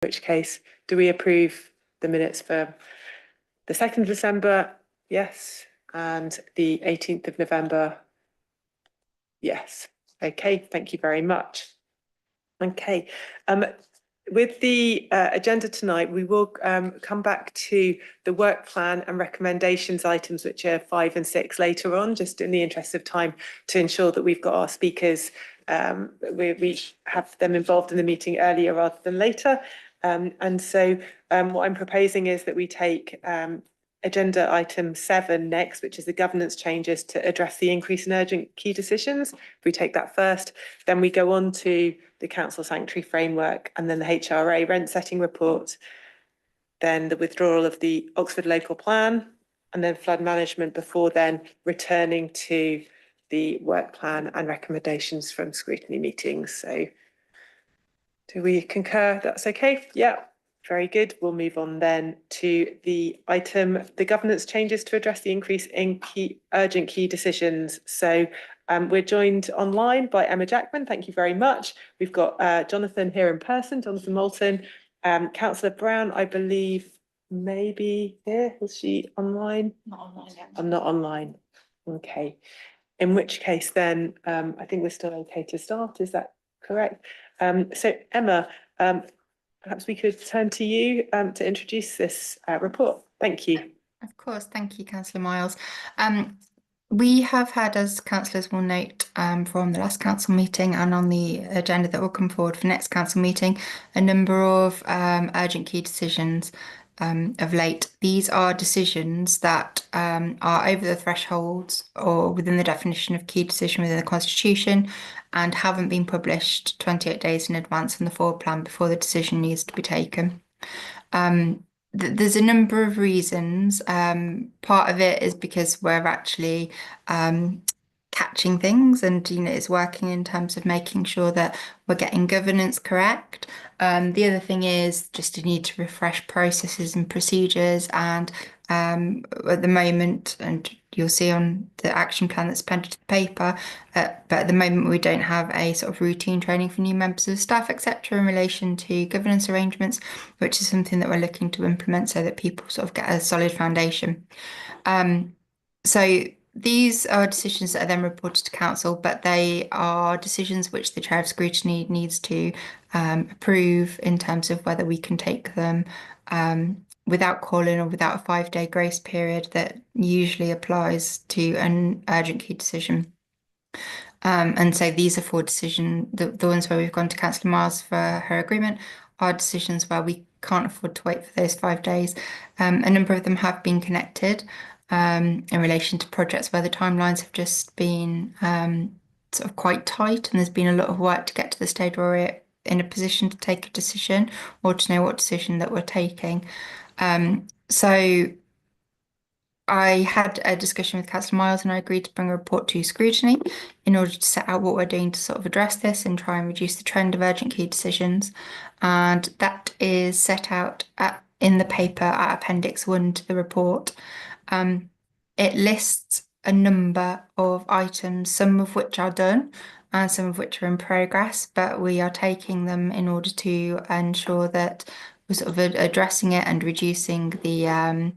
which case, do we approve the minutes for the 2nd of December? Yes. And the 18th of November? Yes. Okay, thank you very much. Okay. With the agenda tonight, we will come back to the work plan and recommendations items, which are 5 and 6 later on, just in the interest of time, to ensure that we've got our speakers, we have them involved in the meeting earlier rather than later. And so what I'm proposing is that we take agenda item 7 next, which is the governance changes to address the increase in urgent key decisions. If we take that first, then we go on to the council sanctuary framework, and then the HRA rent setting report, then the withdrawal of the Oxford local plan, and then flood management, before then returning to the work plan and recommendations from scrutiny meetings. So do we concur that's okay? Yeah. Very good. We'll move on then to the item, the governance changes to address the increase in urgent key decisions. So we're joined online by Emma Jackman. Thank you very much. We've got Jonathan here in person, Jonathan Moulton. Councillor Brown, I believe, maybe here. Is she online? Not online yet. I'm not online. Okay. In which case then, I think we're still okay to start. Is that correct? So Emma, perhaps we could turn to you to introduce this report. Thank you. Of course, thank you, Councillor Miles. We have had, as councillors will note from the last council meeting and on the agenda that will come forward for next council meeting, a number of urgent key decisions of late. These are decisions that are over the thresholds or within the definition of key decision within the Constitution and haven't been published 28 days in advance on the forward plan before the decision needs to be taken. There's a number of reasons. Part of it is because we're actually catching things, and it's working in terms of making sure that we're getting governance correct. The other thing is just a need to refresh processes and procedures, and at the moment, and you'll see on the action plan that's appended to the paper, but at the moment we don't have a sort of routine training for new members of staff, etc., in relation to governance arrangements, which is something that we're looking to implement so that people sort of get a solid foundation. So these are decisions that are then reported to council, but they are decisions which the chair of scrutiny needs to approve in terms of whether we can take them without calling or without a 5-day grace period that usually applies to an urgent key decision. And so these are 4 decisions, the ones where we've gone to Councillor Miles for her agreement are decisions where we can't afford to wait for those 5 days. A number of them have been connected in relation to projects where the timelines have just been sort of quite tight, and there's been a lot of work to get to the stage where we're in a position to take a decision or to know what decision that we're taking. So I had a discussion with Councillor Miles and I agreed to bring a report to scrutiny in order to set out what we're doing to sort of address this and try and reduce the trend of urgent key decisions. And that is set out in the paper at Appendix 1 to the report. It lists a number of items, some of which are done and some of which are in progress, but we are taking them in order to ensure that we're sort of addressing it and reducing the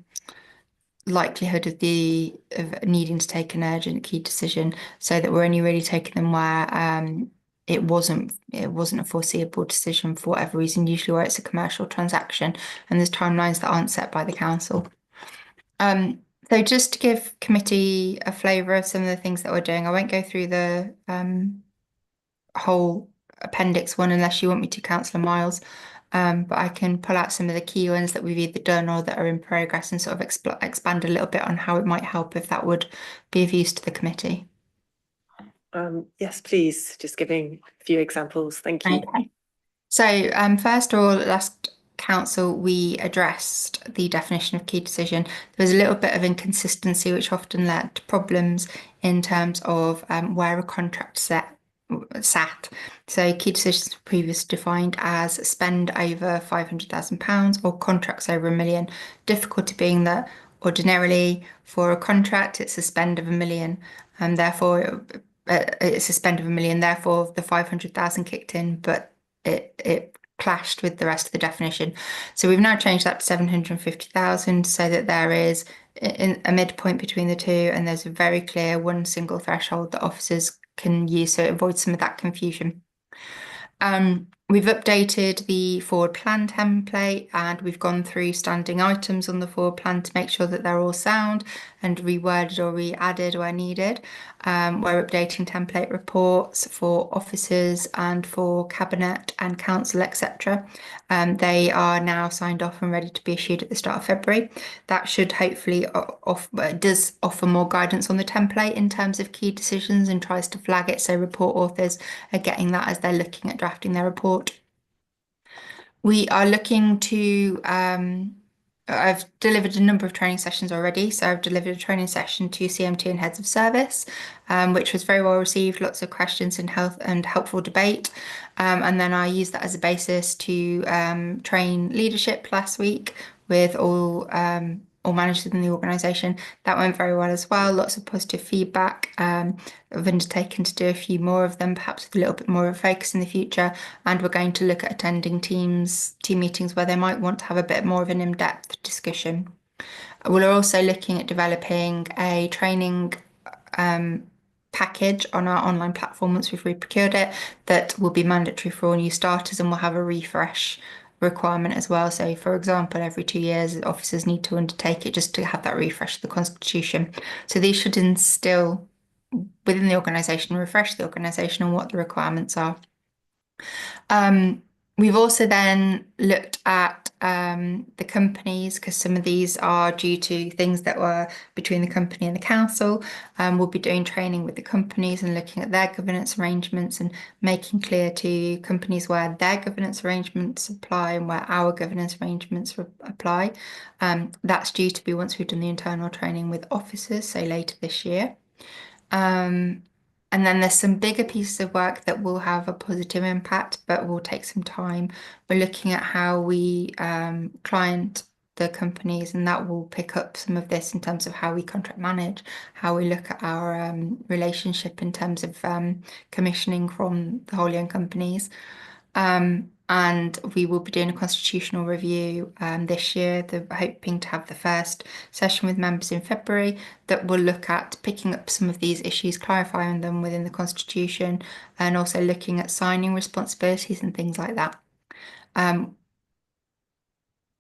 likelihood of needing to take an urgent key decision, so that we're only really taking them where it wasn't a foreseeable decision for whatever reason, usually where it's a commercial transaction and there's timelines that aren't set by the council. So just to give committee a flavour of some of the things that we're doing, I won't go through the whole Appendix 1 unless you want me to, Councillor Miles. But I can pull out some of the key ones that we've either done or that are in progress and sort of expand a little bit on how it might help if that would be of use to the committee. Yes, please, just giving a few examples. Thank you. Okay. So first of all, last council, we addressed the definition of key decision. There was a little bit of inconsistency, which often led to problems in terms of where a contract sat. So key decisions were previously defined as spend over £500,000 or contracts over £1 million. Difficulty being that ordinarily for a contract it's a spend of £1 million, and therefore it's a spend of £1 million. Therefore the 500,000 kicked in, but it clashed with the rest of the definition. So we've now changed that to 750,000 so that there is in a midpoint between the two, and there's a very clear one single threshold that officers can use, so it avoids some of that confusion. We've updated the forward plan template, and we've gone through standing items on the forward plan to make sure that they're all sound and reworded or re-added where needed. We're updating template reports for officers and for cabinet and council, etc. They are now signed off and ready to be issued at the start of February. That should hopefully does offer more guidance on the template in terms of key decisions and tries to flag it so report authors are getting that as they're looking at drafting their report. We are looking to, I've delivered a number of training sessions already. So I've delivered a training session to CMT and heads of service, which was very well received, lots of questions and helpful debate. And then I used that as a basis to train leadership last week with all managers in the organisation. That went very well as well. Lots of positive feedback. I've undertaken to do a few more of them, perhaps with a little bit more of a focus in the future. And we're going to look at attending team meetings where they might want to have a bit more of an in-depth discussion. We're also looking at developing a training package on our online platform once we've re-procured it that will be mandatory for all new starters, and we'll have a refresh requirement as well. So for example, every 2 years officers need to undertake it just to have that refresh of the constitution. So these should instill within the organisation, refresh the organisation on what the requirements are. We've also then looked at the companies, because some of these are due to things that were between the company and the council. We'll be doing training with the companies and looking at their governance arrangements and making clear to companies where their governance arrangements apply and where our governance arrangements apply. That's due to be once we've done the internal training with officers, so later this year. And then there's some bigger pieces of work that will have a positive impact, but will take some time. We're looking at how we client the companies, and that will pick up some of this in terms of how we contract manage, how we look at our relationship in terms of commissioning from the wholly owned companies. And we will be doing a constitutional review this year. They're hoping to have the first session with members in February that will look at picking up some of these issues, clarifying them within the constitution, and also looking at signing responsibilities and things like that. And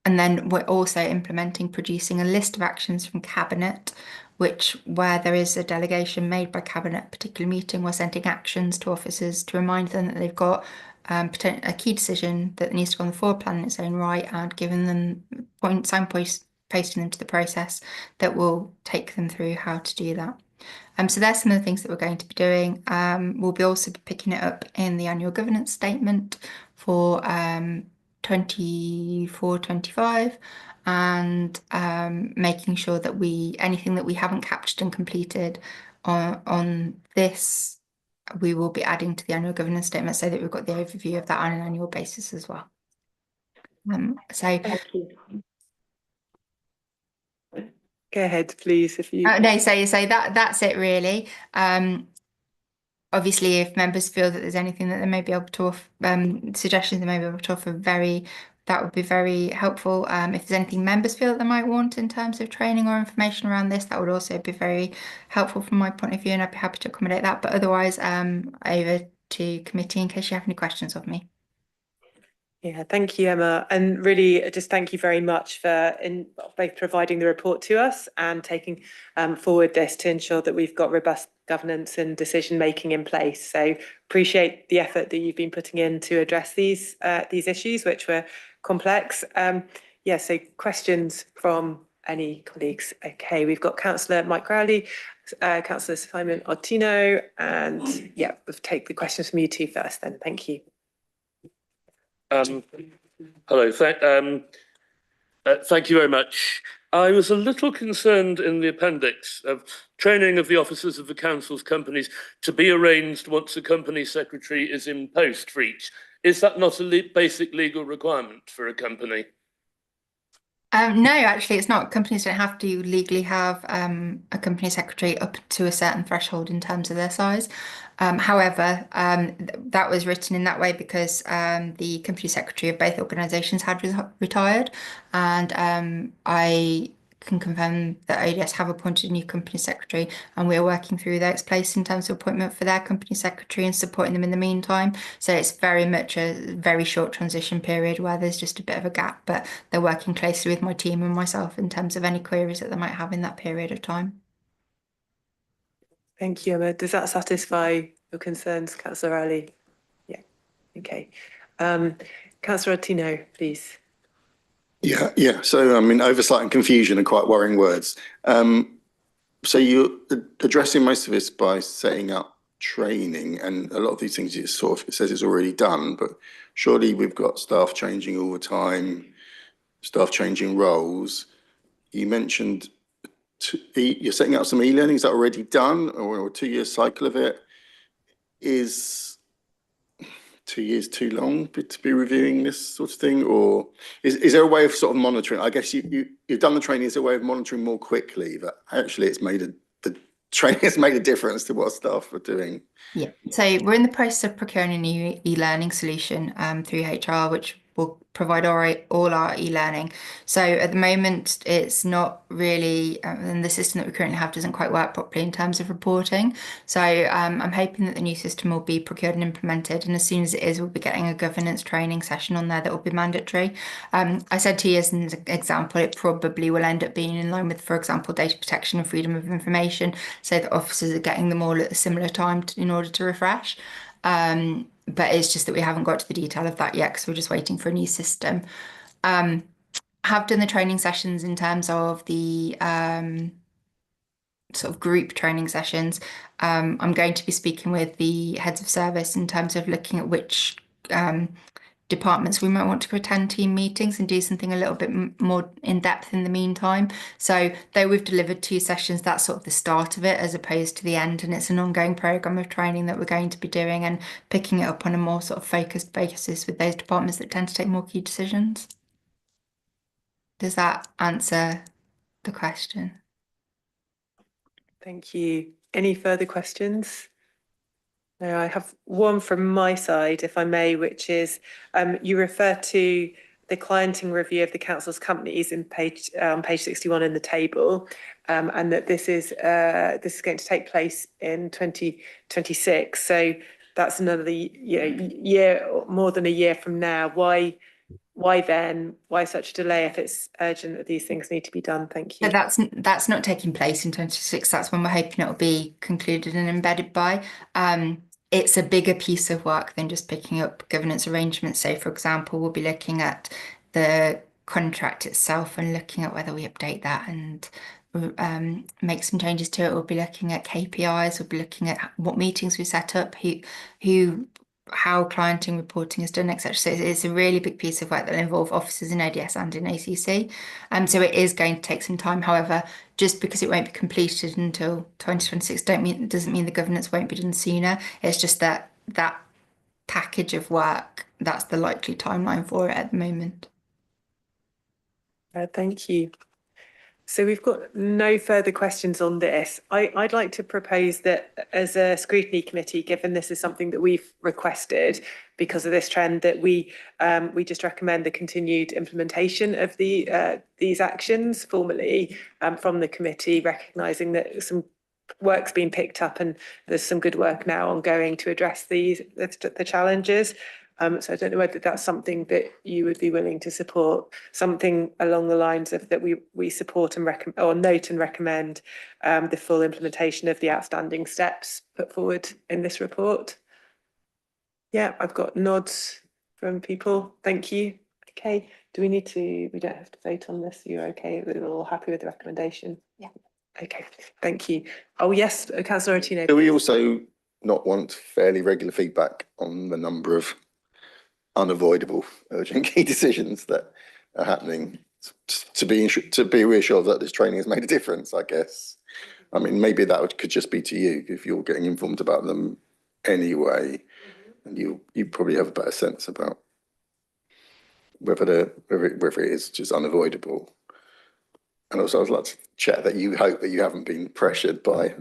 then we're also implementing, producing a list of actions from Cabinet, which where there is a delegation made by Cabinet, particular meeting, we're sending actions to officers to remind them that they've got a key decision that needs to go on the forward plan in its own right, and giving them signposting them to the process that will take them through how to do that. So there's some of the things that we're going to be doing. We'll be also picking it up in the annual governance statement for 24-25, and making sure that anything that we haven't captured and completed on this, we will be adding to the annual governance statement so that we've got the overview of that on an annual basis as well. Thank you. Go ahead, please. If you no, so that's it really. Obviously, if members feel that there's anything that they may be able to offer, suggestions they may be able to offer, that would be very helpful. If there's anything members feel that they might want in terms of training or information around this, that would also be very helpful from my point of view, and I'd be happy to accommodate that. But otherwise, over to committee in case you have any questions of me. Yeah, thank you, Emma. And really just thank you very much for both providing the report to us and taking forward this to ensure that we've got robust governance and decision making in place. So appreciate the effort that you've been putting in to address these issues, which were complex. Yeah, so questions from any colleagues? Okay, we've got Councillor Mike Crowley, Councillor Simon Ottino, and yeah, we'll take the questions from you two first then. Thank you. Hello, thank you very much. I was a little concerned in the appendix of training of the officers of the council's companies to be arranged once the company secretary is in post for each. Is that not a basic legal requirement for a company? No, actually, it's not. Companies don't have to legally have a company secretary up to a certain threshold in terms of their size. However, that was written in that way because the company secretary of both organisations had retired, and I can confirm that ODS have appointed a new company secretary, and we're working through their place in terms of appointment for their company secretary and supporting them in the meantime. So it's very much a very short transition period where there's just a bit of a gap, but they're working closely with my team and myself in terms of any queries that they might have in that period of time. Thank you, Emma. Does that satisfy your concerns, Councillor Ali? Yeah, okay. Councillor Tino, please. Yeah. So, I mean, oversight and confusion are quite worrying words. So you're addressing most of this by setting up training, and a lot of these things it says it's already done, but surely we've got staff changing all the time, staff changing roles. You mentioned you're setting up some e-learning. Is that already done, or a 2-year cycle of it? Is 2 years too long to be reviewing this sort of thing, or is there a way of sort of monitoring? I guess you've done the training. Is there a way of monitoring more quickly that actually the training has made a difference to what staff are doing? Yeah, so we're in the process of procuring a new e-learning solution through HR, which will provide all our e-learning. So at the moment, it's not really, and the system that we currently have doesn't quite work properly in terms of reporting. So I'm hoping that the new system will be procured and implemented. And as soon as it is, we'll be getting a governance training session on there that will be mandatory. I said to you as an example, it probably will end up being in line with, for example, data protection and freedom of information, so that officers are getting them all at a similar time in order to refresh. But it's just that we haven't got to the detail of that yet because we're just waiting for a new system. Have done the training sessions in terms of the sort of group training sessions. I'm going to be speaking with the heads of service in terms of looking at which departments we might want to attend team meetings and do something a little bit more in depth in the meantime. So though we've delivered 2 sessions, that's sort of the start of it as opposed to the end, and it's an ongoing program of training that we're going to be doing and picking it up on a more sort of focused basis with those departments that tend to take more key decisions. Does that answer the question? Thank you. Any further questions? No, I have one from my side, if I may, which is you refer to the clienting review of the council's companies in page 61 in the table, and that this is going to take place in 2026. So that's another year, more than a year from now. Why then? Why such a delay if it's urgent that these things need to be done? Thank you. But that's not taking place in 2026. That's when we're hoping it'll be concluded and embedded by. It's a bigger piece of work than just picking up governance arrangements. So, for example, we'll be looking at the contract itself and looking at whether we update that and make some changes to it. We'll be looking at KPIs. We'll be looking at what meetings we set up, how clienting reporting is done, etc. So it's a really big piece of work that will involve officers in ODS and in ACC. So it is going to take some time. However, just because it won't be completed until 2026 doesn't mean the governance won't be done sooner. It's just that package of work, that's the likely timeline for it at the moment. Thank you. So we've got no further questions on this. I'd like to propose that as a scrutiny committee, given this is something that we've requested because of this trend, that we just recommend the continued implementation of these actions formally from the committee, recognising that some work's been picked up and there's some good work now ongoing to address the challenges. So I don't know whether that's something that you would be willing to support, something along the lines of that we support and recommend, or note and recommend the full implementation of the outstanding steps put forward in this report. Yeah, I've got nods from people. Thank you. Okay, we don't have to vote on this. You're okay? We're all happy with the recommendation? Yeah. Okay, thank you. Oh yes, Councillor Ottino. Do we also not want fairly regular feedback on the number of unavoidable urgent key decisions that are happening to be reassured that this training has made a difference, I guess? I mean, maybe that could just be to you if you're getting informed about them anyway, and you probably have a better sense about whether it is just unavoidable. And also, I'd like to check that you hope that you haven't been pressured by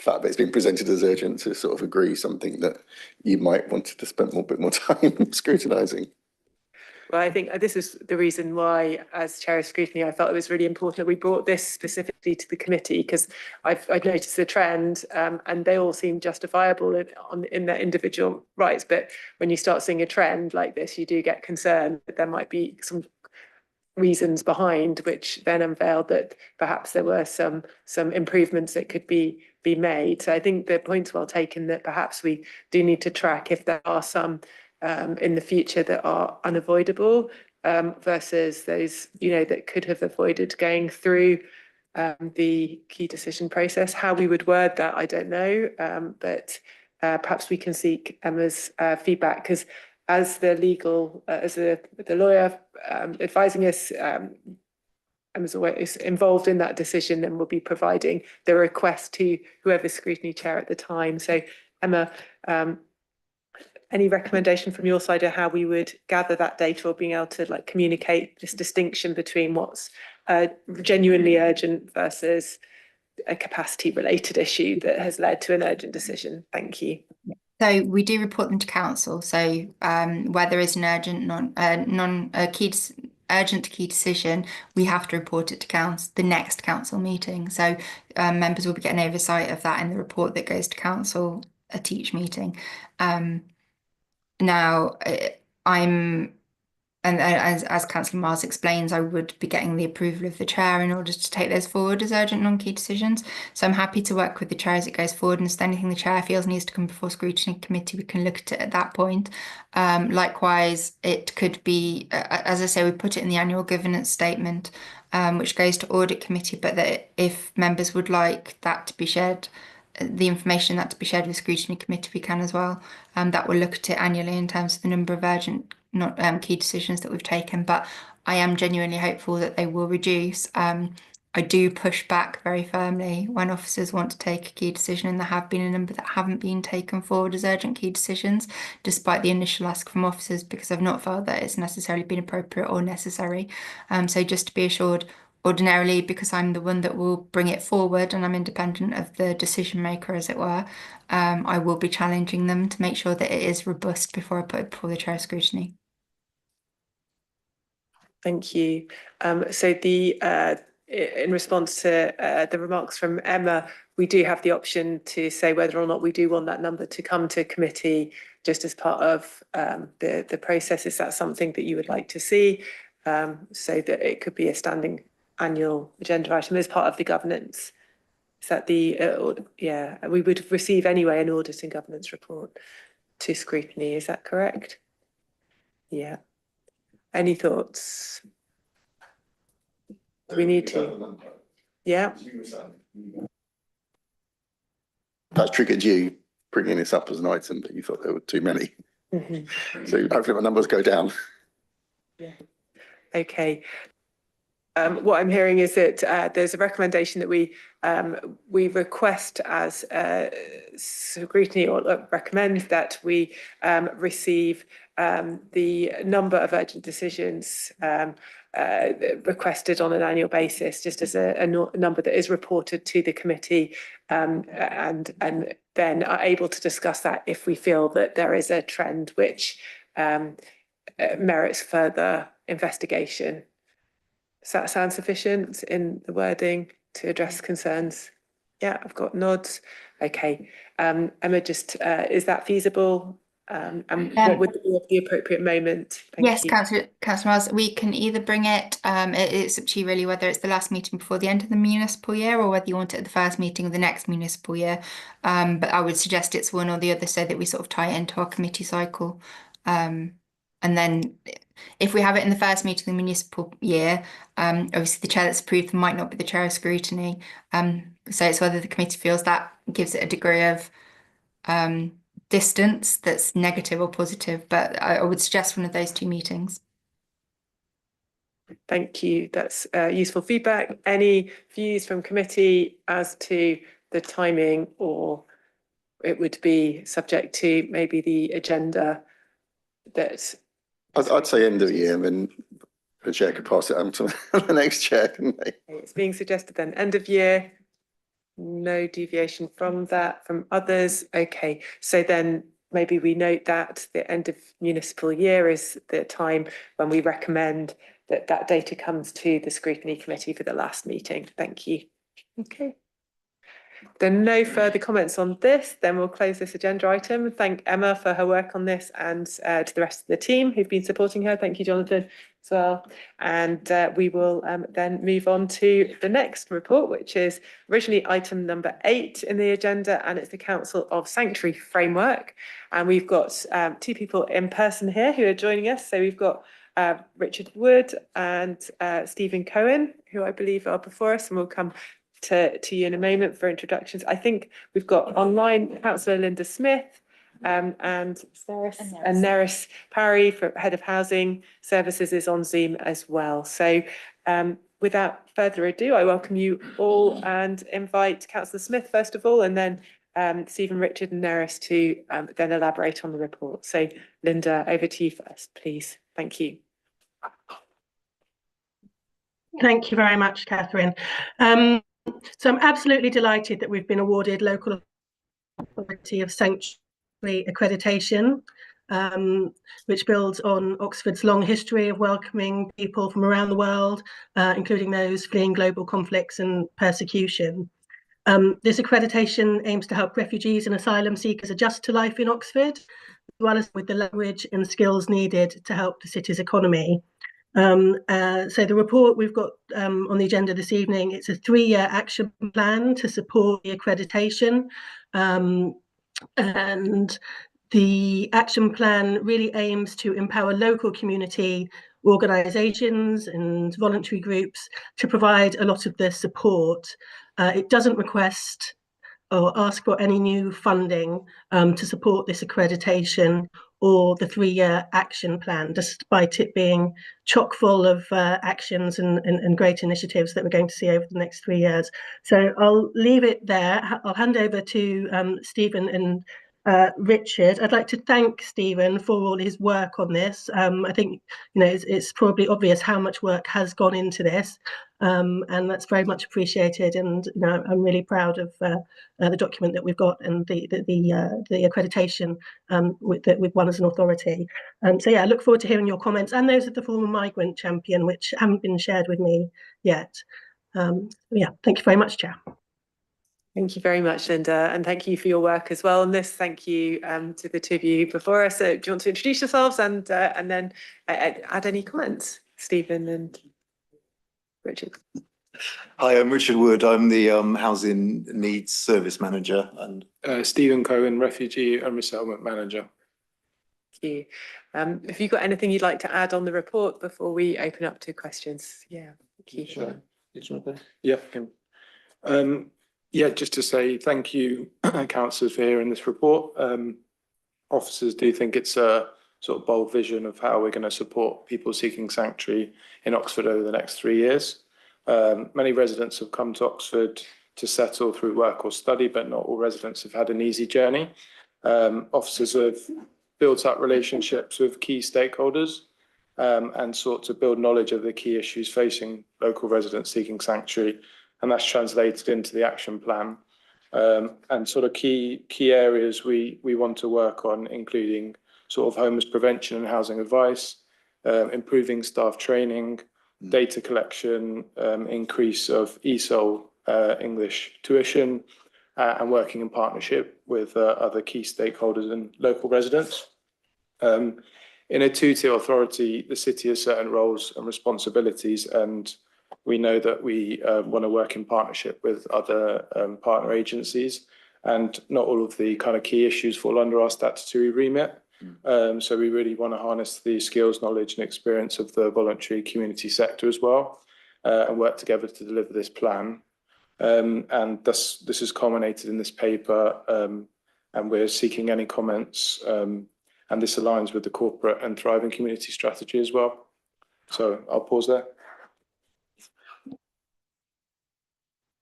fact that it's been presented as urgent to sort of agree something that you might want to spend a bit more time scrutinising. Well, I think this is the reason why, as Chair of Scrutiny, I felt it was really important that we brought this specifically to the committee, because I've noticed the trend, and they all seem justifiable in their individual rights. But when you start seeing a trend like this, you do get concerned that there might be some reasons behind, which then unveiled that perhaps there were some improvements that could be made. So I think the point's well taken that perhaps we do need to track if there are some in the future that are unavoidable, versus those, that could have avoided going through the key decision process. How we would word that, I don't know, but perhaps we can seek Emma's feedback, because as the legal, as the lawyer advising us, Emma's always involved in that decision and will be providing the request to whoever's scrutiny chair at the time. So Emma, any recommendation from your side of how we would gather that data, or being able to communicate this distinction between what's genuinely urgent versus a capacity related issue that has led to an urgent decision? Thank you. So we do report them to council. So where there is an urgent urgent key decision, we have to report it to council, the next council meeting. So members will be getting oversight of that in the report that goes to council at each meeting. Now, as Councillor Miles explains, I would be getting the approval of the chair in order to take those forward as urgent non-key decisions. So I'm happy to work with the chair as it goes forward, and if anything the chair feels needs to come before scrutiny committee, we can look at it at that point. Likewise, it could be, as I say, we put it in the annual governance statement, which goes to audit committee, but that if members would like that to be shared, the information that to be shared with scrutiny committee, we can as well. That will look at it annually in terms of the number of urgent key decisions that we've taken, but I am genuinely hopeful that they will reduce. I do push back very firmly when officers want to take a key decision, and there have been a number that haven't been taken forward as urgent key decisions, despite the initial ask from officers, because I've not felt that it's necessarily been appropriate or necessary. So just to be assured, ordinarily, because I'm the one that will bring it forward and I'm independent of the decision maker, as it were, I will be challenging them to make sure that it is robust before I put it before the chair of scrutiny. Thank you. So in response to the remarks from Emma, we do have the option to say whether or not we do want that number to come to committee just as part of the process. Is that something that you would like to see, so that it could be a standing annual agenda item as part of the governance? Is that yeah, we would receive anyway an audit and governance report to scrutiny, is that correct? Yeah. Any thoughts? Do we need to? Yeah. That triggered you bringing this up as an item, but you thought there were too many. So hopefully the numbers go down. Yeah. Okay. What I'm hearing is that there's a recommendation that we request as scrutiny, or recommend that we receive the number of urgent decisions requested on an annual basis, just as a number that is reported to the committee, and then are able to discuss that if we feel that there is a trend which merits further investigation. Does that sound sufficient in the wording to address concerns? Yeah, I've got nods. Okay. Emma, just is that feasible? And what would be the appropriate moment? Yes, Councillor Miles, we can either bring it, it's up to you really, whether it's the last meeting before the end of the municipal year, or whether you want it at the first meeting of the next municipal year. But I would suggest it's one or the other, so that we sort of tie it into our committee cycle. And then if we have it in the first meeting of the municipal year, obviously the chair that's approved might not be the chair of scrutiny. So it's whether the committee feels that gives it a degree of distance that's negative or positive, but I would suggest one of those two meetings. Thank you. That's useful feedback. Any views from committee as to the timing, or it would be subject to maybe the agenda that... I'd say end of the year, and then the chair could pass it on to the next chair, couldn't they? It's being suggested then end of year. No deviation from that from others. Okay, so then maybe we note that the end of municipal year is the time when we recommend that that data comes to the scrutiny committee for the last meeting. Thank you. Okay. There are no further comments on this, then we'll close this agenda item. Thank Emma for her work on this and to the rest of the team who've been supporting her. Thank you, Jonathan, as well. And we will then move on to the next report, which is originally item number 8 in the agenda, and it's the Council of Sanctuary Framework. And we've got 2 people in person here who are joining us. So we've got Richard Wood and Stephen Cohen, who I believe are before us, and we'll come to you in a moment for introductions. I think we've got online Councillor Linda Smith and Neris Parry, for Head of Housing Services, is on Zoom as well. So without further ado, I welcome you all and invite Councillor Smith first of all, and then Stephen, Richard and Neris to then elaborate on the report. So Linda, over to you first, please. Thank you. Thank you very much, Catherine. So I'm absolutely delighted that we've been awarded Local Authority of Sanctuary accreditation, which builds on Oxford's long history of welcoming people from around the world, including those fleeing global conflicts and persecution. This accreditation aims to help refugees and asylum seekers adjust to life in Oxford, as well as with the language and skills needed to help the city's economy. So the report we've got on the agenda this evening, it's a 3-year action plan to support the accreditation, and the action plan really aims to empower local community organisations and voluntary groups to provide a lot of the support. It doesn't request or ask for any new funding to support this accreditation or the 3-year action plan, despite it being chock full of actions and great initiatives that we're going to see over the next 3 years. So I'll leave it there. I'll hand over to Stephen and Richard. I'd like to thank Stephen for all his work on this. I think it's probably obvious how much work has gone into this, and that's very much appreciated. And I'm really proud of the document that we've got and the accreditation that we've won as an authority. So yeah, I look forward to hearing your comments and those of the former migrant champion, which haven't been shared with me yet. Yeah, thank you very much, Chair. Thank you very much, Linda, and thank you for your work as well on this. Thank you to the 2 of you before us. So do you want to introduce yourselves and then add any comments, Stephen and Richard? Hi, I'm Richard Wood. I'm the Housing Needs Service Manager. And Stephen Cohen, Refugee and Resettlement Manager. Thank you. Have you got anything you'd like to add on the report before we open up to questions? Yeah, thank you. Sure. Yeah, just to say thank you, councillors, for hearing this report. Officers do think it's a sort of bold vision of how we're going to support people seeking sanctuary in Oxford over the next 3 years. Many residents have come to Oxford to settle through work or study, but not all residents have had an easy journey. Officers have built up relationships with key stakeholders and sought to build knowledge of the key issues facing local residents seeking sanctuary, and that's translated into the action plan. And sort of key areas we want to work on, including sort of homeless prevention and housing advice, improving staff training, data collection, increase of ESOL English tuition, and working in partnership with other key stakeholders and local residents. In a 2-tier authority, the city has certain roles and responsibilities, and we know that we want to work in partnership with other partner agencies, and not all of the kind of key issues fall under our statutory remit. So we really want to harness the skills, knowledge and experience of the voluntary community sector as well, and work together to deliver this plan. And this is culminated in this paper, and we're seeking any comments, and this aligns with the corporate and thriving community strategy as well. So I'll pause there.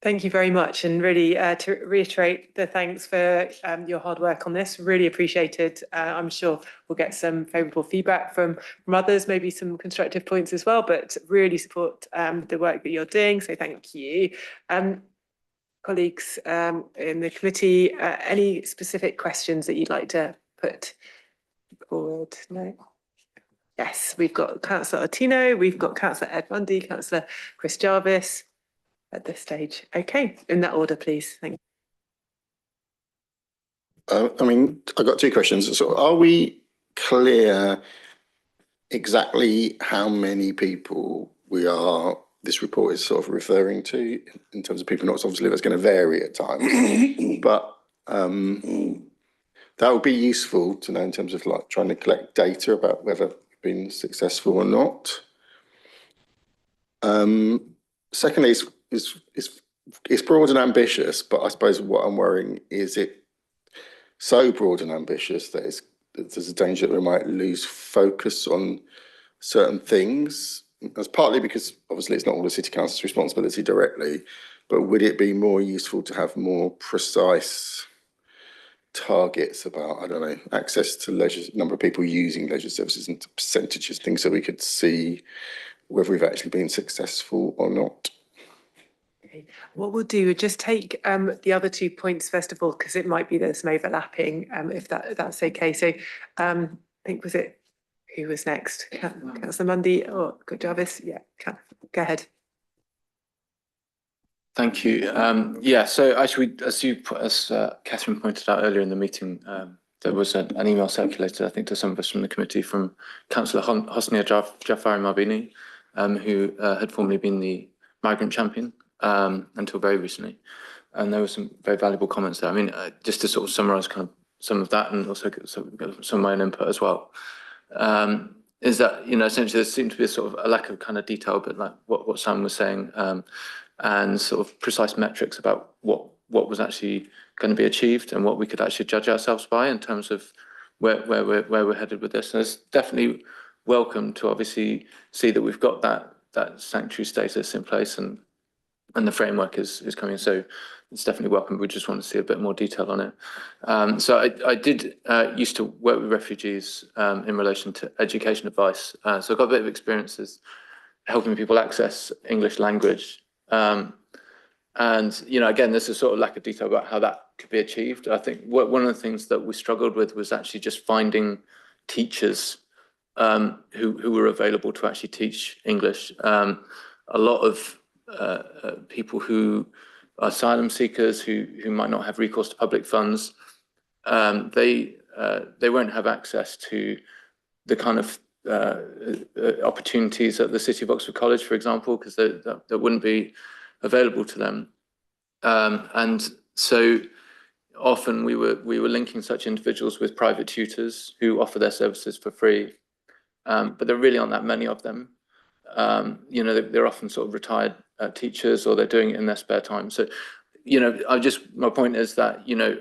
Thank you very much, and really to reiterate the thanks for your hard work on this, really appreciated. I'm sure we'll get some favourable feedback from others, maybe some constructive points as well, but really support the work that you're doing, so thank you. colleagues in the committee, any specific questions that you'd like to put forward? No? Yes, we've got Councillor Ottino, we've got Councillor Ed Mundy, Councillor Chris Jarvis at this stage. Okay, in that order, please. Thank you. I mean, I've got two questions. So are we clear exactly how many people this report is sort of referring to in terms of people? Not obviously that's going to vary at times, but that would be useful to know in terms of like trying to collect data about whether we've been successful or not. Secondly, it's broad and ambitious, but I suppose what I'm worrying is it so broad and ambitious that there's a danger that we might lose focus on certain things. That's partly because obviously it's not all the City Council's responsibility directly, but would it be more useful to have more precise targets about, I don't know, access to leisure, number of people using leisure services and percentages, things so we could see whether we've actually been successful or not? Okay. What we'll do, just take the other 2 points first of all, because it might be there's some overlapping, if that's okay. So I think, was it, who was next? Councillor Mundy or Jarvis? Yeah, go ahead. Thank you. Yeah, so actually, as Catherine pointed out earlier in the meeting, there was an email circulated, I think, to some of us from the committee from Councillor Hosnia Jafari Mabini, who had formerly been the migrant champion until very recently. And there were some very valuable comments there. I mean, just to sort of summarise kind of some of that and also some of my own input as well, is that, you know, essentially there seemed to be a sort of a lack of kind of detail, but like what Sam was saying, and sort of precise metrics about what was actually going to be achieved and what we could actually judge ourselves by in terms of where we're headed with this. And it's definitely welcome to obviously see that we've got that sanctuary status in place and the framework is coming. So it's definitely welcome. We just want to see a bit more detail on it. So I did used to work with refugees in relation to education advice. So I've got a bit of experiences helping people access English language. And, you know, again, there's a sort of lack of detail about how that could be achieved. I think one of the things that we struggled with was actually just finding teachers who were available to actually teach English. A lot of people who are asylum seekers who might not have recourse to public funds, they won't have access to the kind of opportunities at the City of Oxford College, for example, because that wouldn't be available to them. And so often we were linking such individuals with private tutors who offer their services for free, but there really aren't that many of them. You know, they're often sort of retired teachers, or they're doing it in their spare time. So, you know, my point is that, you know,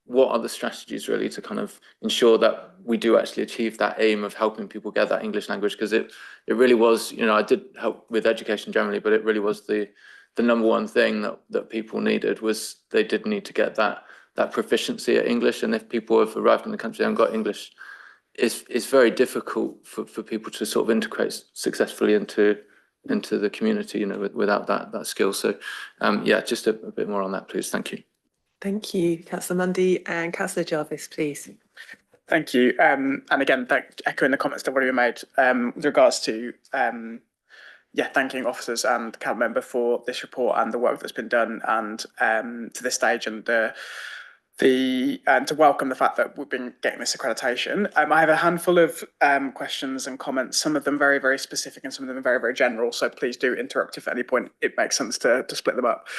what are the strategies really to kind of ensure that we do actually achieve that aim of helping people get that English language? Because it really was, you know, I did help with education generally, but it really was the number one thing that people needed was they did need to get that proficiency at English. And if people have arrived in the country and got English, it's very difficult for people to sort of integrate successfully into the community, you know, without that skill. So yeah, just a bit more on that, please. Thank you. Thank you, Councillor Mundy, and Councillor Jarvis, please. Thank you. And again, echoing the comments that have already been made with regards to thanking officers and council member for this report and the work that's been done, and to this stage, and to welcome the fact that we've been getting this accreditation. I have a handful of questions and comments, some of them very, very specific and some of them very, very general. So please do interrupt if at any point it makes sense to split them up.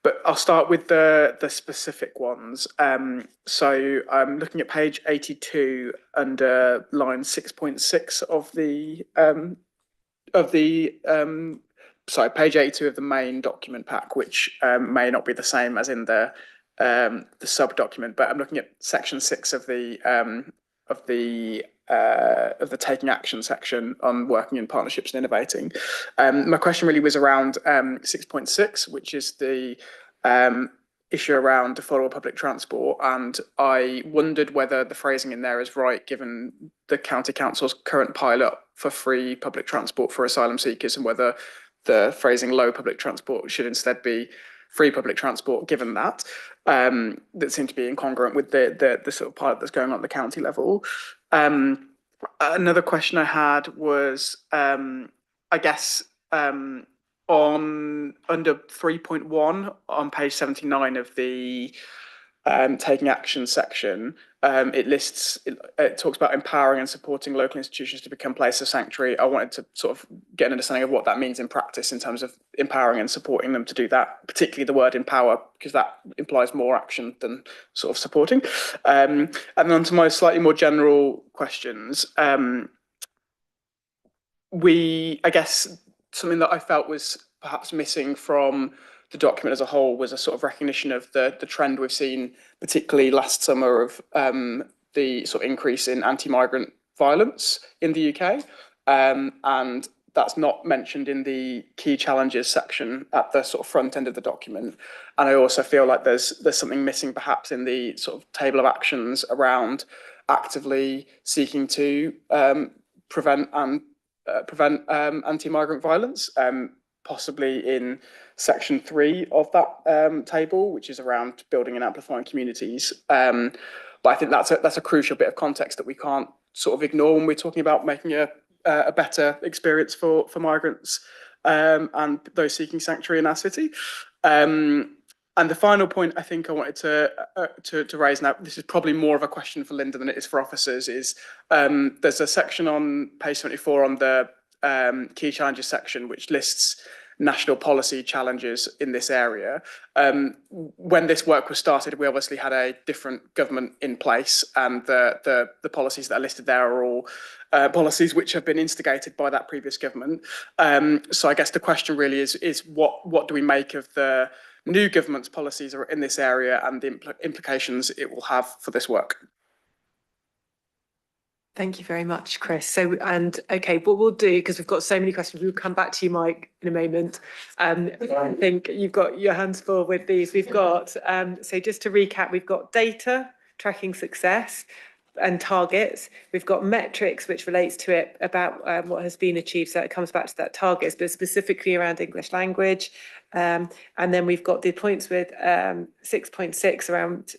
But I'll start with the specific ones. So I'm looking at page 82 under line 6.6 page 82 of the main document pack, which may not be the same as in the sub document, but I'm looking at section 6 of the taking action section on working in partnerships and innovating. My question really was around 6.6, which is the issue around affordable public transport, and I wondered whether the phrasing in there is right given the county council's current pilot for free public transport for asylum seekers, and whether the phrasing low public transport should instead be free public transport, given that. That seemed to be incongruent with the sort of pilot that's going on at the county level. Another question I had was, I guess, on under 3.1 on page 79 of the taking action section, it talks about empowering and supporting local institutions to become places of sanctuary. I wanted to sort of get an understanding of what that means in practice in terms of empowering and supporting them to do that, particularly the word empower, because that implies more action than sort of supporting. And then on to my slightly more general questions. I guess something that I felt was perhaps missing from the document as a whole was a sort of recognition of the trend we've seen, particularly last summer, of the sort of increase in anti-migrant violence in the UK. And that's not mentioned in the key challenges section at the sort of front end of the document. And I also feel like there's something missing perhaps in the sort of table of actions around actively seeking to prevent anti-migrant violence, possibly in section 3 of that table, which is around building and amplifying communities. But I think that's a crucial bit of context that we can't sort of ignore when we're talking about making a better experience for migrants and those seeking sanctuary in our city. And the final point I think I wanted to raise, now this is probably more of a question for Linda than it is for officers, is there's a section on page 74 on the key challenges section which lists national policy challenges in this area. When this work was started, we obviously had a different government in place, and the policies that are listed there are all policies which have been instigated by that previous government. So I guess the question really is what do we make of the new government's policies in this area and the implications it will have for this work? Thank you very much, Chris. So, and okay, what we'll do, because we've got so many questions, we'll come back to you, Mike, in a moment. I think you've got your hands full with these. We've got, so just to recap, we've got data, tracking success and targets. We've got metrics, which relates to it about what has been achieved. So it comes back to that targets, but specifically around English language. And then we've got the points with 6.6 around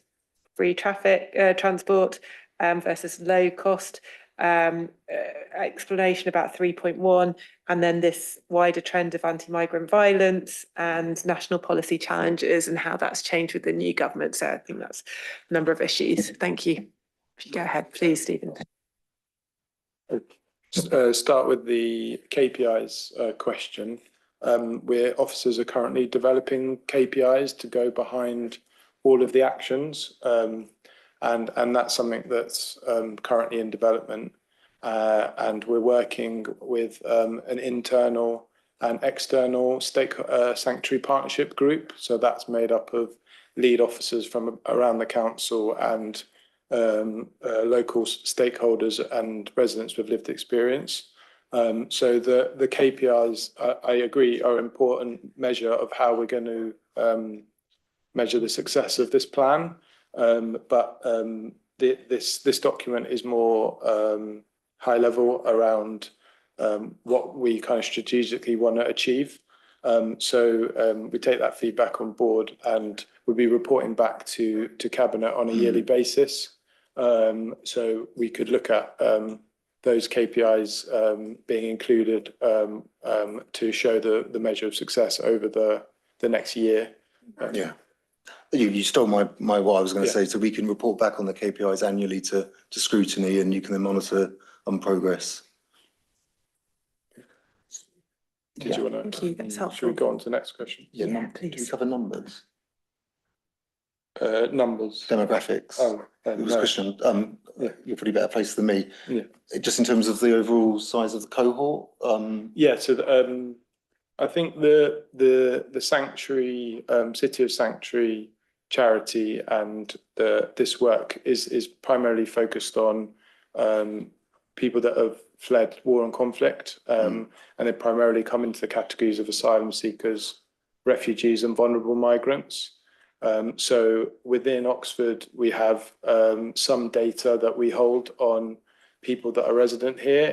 free traffic transport, versus low cost, explanation about 3.1, and then this wider trend of anti-migrant violence and national policy challenges and how that's changed with the new government. So I think that's a number of issues. Thank you. If you go ahead, please, Stephen. Start with the KPIs question. Where officers are currently developing KPIs to go behind all of the actions. And that's something that's currently in development. And we're working with an internal and external sanctuary partnership group. So that's made up of lead officers from around the council and local stakeholders and residents with lived experience. So the KPIs, I agree, are an important measure of how we're going to measure the success of this plan. But this document is more high level around what we kind of strategically want to achieve. So we take that feedback on board, and we'll be reporting back to Cabinet on a yearly basis. So we could look at those KPIs being included to show the measure of success over the next year. Yeah. You stole my what I was going to say. So we can report back on the KPIs annually to Scrutiny, and you can then monitor on progress. Did you want to? Thank you. That's helpful. Should we go on to the next question? Yeah, Do we please. cover numbers? Numbers. Demographics. Oh, It was no. a question. You're probably better placed than me. Yeah. Just in terms of the overall size of the cohort. Yeah. So I think the sanctuary, City of Sanctuary charity, and this work is primarily focused on people that have fled war and conflict, and they primarily come into the categories of asylum seekers, refugees, and vulnerable migrants. So within Oxford, we have some data that we hold on people that are resident here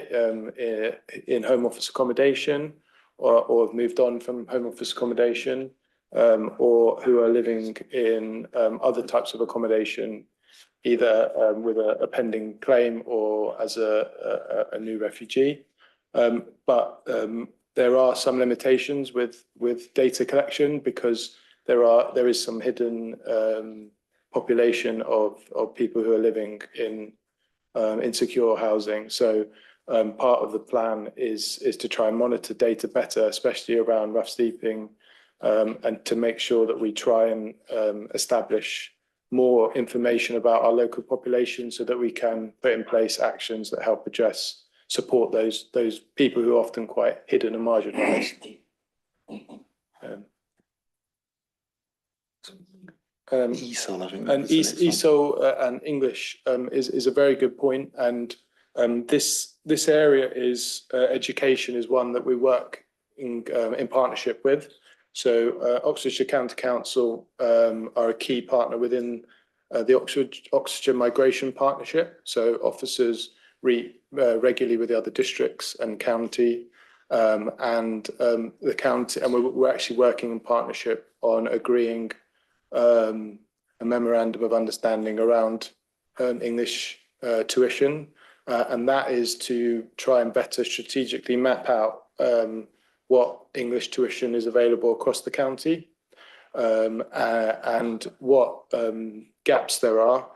in Home Office accommodation, or have moved on from Home Office accommodation. or who are living in other types of accommodation, either with a pending claim or as a new refugee. But there are some limitations with data collection, because there is some hidden population of people who are living in insecure housing. So part of the plan is to try and monitor data better, especially around rough sleeping, and to make sure that we try and establish more information about our local population, so that we can put in place actions that help support those people who are often quite hidden and marginalised. ESOL, I think. And ESOL and English is a very good point, and this area is education is one that we work in partnership with. So Oxfordshire County Council are a key partner within the Oxfordshire Migration Partnership. So officers regularly with the other districts and county, and the county, and we're actually working in partnership on agreeing a memorandum of understanding around English tuition, and that is to try and better strategically map out what English tuition is available across the county, and what gaps there are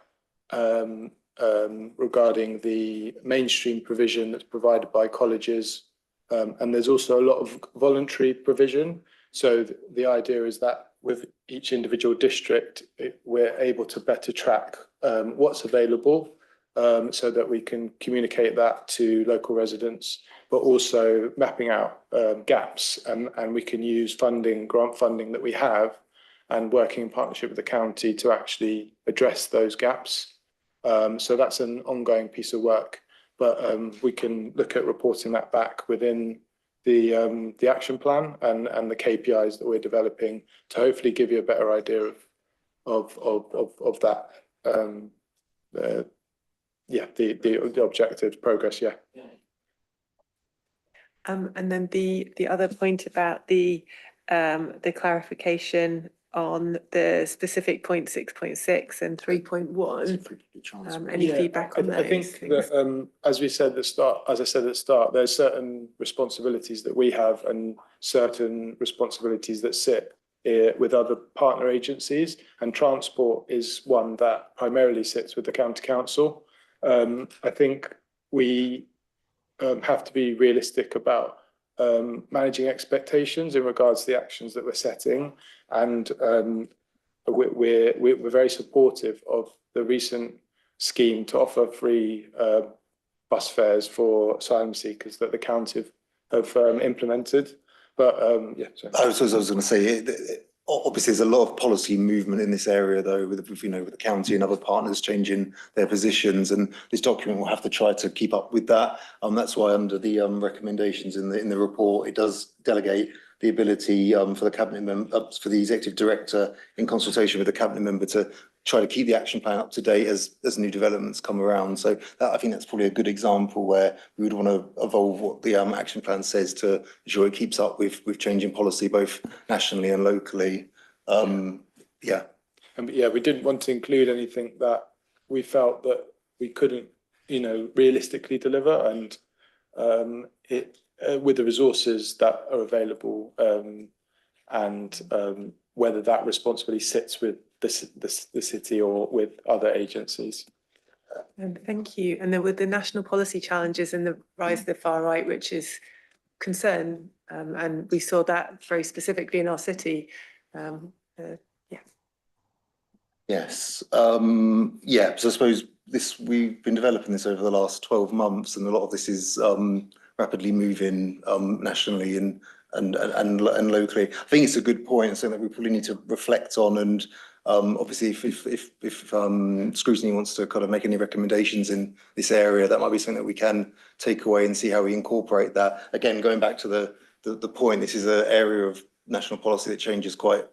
regarding the mainstream provision that's provided by colleges, and there's also a lot of voluntary provision. So the idea is that with each individual district, we're able to better track what's available, so that we can communicate that to local residents, but also mapping out gaps, and we can use grant funding that we have, and working in partnership with the county to actually address those gaps. So that's an ongoing piece of work, but we can look at reporting that back within the action plan and the KPIs that we're developing, to hopefully give you a better idea of that. The objective progress. Yeah. And then the other point about the clarification on the specific point 6.6 and 3.1. Any feedback on those? I think that, as I said at the start, there's certain responsibilities that we have and certain responsibilities that sit with other partner agencies, and transport is one that primarily sits with the county council. I think we have to be realistic about managing expectations in regards to the actions that we're setting, and we're very supportive of the recent scheme to offer free bus fares for asylum seekers that the county have implemented. But yeah, I was going to say, obviously there's a lot of policy movement in this area, though, with the county and other partners changing their positions, and this document will have to try to keep up with that. That's why under the recommendations in the report, it does delegate the ability for the cabinet member, for the executive director, in consultation with the cabinet member, to try to keep the action plan up to date as new developments come around. So I think that's probably a good example where we would want to evolve what the action plan says to ensure it keeps up with changing policy, both nationally and locally. Yeah. And yeah, we didn't want to include anything that we felt that we couldn't, realistically deliver, and with the resources that are available, and whether that responsibility sits with the city or with other agencies. Thank you. And then with the national policy challenges and the rise of the far right, which is concern, and we saw that very specifically in our city. Yes. Yeah. So I suppose we've been developing this over the last 12 months, and a lot of this is rapidly moving nationally and locally. I think it's a good point, something that we probably need to reflect on, and obviously if Scrutiny wants to kind of make any recommendations in this area, that might be something that we can take away and see how we incorporate that. Again, going back to the point, this is an area of national policy that changes quite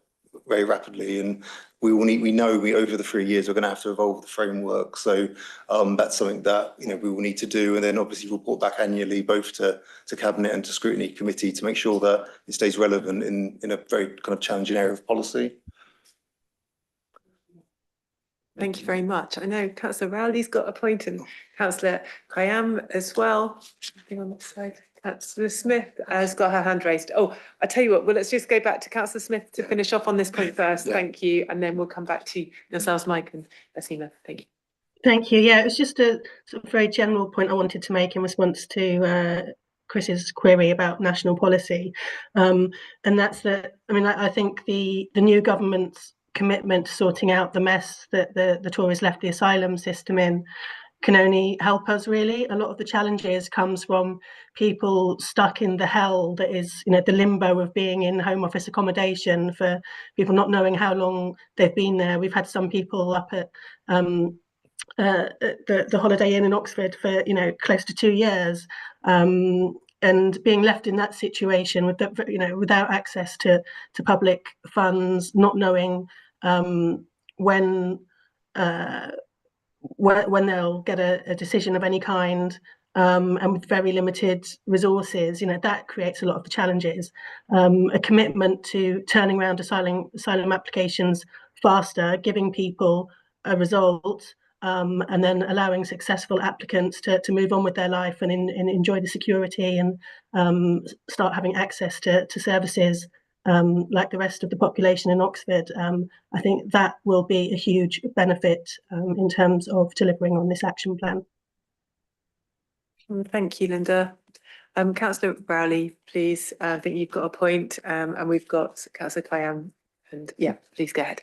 very rapidly, and we know over the 3 years we're going to have to evolve the framework. So that's something that we will need to do, and then obviously report back annually both to Cabinet and to Scrutiny Committee to make sure that it stays relevant in a very kind of challenging area of policy. Thank you very much. I know Councillor Rowley's got a point and Councillor Khayyam as well. Anything on this side? Councillor Smith has got her hand raised. Oh, I tell you what, well, let's just go back to Councillor Smith to finish off on this point first. Yeah. Thank you. And then we'll come back to yourselves, Mike and Basima. Thank you. Thank you. Yeah, it was just a sort of very general point I wanted to make in response to Chris's query about national policy. And that's that, I mean, I think the new government's commitment to sorting out the mess that the Tories left the asylum system in can only help us, really. A lot of the challenges comes from people stuck in the hell that is, the limbo of being in Home Office accommodation, for people not knowing how long they've been there. We've had some people up at the Holiday Inn in Oxford for close to 2 years, and being left in that situation with without access to public funds, not knowing when they'll get a decision of any kind, and with very limited resources, that creates a lot of the challenges. A commitment to turning around asylum applications faster, giving people a result, and then allowing successful applicants to move on with their life and enjoy the security and start having access to services like the rest of the population in Oxford. I think that will be a huge benefit in terms of delivering on this action plan. Thank you, Linda. Councillor Rowley, please. I think you've got a point, and we've got Councillor Khayyam, and yeah, please go ahead.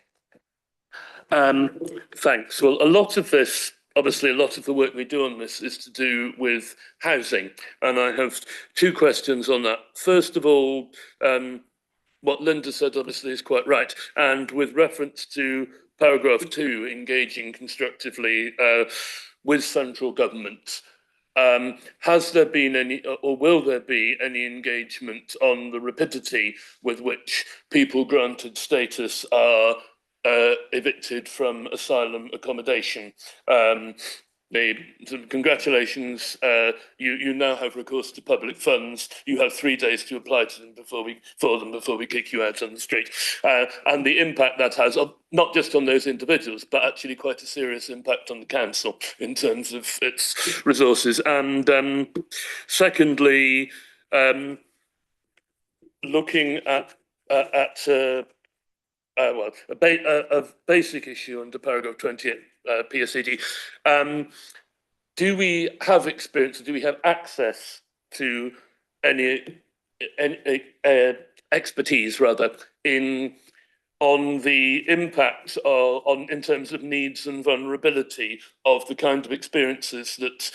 Thanks. Well, a lot of this, obviously, a lot of the work we do on this is to do with housing, and I have two questions on that. First of all, what Linda said obviously is quite right, and with reference to paragraph 2, engaging constructively with central government, has there been any, or will there be any engagement on the rapidity with which people granted status are evicted from asylum accommodation? Congratulations, you now have recourse to public funds. You have 3 days to apply to them before we kick you out on the street. And the impact that has, not just on those individuals, but actually quite a serious impact on the council in terms of its resources. And secondly, looking at a basic issue under paragraph 28 PSCD. Do we have experience, do we have access to any expertise rather on the impact in terms of needs and vulnerability of the kind of experiences that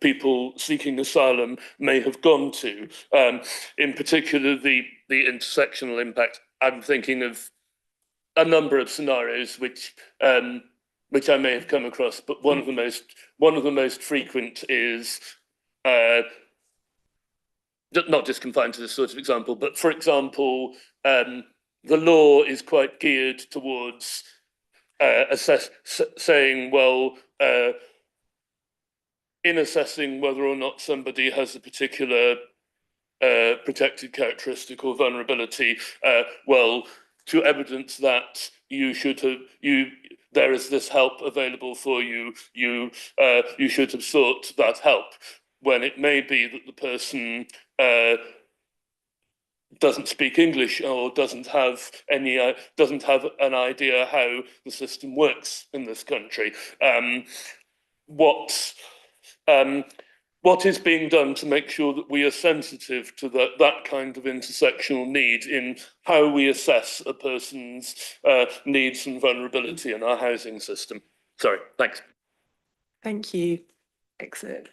people seeking asylum may have gone to, in particular the intersectional impact? I'm thinking of a number of scenarios which I may have come across, but one of the most frequent is not just confined to this sort of example, but for example, the law is quite geared towards saying, well, in assessing whether or not somebody has a particular protected characteristic or vulnerability, well, to evidence that there is this help available for you, you should have sought that help, when it may be that the person doesn't speak English or doesn't have an idea how the system works in this country. What is being done to make sure that we are sensitive to that kind of intersectional need in how we assess a person's needs and vulnerability in our housing system? Sorry, thanks. Thank you. Excellent.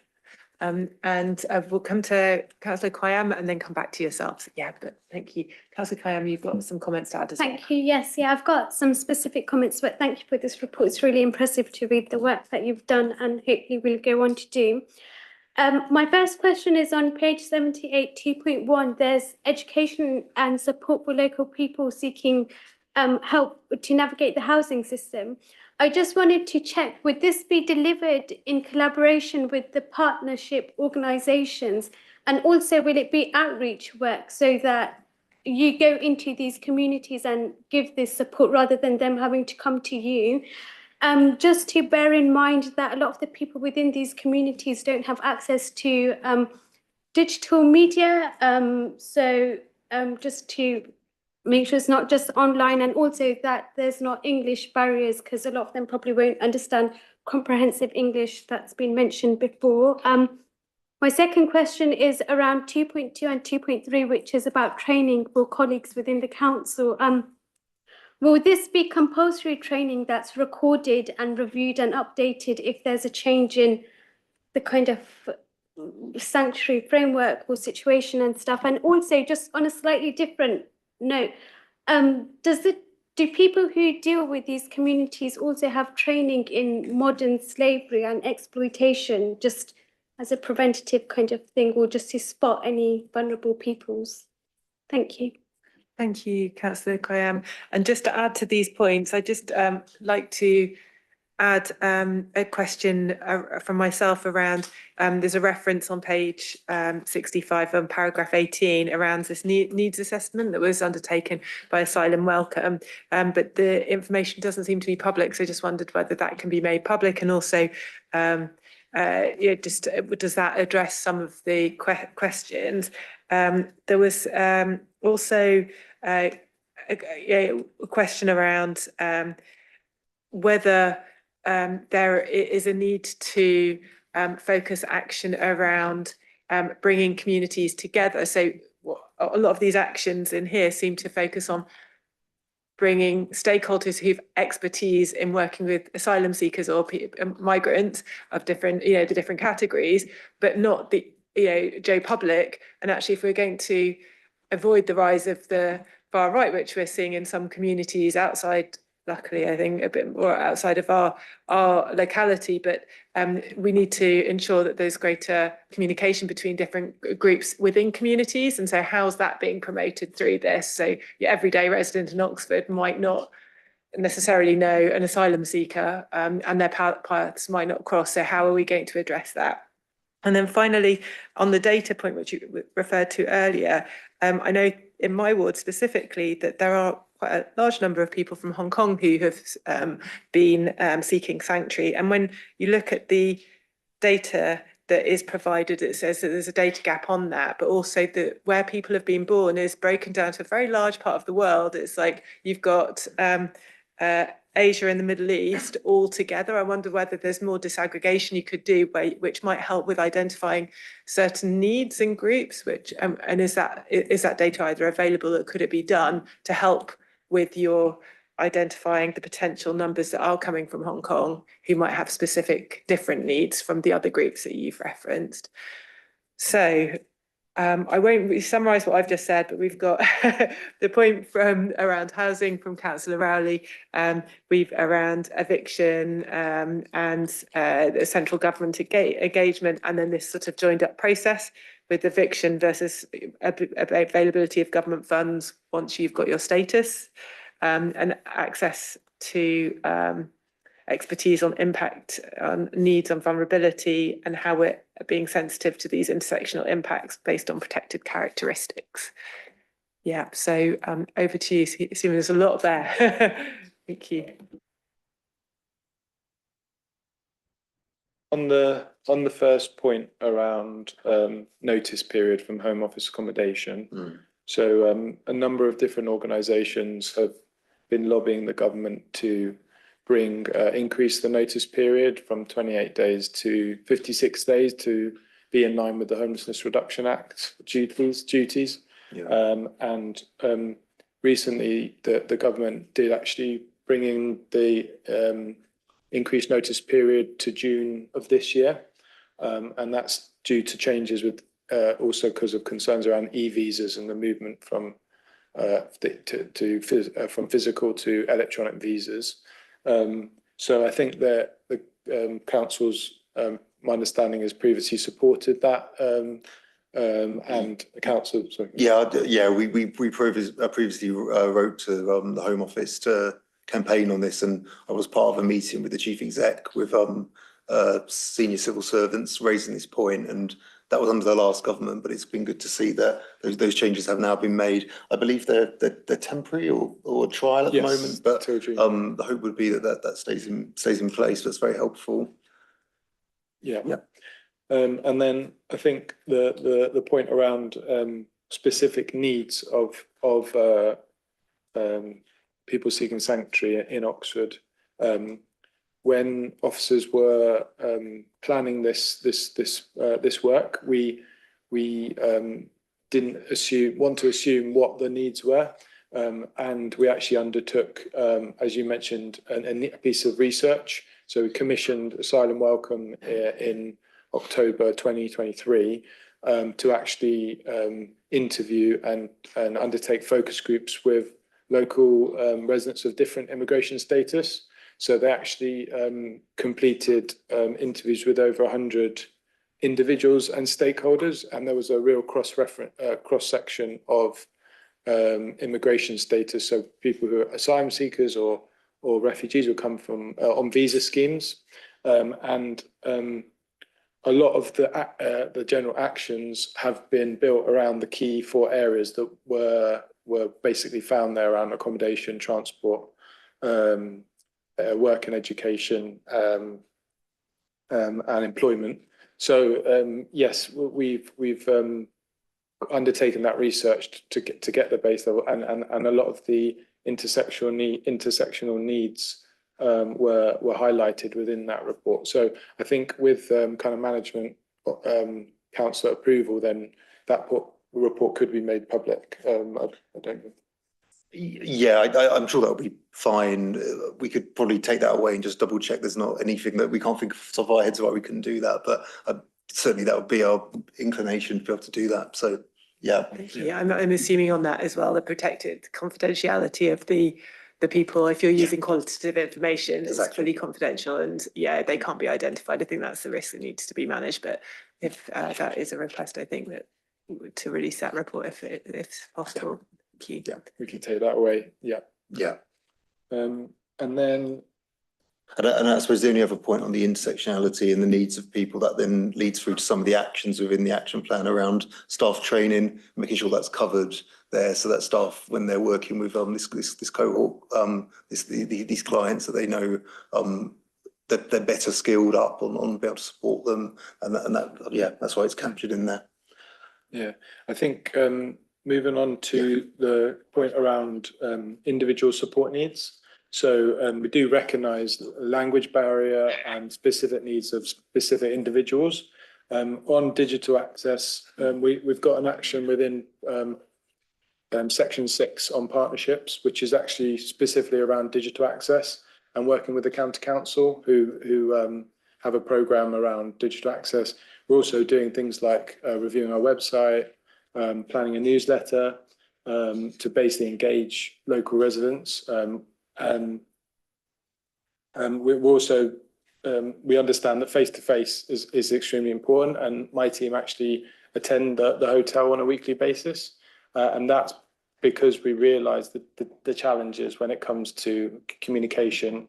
And we'll come to Councillor Khayyam and then come back to yourselves. Yeah, but thank you. Councillor Khayyam, you've got some comments to add as well. Thank you. Yes, yeah, I've got some specific comments, but thank you for this report. It's really impressive to read the work that you've done and hopefully will go on to do. My first question is on page 78, 2.1. There's education and support for local people seeking help to navigate the housing system. I just wanted to check, would this be delivered in collaboration with the partnership organisations? And also, will it be outreach work so that you go into these communities and give this support rather than them having to come to you? Just to bear in mind that a lot of the people within these communities don't have access to digital media. Just to make sure it's not just online, and also that there's not English barriers, because a lot of them probably won't understand comprehensive English that's been mentioned before. My second question is around 2.2 and 2.3, which is about training for colleagues within the council. Will this be compulsory training that's recorded and reviewed and updated if there's a change in the kind of sanctuary framework or situation and stuff? And also, just on a slightly different note, do people who deal with these communities also have training in modern slavery and exploitation, just as a preventative kind of thing, or just to spot any vulnerable peoples? Thank you. Thank you, Councillor Kayam. And just to add to these points, I just like to add a question from myself around, there's a reference on page 65 on paragraph 18 around this needs assessment that was undertaken by Asylum Welcome, but the information doesn't seem to be public, so I just wondered whether that can be made public, and also just does that address some of the questions? There was also a question around whether there is a need to focus action around bringing communities together. So a lot of these actions in here seem to focus on bringing stakeholders who've expertise in working with asylum seekers or migrants of different, the different categories, but not the, Joe Public. And actually, if we're going to avoid the rise of the far right, which we're seeing in some communities outside, luckily, I think a bit more outside of our locality, but we need to ensure that there's greater communication between different groups within communities. And so how's that being promoted through this? So your everyday resident in Oxford might not necessarily know an asylum seeker, and their paths might not cross. So how are we going to address that? And then finally, on the data point, which you referred to earlier, I know in my ward specifically that there are quite a large number of people from Hong Kong who have been seeking sanctuary. And when you look at the data that is provided, it says that there's a data gap on that, but also that where people have been born is broken down to a very large part of the world. It's like you've got Asia and the Middle East all together. I wonder whether there's more disaggregation you could do which might help with identifying certain needs in groups, which and is that data either available or could it be done to help with your identifying the potential numbers that are coming from Hong Kong who might have specific different needs from the other groups that you've referenced. So I won't really summarise what I've just said, but we've got the point from around housing from Councillor Rowley, we've around eviction and the central government engagement, and then this sort of joined up process with eviction versus availability of government funds once you've got your status, and access to expertise on impact, on needs, on vulnerability, and how we're being sensitive to these intersectional impacts based on protected characteristics. Yeah, so over to you, assuming there's a lot there. Thank you. On the first point around notice period from Home Office accommodation, so a number of different organisations have been lobbying the government to increase the notice period from 28 days to 56 days to be in line with the Homelessness Reduction Act duties. Yeah. Recently the government did actually bring in the increased notice period to June of this year, and that's due to changes with also because of concerns around e-visas and the movement from from physical to electronic visas. So I think that the council's, my understanding, has previously supported that and council. Sorry. Yeah. We previously wrote to the Home Office to campaign on this, and I was part of a meeting with the chief exec with senior civil servants raising this point, and that was under the last government. But it's been good to see that those changes have now been made. I believe they're temporary or a trial at the moment, but the hope would be that stays in place. That's very helpful. Yeah. And then I think the point around specific needs of people seeking sanctuary in Oxford. When officers were planning this work, we didn't want to assume what the needs were, and we actually undertook, as you mentioned, a piece of research. So we commissioned Asylum Welcome in October 2023 to actually interview and undertake focus groups with local residents of different immigration status. So they actually completed interviews with over 100 individuals and stakeholders, and there was a real cross-section of immigration status. So people who are asylum seekers or refugees who come from on visa schemes, and a lot of the general actions have been built around the key 4 areas that were basically found there around accommodation, transport, work and education, and employment. So yes, we've undertaken that research to get the base level, and a lot of the intersectional needs were highlighted within that report. So I think with kind of management council approval, then that report could be made public. I don't know. Yeah, I'm sure that'll be fine. We could probably take that away and just double check there's not anything that we can't think of off the top of our heads why we couldn't do that. But certainly that would be our inclination to be able to do that. So yeah. Yeah, I'm assuming on that as well, the protected confidentiality of the people. If you're using qualitative information, it's fully confidential, and yeah, they can't be identified. I think that's the risk that needs to be managed. But if that is a request, I think that to release that report if possible. Yeah, we can take that away. Yeah. And then, and I suppose the only other point on the intersectionality and the needs of people, that then leads through to some of the actions within the action plan around staff training, making sure that's covered there, so that staff, when they're working with this cohort, these clients, that they know that they're better skilled up on being able to support them, and that that's why it's captured in there. Yeah, I think moving on to the point around individual support needs. So we do recognise the language barrier and specific needs of specific individuals. On digital access, we've got an action within section 6 on partnerships, which is actually specifically around digital access and working with the county council who have a programme around digital access. We're also doing things like reviewing our website, planning a newsletter to basically engage local residents. We're also, we understand that face-to-face is extremely important, and my team actually attend the hotel on a weekly basis. And that's because we realise the challenges when it comes to communication,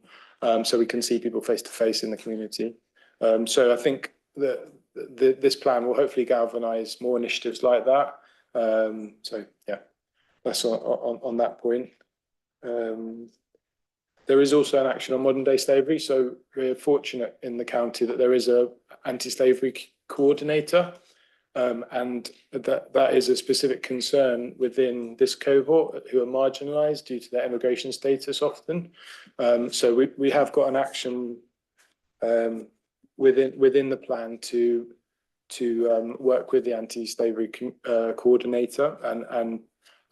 so we can see people face-to-face in the community. So I think that this plan will hopefully galvanise more initiatives like that. So yeah, that's on that point. There is also an action on modern day slavery. So we're fortunate in the county that there is a anti-slavery coordinator, and that is a specific concern within this cohort who are marginalised due to their immigration status often. So we have got an action within the plan to work with the anti-slavery coordinator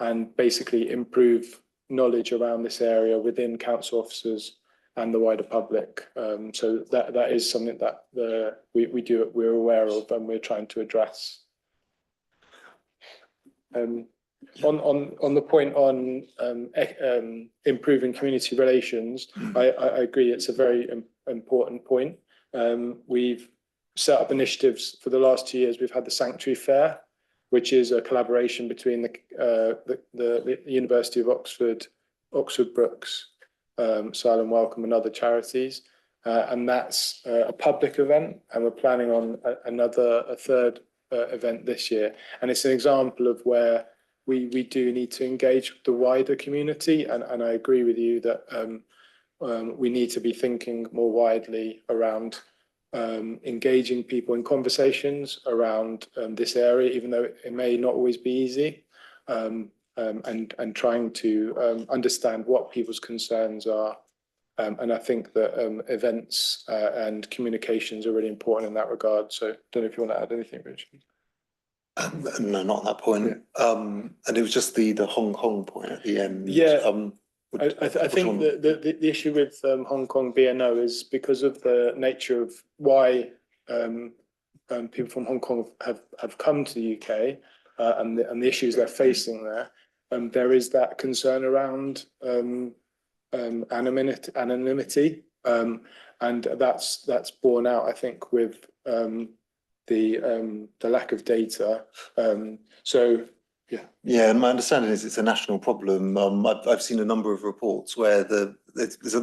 and basically improve knowledge around this area within council officers and the wider public. So that is something that we're aware of and we're trying to address. On the point on improving community relations, I agree it's a very important point. We've set up initiatives for the last 2 years. We've had the Sanctuary Fair, which is a collaboration between the University of Oxford, Oxford Brookes, Silent Welcome and other charities. And that's a public event, and we're planning on a third event this year. And it's an example of where we do need to engage the wider community. And I agree with you that we need to be thinking more widely around engaging people in conversations around this area, even though it may not always be easy, and trying to understand what people's concerns are. And I think that events and communications are really important in that regard. So I don't know if you want to add anything, Richard. No, not on that point. And it was just the Hong Kong point at the end. Yeah. I think the issue with Hong Kong BNO is because of the nature of why people from Hong Kong have come to the UK and the issues they're facing there. There is that concern around anonymity, and that's borne out, I think, with the lack of data. So. Yeah, and my understanding is it's a national problem. I've seen a number of reports where there's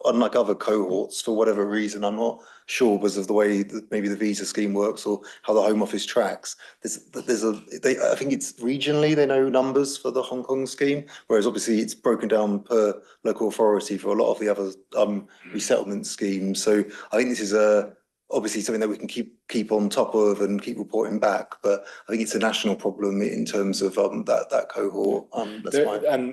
unlike other cohorts, for whatever reason, I'm not sure because of the way that maybe the visa scheme works or how the Home Office tracks. I think it's regionally they know numbers for the Hong Kong scheme, whereas obviously it's broken down per local authority for a lot of the other resettlement schemes. So I think this is obviously something that we can keep on top of and keep reporting back, but I think it's a national problem in terms of that cohort. And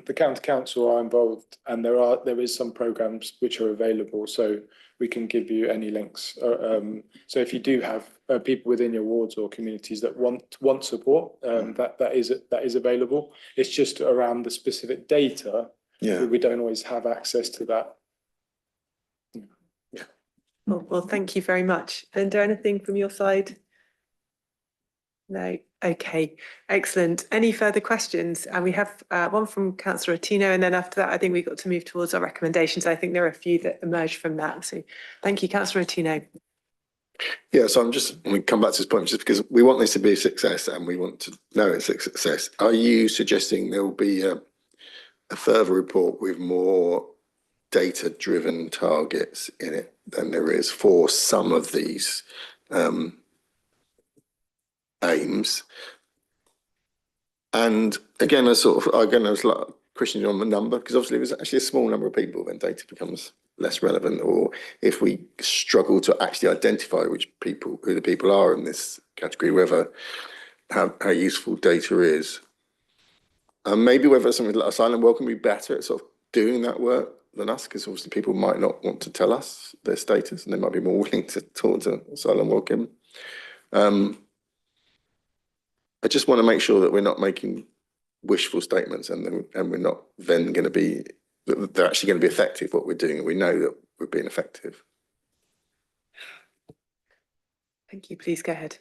the county council are involved, and there is some programs which are available, so we can give you any links. So if you do have people within your wards or communities that want support, that is available. It's just around the specific data. Yeah, we don't always have access to that. Well, thank you very much. Linda, anything from your side? No. Okay, excellent. Any further questions? And we have one from Councillor Attino, and then after that, I think we've got to move towards our recommendations. I think there are a few that emerged from that. So thank you, Councillor Attino. Yeah, so I'm just going to come back to this point just because we want this to be a success and we want to know it's a success. Are you suggesting there will be a further report with more data-driven targets in it than there is for some of these aims? And again, I was like questioning on the number, because obviously it was actually a small number of people, then data becomes less relevant. Or if we struggle to actually identify who the people are in this category, whether how useful data is. Maybe whether something like Asylum Welcome would be better at sort of doing that work than us, because obviously people might not want to tell us their status and they might be more willing to talk to Asylum Welcome. I just want to make sure that we're not making wishful statements and we're not then going to be, they're actually going to be effective what we're doing, and we know that we're being effective. Thank you. Please go ahead.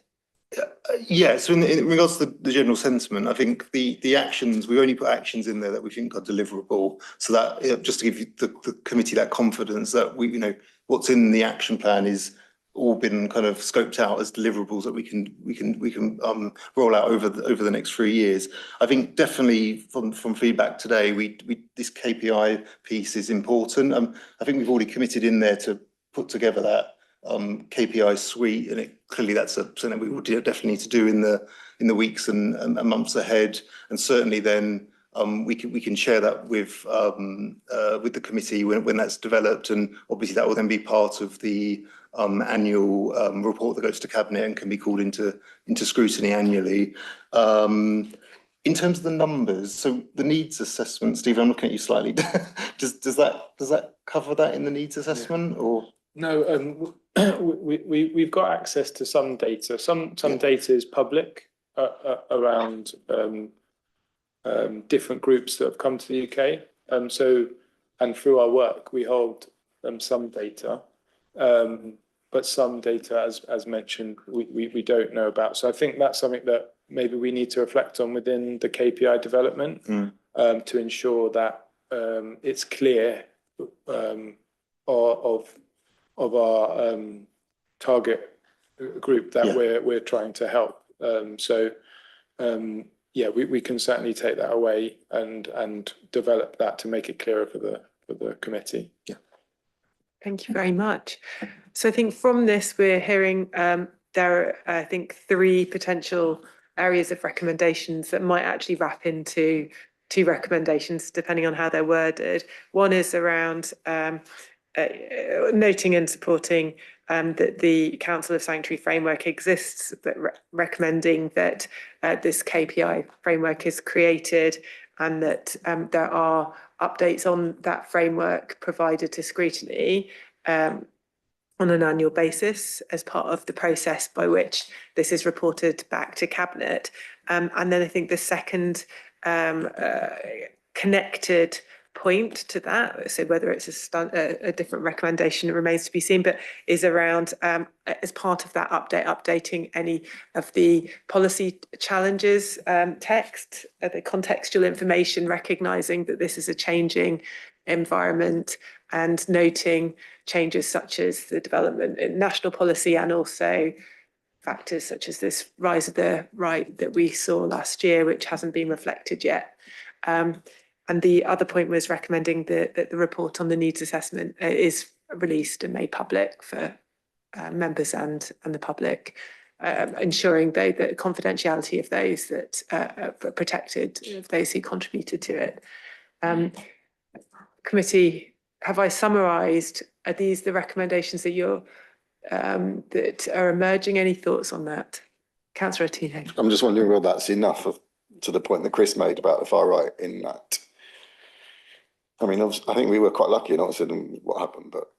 Yeah, so in regards to the general sentiment, I think the actions, we only put actions in there that we think are deliverable. So that just to give you the committee that confidence that what's in the action plan is all been kind of scoped out as deliverables that we can roll out over the next 3 years. I think definitely from feedback today, this KPI piece is important. I think we've already committed in there to put together that KPI suite, and clearly that's something that we will definitely need to do in the weeks and months ahead, and certainly then we can share that with the committee when that's developed, and obviously that will then be part of the annual report that goes to cabinet and can be called into scrutiny annually. In terms of the numbers, so the needs assessment, Steve, I'm looking at you slightly. Does that cover that in the needs assessment, or? No, we've got access to some data. Some data is public around different groups that have come to the UK. And through our work, we hold some data, but some data, as mentioned, we don't know about. So I think that's something that maybe we need to reflect on within the KPI development to ensure that it's clear of our target group that we're trying to help. So yeah, we can certainly take that away and develop that to make it clearer for the committee. Yeah. Thank you very much. So I think from this, we're hearing there are, I think, 3 potential areas of recommendations that might actually wrap into 2 recommendations, depending on how they're worded. One is around noting and supporting that the Council of Sanctuary framework exists, but recommending that this KPI framework is created and that there are updates on that framework provided to Scrutiny on an annual basis as part of the process by which this is reported back to Cabinet. And then I think the second connected point to that, so whether it's a different recommendation, it remains to be seen, but is around as part of that updating any of the policy challenges text, the contextual information, recognising that this is a changing environment and noting changes such as the development in national policy and also factors such as this rise of the right that we saw last year, which hasn't been reflected yet. And the other point was recommending that the report on the needs assessment is released and made public for members and the public, ensuring the confidentiality of those that are protected, of those who contributed to it. Committee, have I summarised? Are these the recommendations that you're that are emerging? Any thoughts on that, Councillor Tino? I'm just wondering whether that's enough to the point that Chris made about the far right. In that, I mean, I think we were quite lucky not seeing what happened, but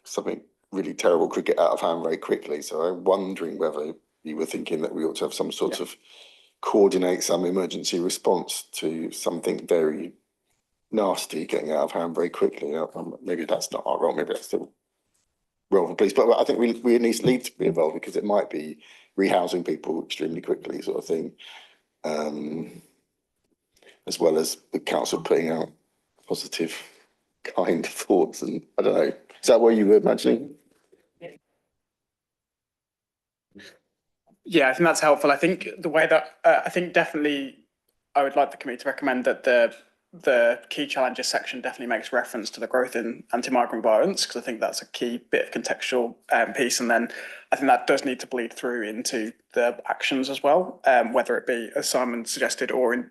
something really terrible could get out of hand very quickly. So I'm wondering whether you were thinking that we ought to have some sort of coordinate some emergency response to something very nasty getting out of hand very quickly. Maybe that's not our role. Maybe that's the role of the police. But I think we need to be involved because it might be rehousing people extremely quickly, sort of thing, as well as the council putting out positive, kind thoughts. And I don't know. Is that what you were imagining? Yeah, I think that's helpful. I think the way that I think definitely I would like the committee to recommend that the key challenges section definitely makes reference to the growth in anti-migrant violence, because I think that's a key bit of contextual piece. And then I think that does need to bleed through into the actions as well, whether it be, as Simon suggested, or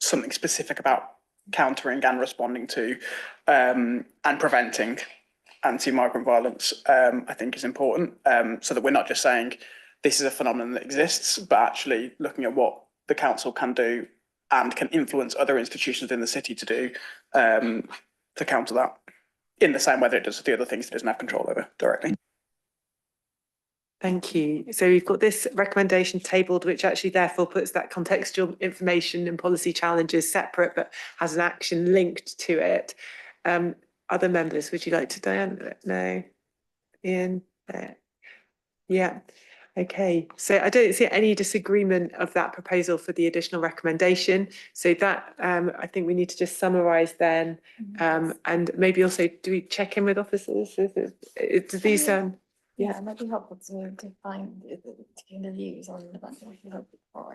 something specific about countering and responding to and preventing anti-migrant violence, I think is important, so that we're not just saying this is a phenomenon that exists, but actually looking at what the council can do and can influence other institutions within the city to do to counter that in the same way that it does the other things it doesn't have control over directly. Thank you. So we've got this recommendation tabled, which actually therefore puts that contextual information and policy challenges separate, but has an action linked to it. Other members, would you like to, Diane? No. Ian? Yeah. Okay, so I don't see any disagreement of that proposal for the additional recommendation. So that I think we need to just summarise then, and maybe also do we check in with officers? Do these yeah, it might be helpful to find the views on the back.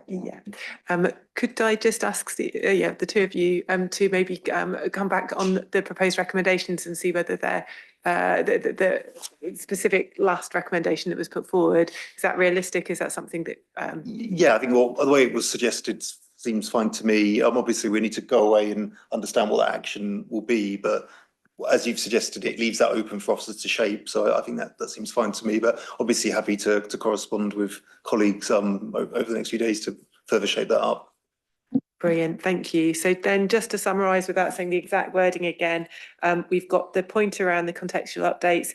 Yeah. Could I just ask the two of you to maybe come back on the proposed recommendations and see whether they're the specific last recommendation that was put forward, is that realistic? Is that something that Yeah, I think the way it was suggested seems fine to me. Obviously we need to go away and understand what that action will be, but as you've suggested, it leaves that open for officers to shape. So I think that seems fine to me, but obviously happy to correspond with colleagues over the next few days to further shape that up. Brilliant, thank you. So then just to summarise without saying the exact wording again, we've got the point around the contextual updates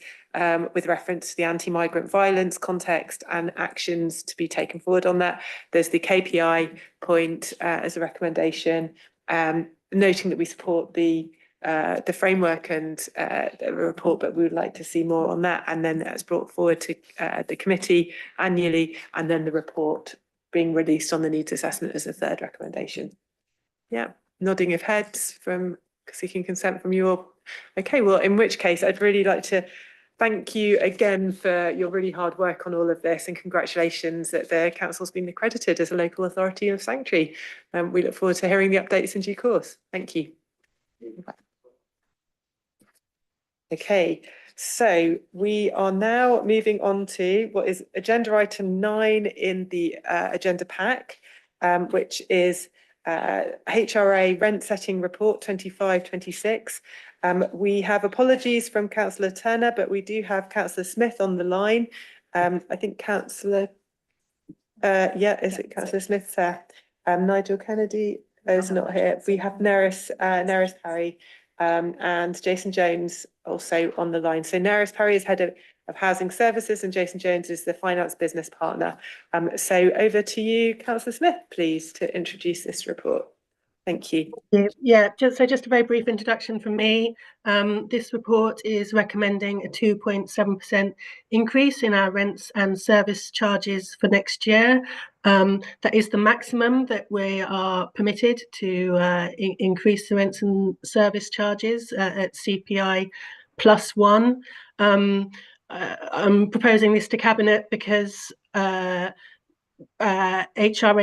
with reference to the anti-migrant violence context and actions to be taken forward on that. There's the KPI point as a recommendation, noting that we support the framework and the report, but we would like to see more on that. And then that's brought forward to the committee annually, and then the report being released on the needs assessment as a third recommendation. Yeah, nodding of heads from seeking consent from you all. Okay, well, in which case I'd really like to thank you again for your really hard work on all of this, and congratulations that the council's been accredited as a local authority of sanctuary. We look forward to hearing the updates in due course. Thank you. Okay, so we are now moving on to what is agenda item 9 in the agenda pack, which is HRA rent setting report 25-26. We have apologies from Councillor Turner, but we do have Councillor Smith on the line. I think Councillor, is it Councillor Smith there? Nigel Kennedy is not here. We have Neris Parry and Jason Jones also on the line. So Neris Parry is Head of Housing Services and Jason Jones is the Finance Business Partner. So over to you, Councillor Smith, please, to introduce this report. Thank you. Yeah, just a very brief introduction from me. This report is recommending a 2.7% increase in our rents and service charges for next year. That is the maximum that we are permitted to increase the rents and service charges at CPI +1. I'm proposing this to Cabinet because HRA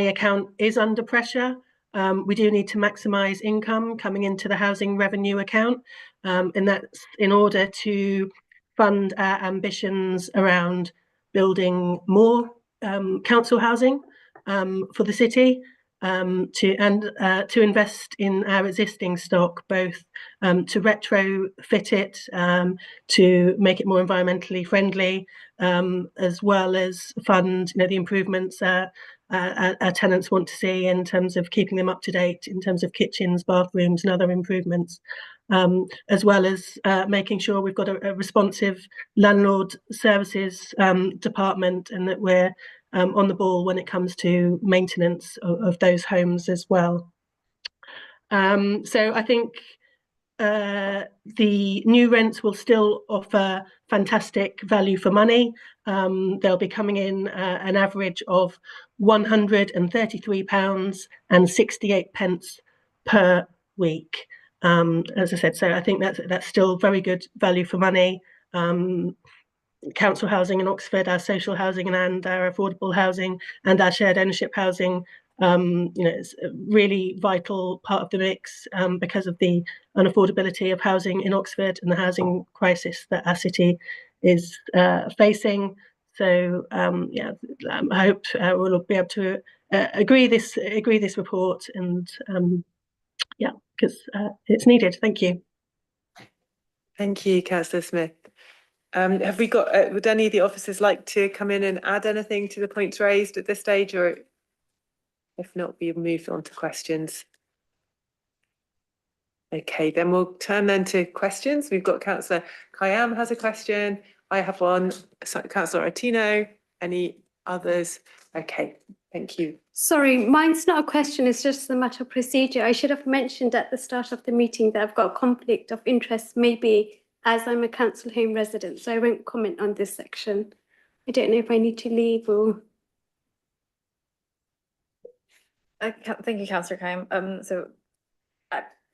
account is under pressure. We do need to maximise income coming into the housing revenue account, and that's in order to fund our ambitions around building more council housing for the city, to invest in our existing stock, both to retrofit it, to make it more environmentally friendly, as well as fund the improvements our tenants want to see in terms of keeping them up to date, in terms of kitchens, bathrooms and other improvements, as well as making sure we've got a responsive landlord services department, and that we're on the ball when it comes to maintenance of those homes as well. So I think the new rents will still offer fantastic value for money. They'll be coming in an average of £133.68 per week. As I said, so I think that's still very good value for money. Council housing in Oxford, our social housing and our affordable housing and our shared ownership housing, it's a really vital part of the mix because of the unaffordability of housing in Oxford and the housing crisis that our city is facing. So I hope we'll be able to agree this report, and because it's needed. Thank you. Thank you, Councillor Smith. Have we got, would any of the officers like to come in and add anything to the points raised at this stage, or if not, we'll move on to questions? Okay, then we'll turn then to questions. We've got Councillor Khayyam has a question. I have one. Councillor Artino, any others? Okay, thank you. Sorry, mine's not a question, it's just a matter of procedure. I should have mentioned at the start of the meeting that I've got a conflict of interest, maybe as I'm a council home resident, so I won't comment on this section. I don't know if I need to leave or... Thank you, Councillor Khayyam.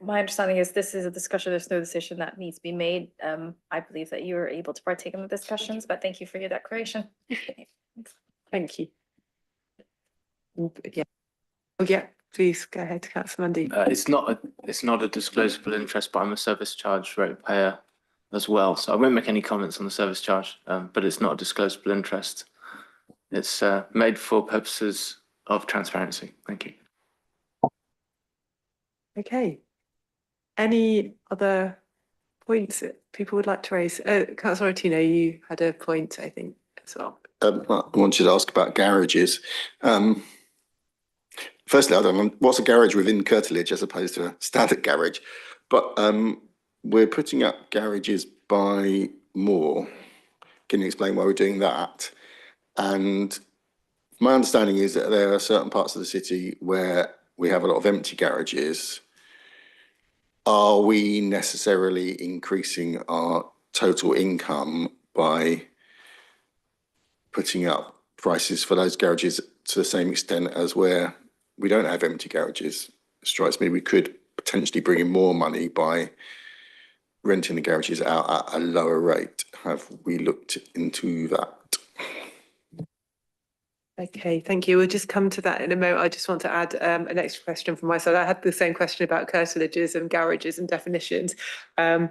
My understanding is this is a discussion, there's no decision that needs to be made. I believe that you were able to partake in the discussions, but thank you for your declaration. Thank you. Yeah, please go ahead, Councillor Mundy. It's not a disclosable interest, but I'm a service charge ratepayer as well, so I won't make any comments on the service charge, but it's not a disclosable interest. It's made for purposes of transparency. Thank you. Okay. Any other points that people would like to raise? Councillor Artino, you had a point, I think, as well. I wanted to ask about garages. Firstly, I don't know what's a garage within curtilage as opposed to a standard garage, but we're putting up garages by more. Can you explain why we're doing that? And my understanding is that there are certain parts of the city where we have a lot of empty garages. Are we necessarily increasing our total income by putting up prices for those garages to the same extent as where we don't have empty garages? It strikes me we could potentially bring in more money by renting the garages out at a lower rate. Have we looked into that? Okay, thank you. We'll just come to that in a moment. I just want to add an extra question from my side. I had the same question about curtilages and garages and definitions. Yeah,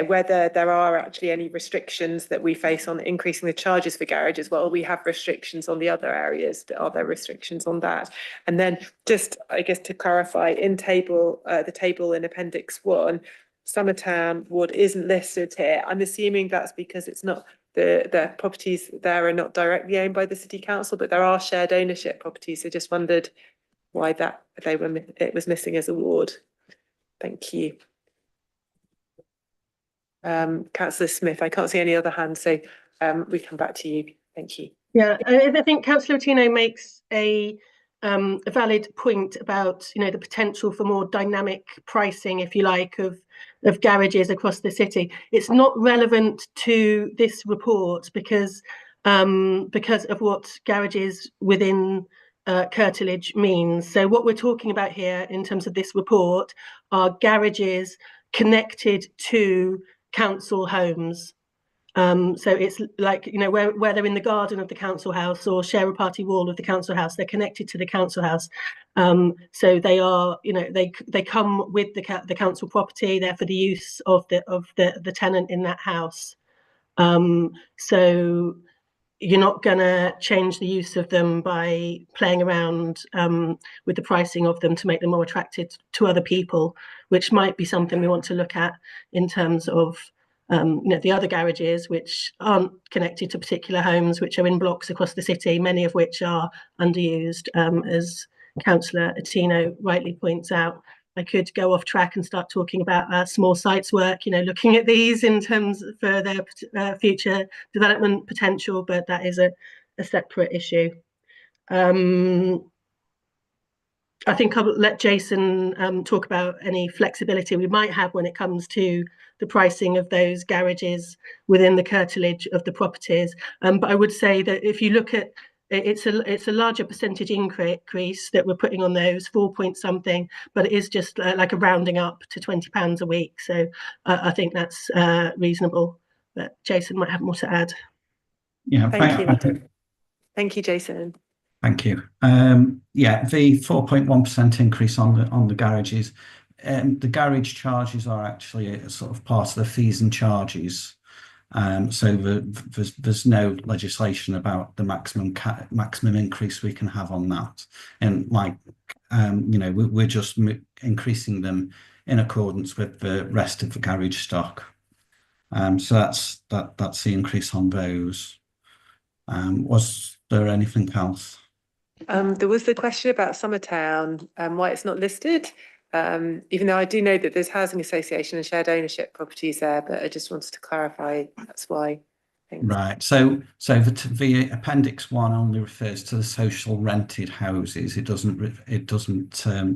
whether there are actually any restrictions that we face on increasing the charges for garages. Well, we have restrictions on the other areas. Are there restrictions on that? And then just, I guess, to clarify, in the table in Appendix 1, Summertown Ward isn't listed here. I'm assuming that's because it's not the properties there are not directly owned by the city council, but there are shared ownership properties. So just wondered why it was missing as a ward. Thank you. Councillor Smith, I can't see any other hands, so we come back to you. Thank you. Yeah, I think Councillor Ottino makes a valid point about, you know, the potential for more dynamic pricing, if you like, of garages across the city. It's not relevant to this report because of what garages within curtilage means. So what we're talking about here in terms of this report are garages connected to council homes. So it's like, you know, where they're in the garden of the council house or share a party wall of the council house, they're connected to the council house. So they are, you know, they come with the council property. They're for the use of the tenant in that house. So you're not going to change the use of them by playing around with the pricing of them to make them more attractive to other people, which might be something we want to look at in terms of you know, the other garages which aren't connected to particular homes, which are in blocks across the city, many of which are underused, as Councillor Ottino rightly points out. I could go off track and start talking about small sites work, you know, looking at these in terms for their future development potential, but that is a separate issue. I think I'll let Jason talk about any flexibility we might have when it comes to the pricing of those garages within the curtilage of the properties. But I would say that if you look at it's a larger percentage increase that we're putting on those, 4 point something, but it is just like a rounding up to £20 a week. So I think that's reasonable. But Jason might have more to add. Yeah, thank you. Thank you, Jason. Thank you. Yeah, the 4.1% increase on the garages. The garage charges are actually a sort of part of the fees and charges. So there's no legislation about the maximum increase we can have on that. And like, you know, we're just increasing them in accordance with the rest of the garage stock. So that's the increase on those. Was there anything else? There was the question about Summertown and why it's not listed, even though I do know that there's housing association and shared ownership properties there, but I just wanted to clarify that's why. Thanks. Right. So the Appendix 1 only refers to the social rented houses. It doesn't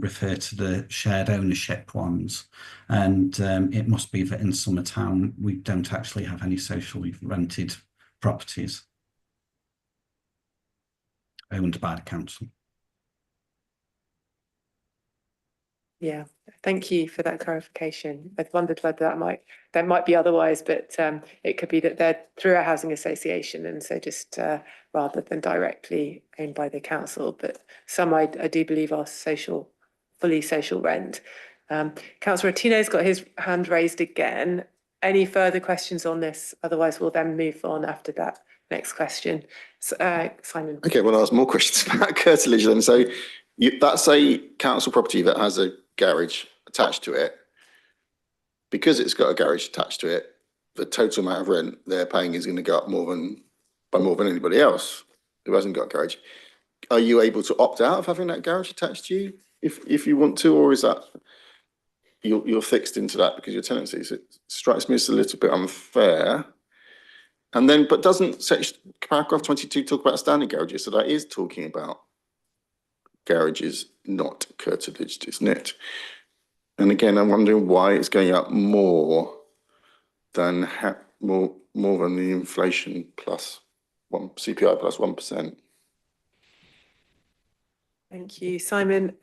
refer to the shared ownership ones, and it must be that in Summertown we don't actually have any socially rented properties owned by the council. Yeah, thank you for that clarification. I wondered whether that might be otherwise, but it could be that they're through a housing association, and so just rather than directly owned by the council. But some I do believe are fully social rent. Councillor Ottino's got his hand raised again. Any further questions on this? Otherwise, we'll then move on after that. Next question, Simon. Okay, well, I'll ask more questions about curtilage then. So that's a council property that has a garage attached to it. Because it's got a garage attached to it, the total amount of rent they're paying is going to go up by more than anybody else who hasn't got a garage. Are you able to opt out of having that garage attached to you if you want to, or is that you're fixed into that because your tenancy? So it strikes me as a little bit unfair. And then, but doesn't paragraph 22 talk about standard garages? So that is talking about garages not curtilaged, isn't it? And again, I'm wondering why it's going up more than the inflation plus CPI plus 1%. Thank you, Simon.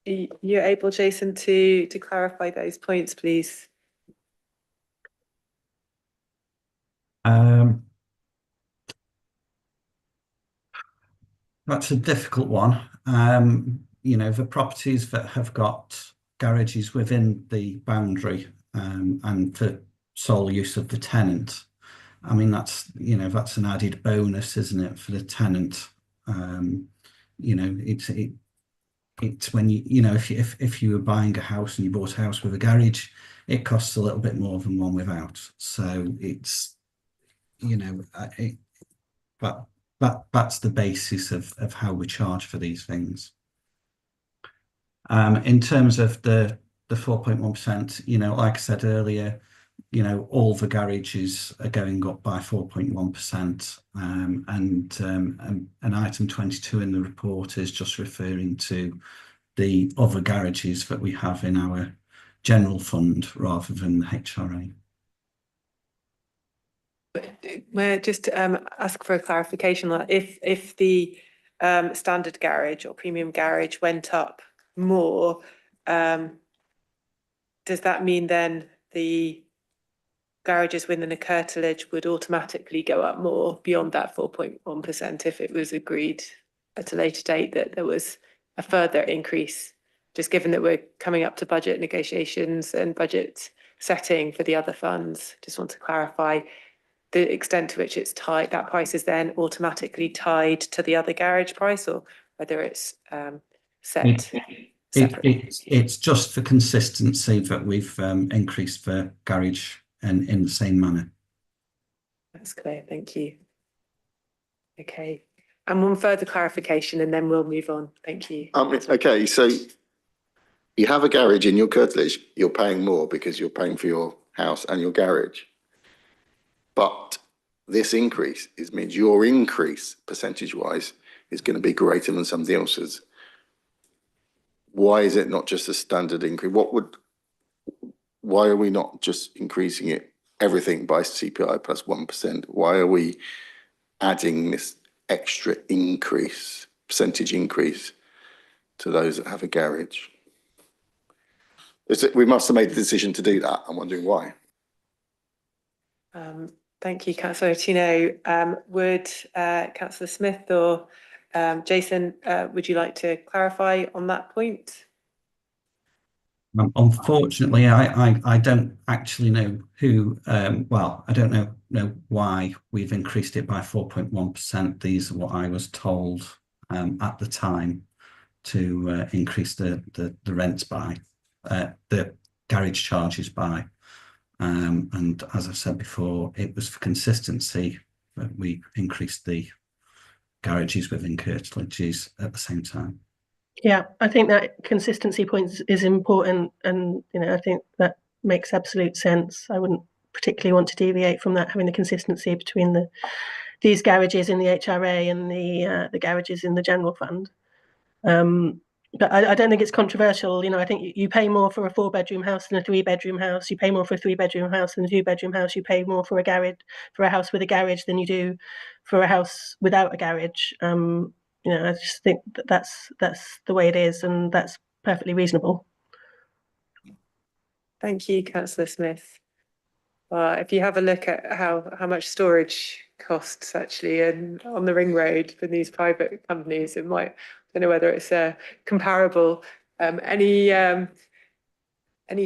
You're able, Jason, to clarify those points, please? That's a difficult one. You know, the properties that have got garages within the boundary and for sole use of the tenant, I mean, that's, you know, that's an added bonus, isn't it, for the tenant? You know, it's when you know, if you were buying a house and you bought a house with a garage, it costs a little bit more than one without. So it's, you know, that's the basis of how we charge for these things. In terms of the 4.1%, you know, like I said earlier, you know, all the garages are going up by 4.1%, and item 22 in the report is just referring to the other garages that we have in our general fund rather than the HRA. May I just ask for a clarification? If the standard garage or premium garage went up more, does that mean then the garages within the curtilage would automatically go up more beyond that 4.1% if it was agreed at a later date that there was a further increase? Just given that we're coming up to budget negotiations and budget setting for the other funds, just want to clarify the extent to which it's tied, that price is then automatically tied to the other garage price, or whether it's set separately. It's just for consistency that we've increased the garage in the same manner. That's clear, thank you. Okay, and one further clarification and then we'll move on, thank you. Okay, so you have a garage in your curtilage, you're paying more because you're paying for your house and your garage. But this increase means your increase percentage-wise is going to be greater than somebody else's. Why is it not just a standard increase? Why are we not just increasing it everything by CPI plus 1%? Why are we adding this extra increase, percentage increase, to those that have a garage? We must have made the decision to do that. I'm wondering why. Thank you, Councillor Tino. Would Councillor Smith or Jason, would you like to clarify on that point? Unfortunately, I don't actually know who. Well, I don't know why we've increased it by 4.1%. These are what I was told at the time to increase the rents by the garage charges by. And as I said before, it was for consistency that we increased the garages within curtilages at the same time. Yeah, I think that consistency point is important, and you know, I think that makes absolute sense. I wouldn't particularly want to deviate from that, having the consistency between these garages in the HRA and the garages in the general fund. But I don't think it's controversial. You know, I think you pay more for a 4-bedroom house than a 3-bedroom house. You pay more for a 3-bedroom house than a 2-bedroom house. You pay more for a house with a garage than you do for a house without a garage. You know, I just think that's the way it is, and that's perfectly reasonable. Thank you, Councillor Smith. If you have a look at how much storage costs actually on the ring road for these private companies, it might, I don't know whether it's comparable. Any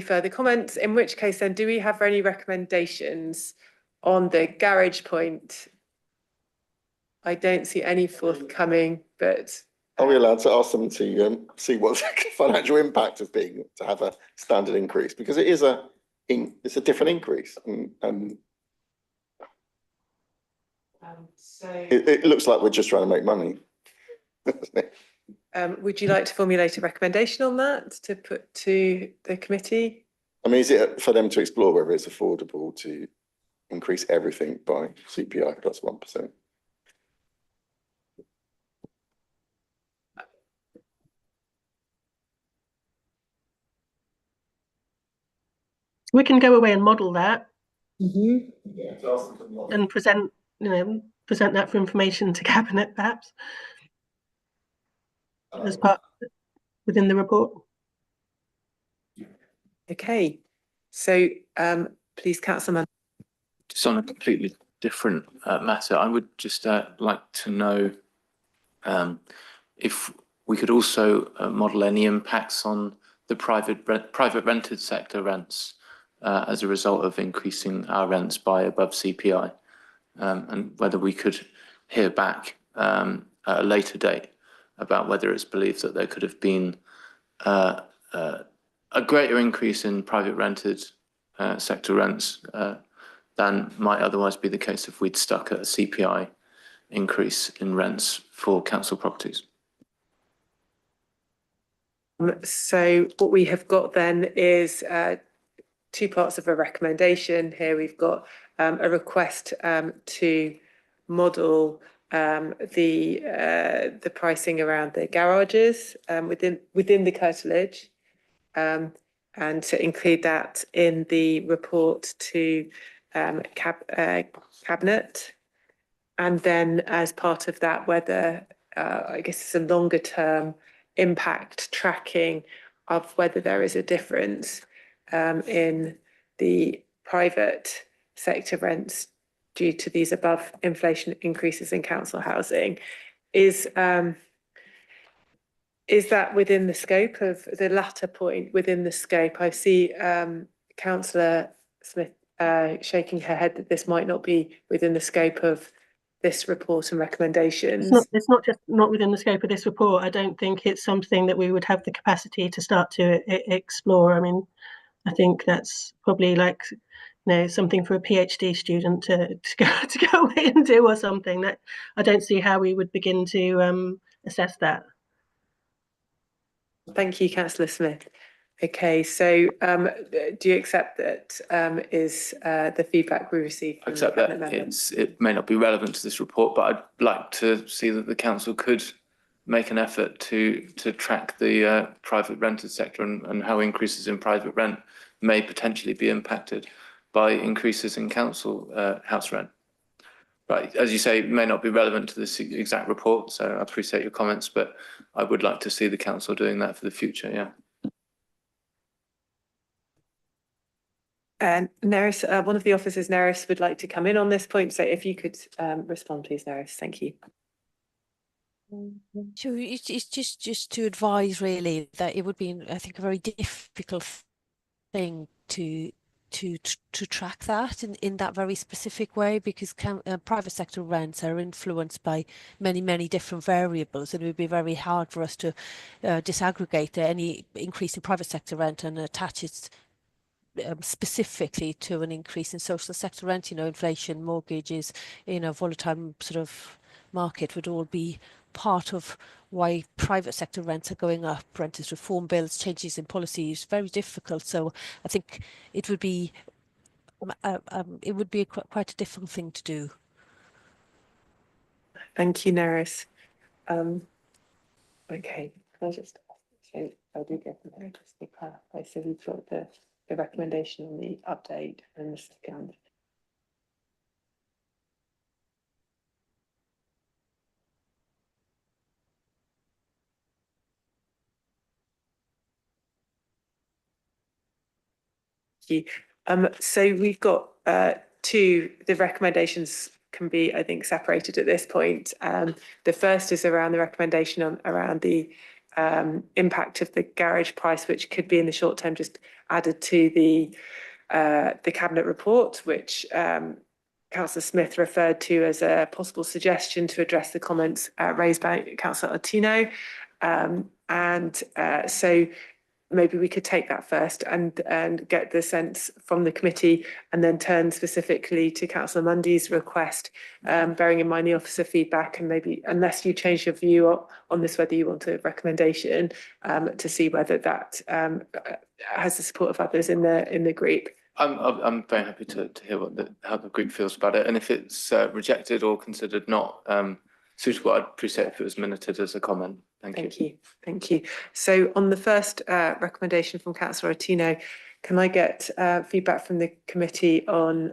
further comments? In which case then, do we have any recommendations on the garage point? I don't see any forthcoming, but are we allowed to ask them to see what the financial impact of being to have a standard increase? Because it is it's a different increase. So it looks like we're just trying to make money. Would you like to formulate a recommendation on that to put to the committee? I mean, is it for them to explore whether it's affordable to increase everything by CPI plus 1%? We can go away and model that, Mm-hmm. and present that for information to Cabinet, perhaps, as part within the report. Okay, so please, Councillor Munn. Just on a completely different matter, I would just like to know if we could also model any impacts on the private rented sector rents as a result of increasing our rents by above CPI, and whether we could hear back at a later date about whether it's believed that there could have been a greater increase in private rented sector rents than might otherwise be the case if we'd stuck at a CPI increase in rents for council properties. So what we have got then is two parts of a recommendation. Here we've got a request to model the pricing around the garages within the curtilage, and to include that in the report to cabinet, and then as part of that, whether I guess it's a longer term impact tracking of whether there is a difference in the private sector rents due to these above inflation increases in council housing. Is that within the scope of the latter point, within the scope? I see Councillor Smith shaking her head that this might not be within the scope of this report and recommendations. It's not just not within the scope of this report. I don't think it's something that we would have the capacity to start to explore. I mean, I think that's probably like, you know, something for a PhD student to go away and do, or something. That I don't see how we would begin to assess that. Thank you, Councillor Smith. Okay, so do you accept that is the feedback we received from Accept the that cabinet member? it may not be relevant to this report, but I'd like to see that the council could make an effort to track the private rented sector and how increases in private rent may potentially be impacted by increases in council house rent. Right, as you say, it may not be relevant to this exact report, so I appreciate your comments, but I would like to see the council doing that for the future, yeah. And Neris, one of the officers, Neris, would like to come in on this point. So if you could respond, please, Neris. Thank you. Sure, it's just to advise really that it would be, I think, a very difficult thing to track that in that very specific way, because private sector rents are influenced by many different variables, and it would be very hard for us to disaggregate any increase in private sector rent and attach it specifically to an increase in social sector rent. You know, inflation, mortgages, you know, volatile sort of market would all be part of why private sector rents are going up. Renters reform bills, changes in policy is very difficult. So I think it would be quite a difficult thing to do. Thank you, Neris. Okay, can I just so I do get from there just to clarify. So we've got the recommendation on the update and the second. Thank you. So we've got the recommendations can be, I think, separated at this point. The first is around the recommendation around the impact of the garage price, which could be in the short term just added to the cabinet report, which Councillor Smith referred to as a possible suggestion to address the comments raised by Councillor Ottino. So maybe we could take that first and get the sense from the committee, and then turn specifically to Councillor Mundy's request, bearing in mind the officer feedback, and maybe, unless you change your view on this, whether you want a recommendation to see whether that has the support of others in the group. I'm very happy to hear how the group feels about it, and if it's rejected or considered not suitable, I'd appreciate if it was minuted as a comment. Thank you. Thank you. So on the first recommendation from Councillor Ottino, can I get feedback from the committee on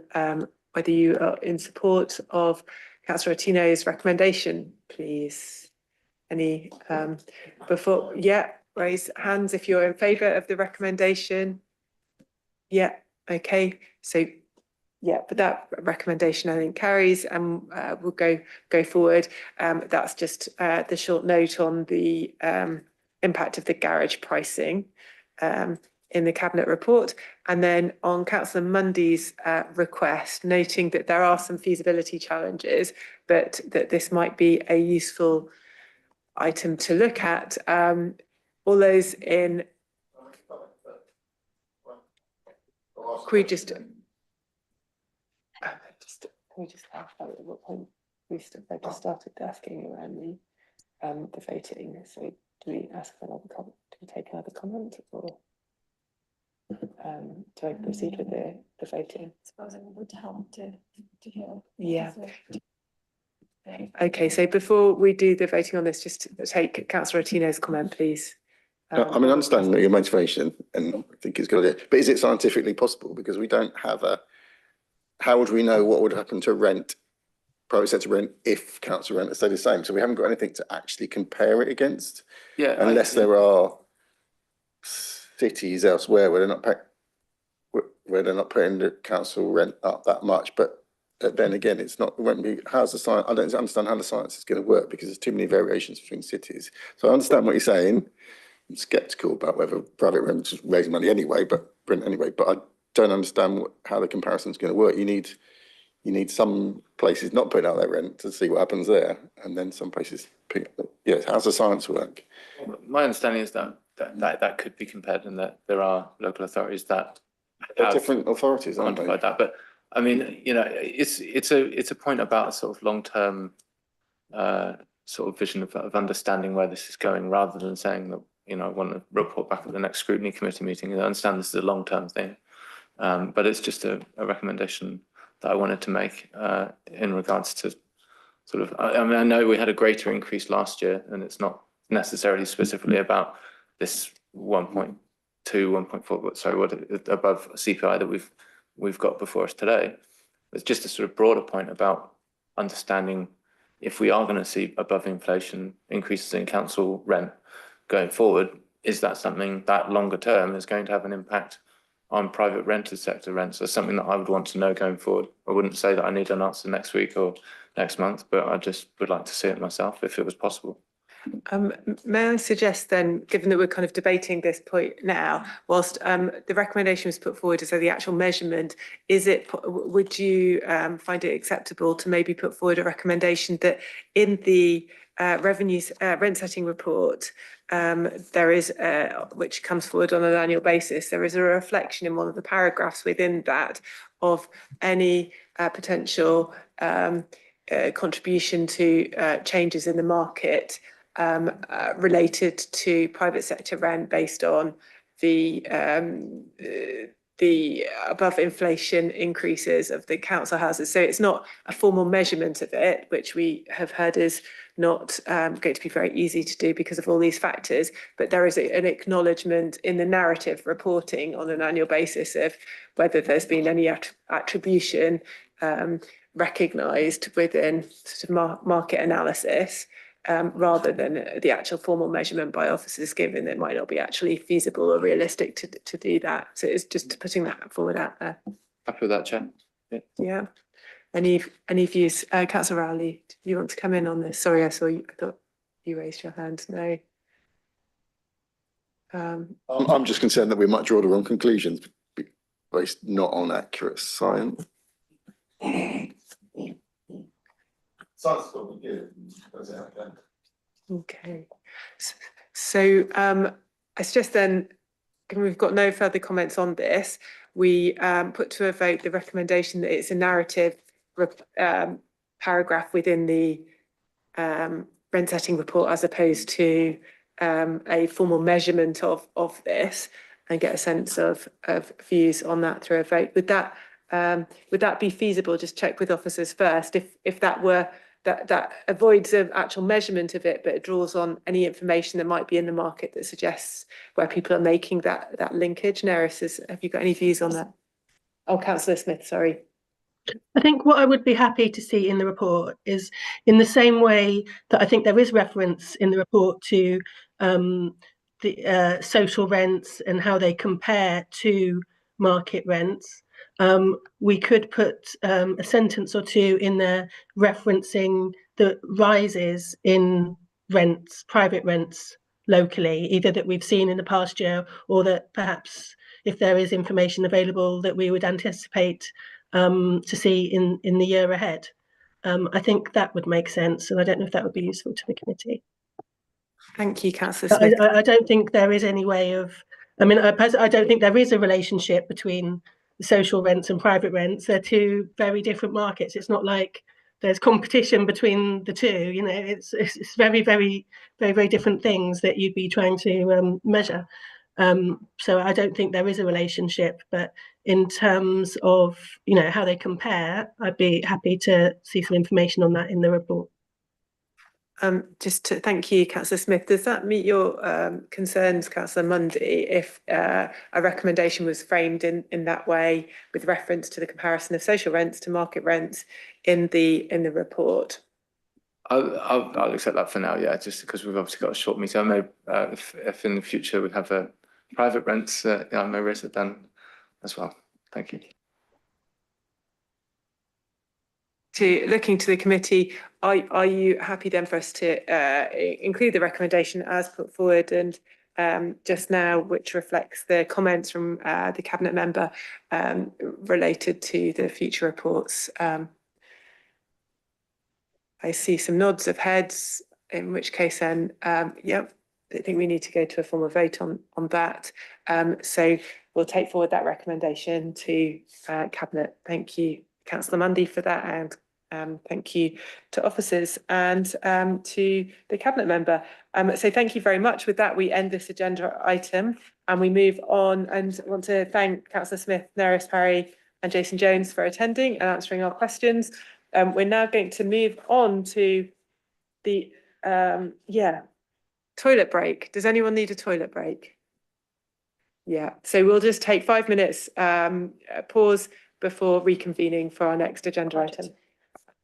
whether you are in support of Councillor Ottino's recommendation, please? Any before? Yeah, raise hands if you're in favour of the recommendation. Yeah, okay, so yeah, but that recommendation I think carries and we'll go forward. That's just the short note on the impact of the garage pricing in the cabinet report. And then on Councillor Mundy's request, noting that there are some feasibility challenges, but that this might be a useful item to look at. All those in, could we just can we just ask at what point we just started asking around the voting? So do we ask for another comment? Do we take another comment, or do I proceed with the voting? I suppose it would help to hear. Yeah. Okay, so before we do the voting on this, just take Councillor Ottino's comment, please. I mean, I understand your motivation, and I think it's a good idea, but is it scientifically possible? Because we don't have how would we know what would happen to rent, private sector rent, if council rent stayed the same? So we haven't got anything to actually compare it against. Yeah. Unless there are cities elsewhere where they're not putting the council rent up that much. But then again, it won't be, how's the science? I don't understand how the science is going to work, because there's too many variations between cities. So I understand what you're saying. I'm sceptical about whether private rent is raising money anyway, but I don't understand how the comparison is going to work. You need some places not putting out their rent to see what happens there, and then some places. Yes, how's the science work? My understanding is that could be compared, and that there are local authorities that have different authorities, aren't they? quantified that. But I mean, you know, it's a point about sort of long-term sort of vision of understanding where this is going, rather than saying that, you know, I want to report back at the next scrutiny committee meeting. I understand this is a long-term thing, but it's just a recommendation that I wanted to make in regards to sort of, I mean, I know we had a greater increase last year, and it's not necessarily specifically about this 1.2, 1.4, but sorry, what above CPI that we've got before us today. It's just a sort of broader point about understanding if we are going to see above inflation increases in council rent going forward, is that something that longer term is going to have an impact on private rented sector rents? That's something that I would want to know going forward. I wouldn't say that I need an answer next week or next month, but I just would like to see it myself if it was possible. May I suggest then, given that we're kind of debating this point now, whilst the recommendation was put forward as the actual measurement, would you find it acceptable to maybe put forward a recommendation that in the revenues rent setting report, there is, which comes forward on an annual basis, there is a reflection in one of the paragraphs within that of any potential contribution to changes in the market related to private sector rent based on the above inflation increases of the council houses. So it's not a formal measurement of it, which we have heard is not going to be very easy to do because of all these factors, but there is an acknowledgement in the narrative reporting on an annual basis of whether there's been any attribution recognised within sort of market analysis, rather than the actual formal measurement by officers, given that it might not be actually feasible or realistic to do that. So it's just putting that forward out there. Happy with that, Chair. Yeah. Any views? Councillor Rowley, do you want to come in on this? Sorry, I thought you raised your hand. No. I'm just concerned that we might draw the wrong conclusions based not on accurate science. Okay. So I suggest then, given we've got no further comments on this, we put to a vote the recommendation that it's a narrative paragraph within the rent setting report, as opposed to a formal measurement of this, and get a sense of views on that through a vote. Would that be feasible? Just check with officers first. If that were that avoids an actual measurement of it, but it draws on any information that might be in the market that suggests where people are making that linkage. Neris, have you got any views on that? Oh, Councillor Smith, sorry. I think what I would be happy to see in the report is, in the same way that I think there is reference in the report to the social rents and how they compare to market rents. We could put a sentence or two in there referencing the rises in rents, private rents locally, either that we've seen in the past year or that perhaps if there is information available that we would anticipate to see in the year ahead. I think that would make sense, and I don't know if that would be useful to the committee. Thank you, Councillor Smith. I don't think there is any way of, I mean, I don't think there is a relationship between social rents and private rents. They're two very different markets. It's not like there's competition between the two, you know, it's very, very, very, very different things that you'd be trying to measure. So I don't think there is a relationship, but in terms of, you know, how they compare, I'd be happy to see some information on that in the report. Just to thank you, Councillor Smith. Does that meet your concerns, Councillor Mundy, if a recommendation was framed in that way with reference to the comparison of social rents to market rents in the report? I'll accept that for now, yeah, just because we've obviously got a short meeting. I know if in the future we have a private rents, yeah, I may raise it then as well. Thank you. Looking to the committee, are you happy then for us to include the recommendation as put forward and just now, which reflects the comments from the cabinet member related to the future reports? I see some nods of heads, in which case then, yep, I think we need to go to a formal vote on that. So we'll take forward that recommendation to cabinet. Thank you, Councillor Mundy, for that, and thank you to officers and to the cabinet member. So thank you very much. With that, we end this agenda item and we move on, and I want to thank Councillor Smith, Neris Parry and Jason Jones for attending and answering our questions. We're now going to move on to the toilet break. Does anyone need a toilet break? Yeah, so we'll just take 5 minutes pause before reconvening for our next agenda item.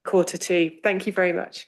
1:45. Thank you very much.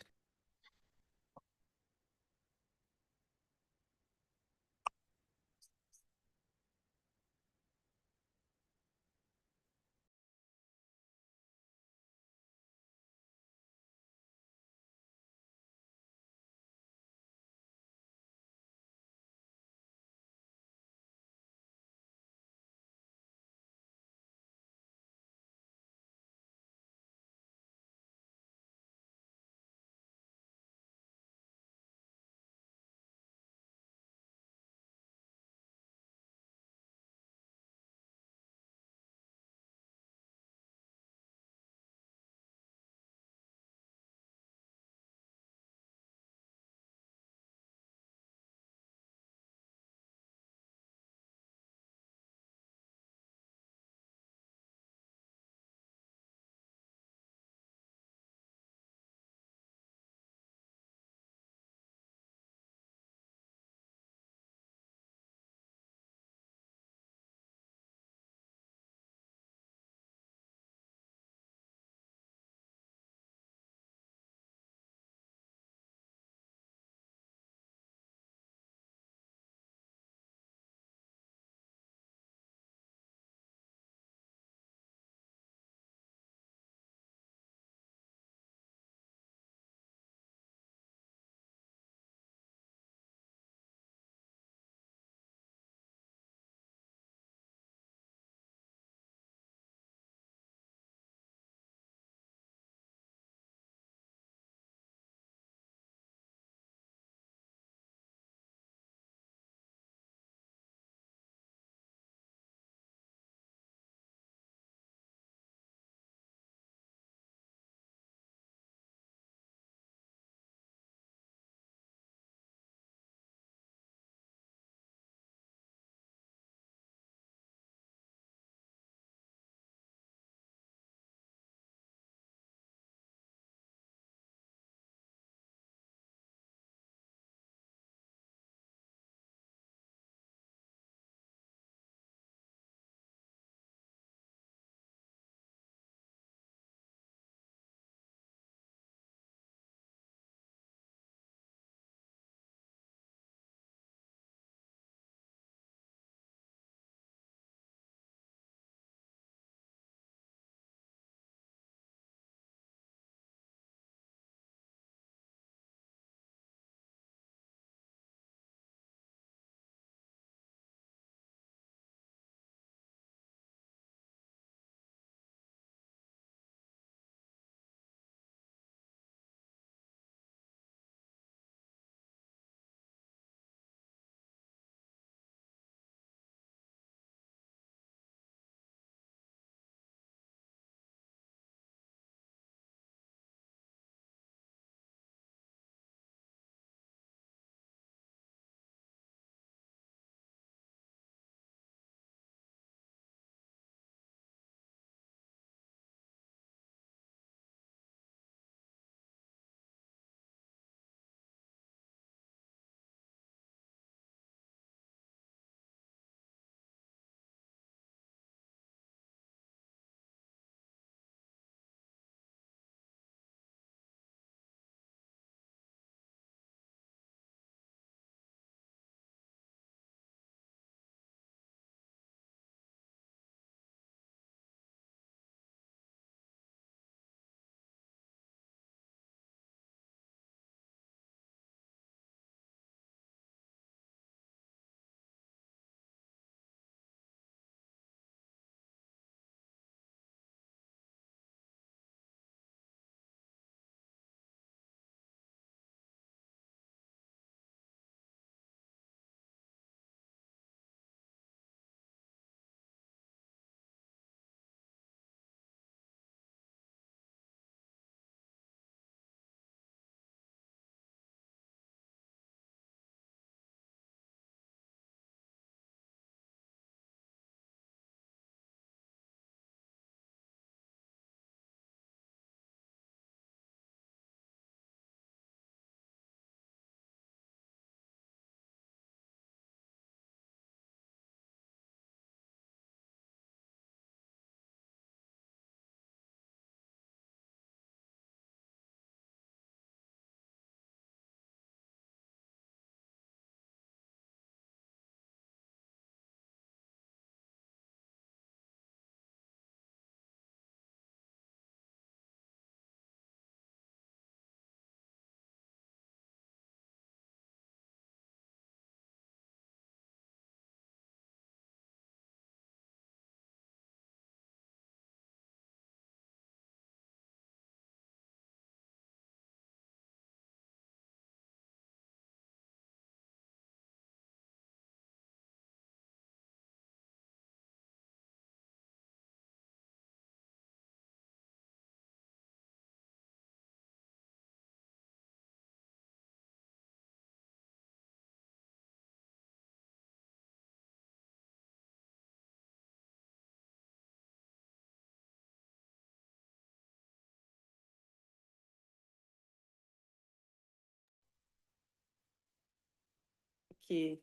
you.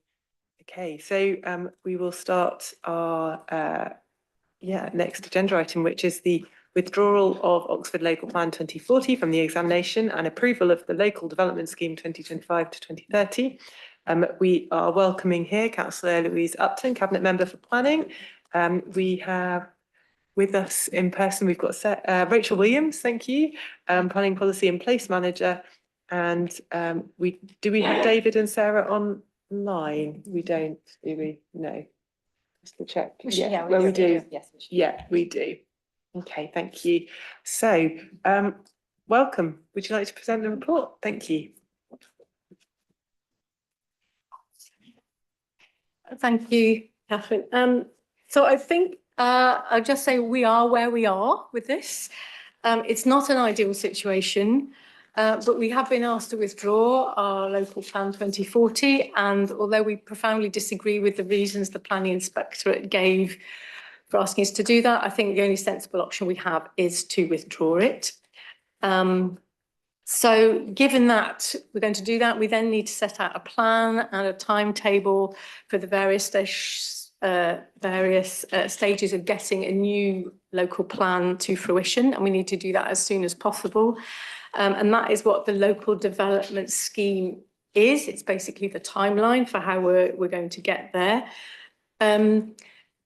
Okay, so we will start our next agenda item, which is the withdrawal of Oxford Local Plan 2040 from the examination and approval of the Local Development Scheme 2025 to 2030. We are welcoming here Councillor Louise Upton, Cabinet Member for Planning. We have with us in person, we've got Rachel Williams, thank you, Planning Policy and Place Manager. And we have David and Sarah online? We don't, do we? No. Just to check. Yeah, well, we do. Yes. Yeah, we do. Okay, thank you. So, welcome. Would you like to present the report? Thank you. Thank you, Catherine. So I think I'll just say we are where we are with this. It's not an ideal situation, but we have been asked to withdraw our local plan 2040. And although we profoundly disagree with the reasons the planning inspectorate gave for asking us to do that, I think the only sensible option we have is to withdraw it. So given that we're going to do that, we then need to set out a plan and a timetable for the various stages of getting a new local plan to fruition, and we need to do that as soon as possible. And that is what the local development scheme is. It's basically the timeline for how we're going to get there.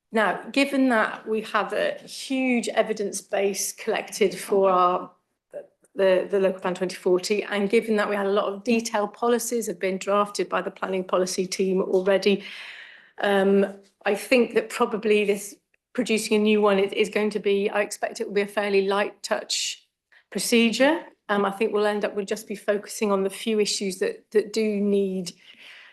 Now, given that we have a huge evidence base collected for the Local Plan 2040, and given that we had a lot of detailed policies have been drafted by the planning policy team already, I think that probably this producing a new one is going to be, I expect it will be a fairly light touch procedure. I think we'll end up with just be focusing on the few issues that do need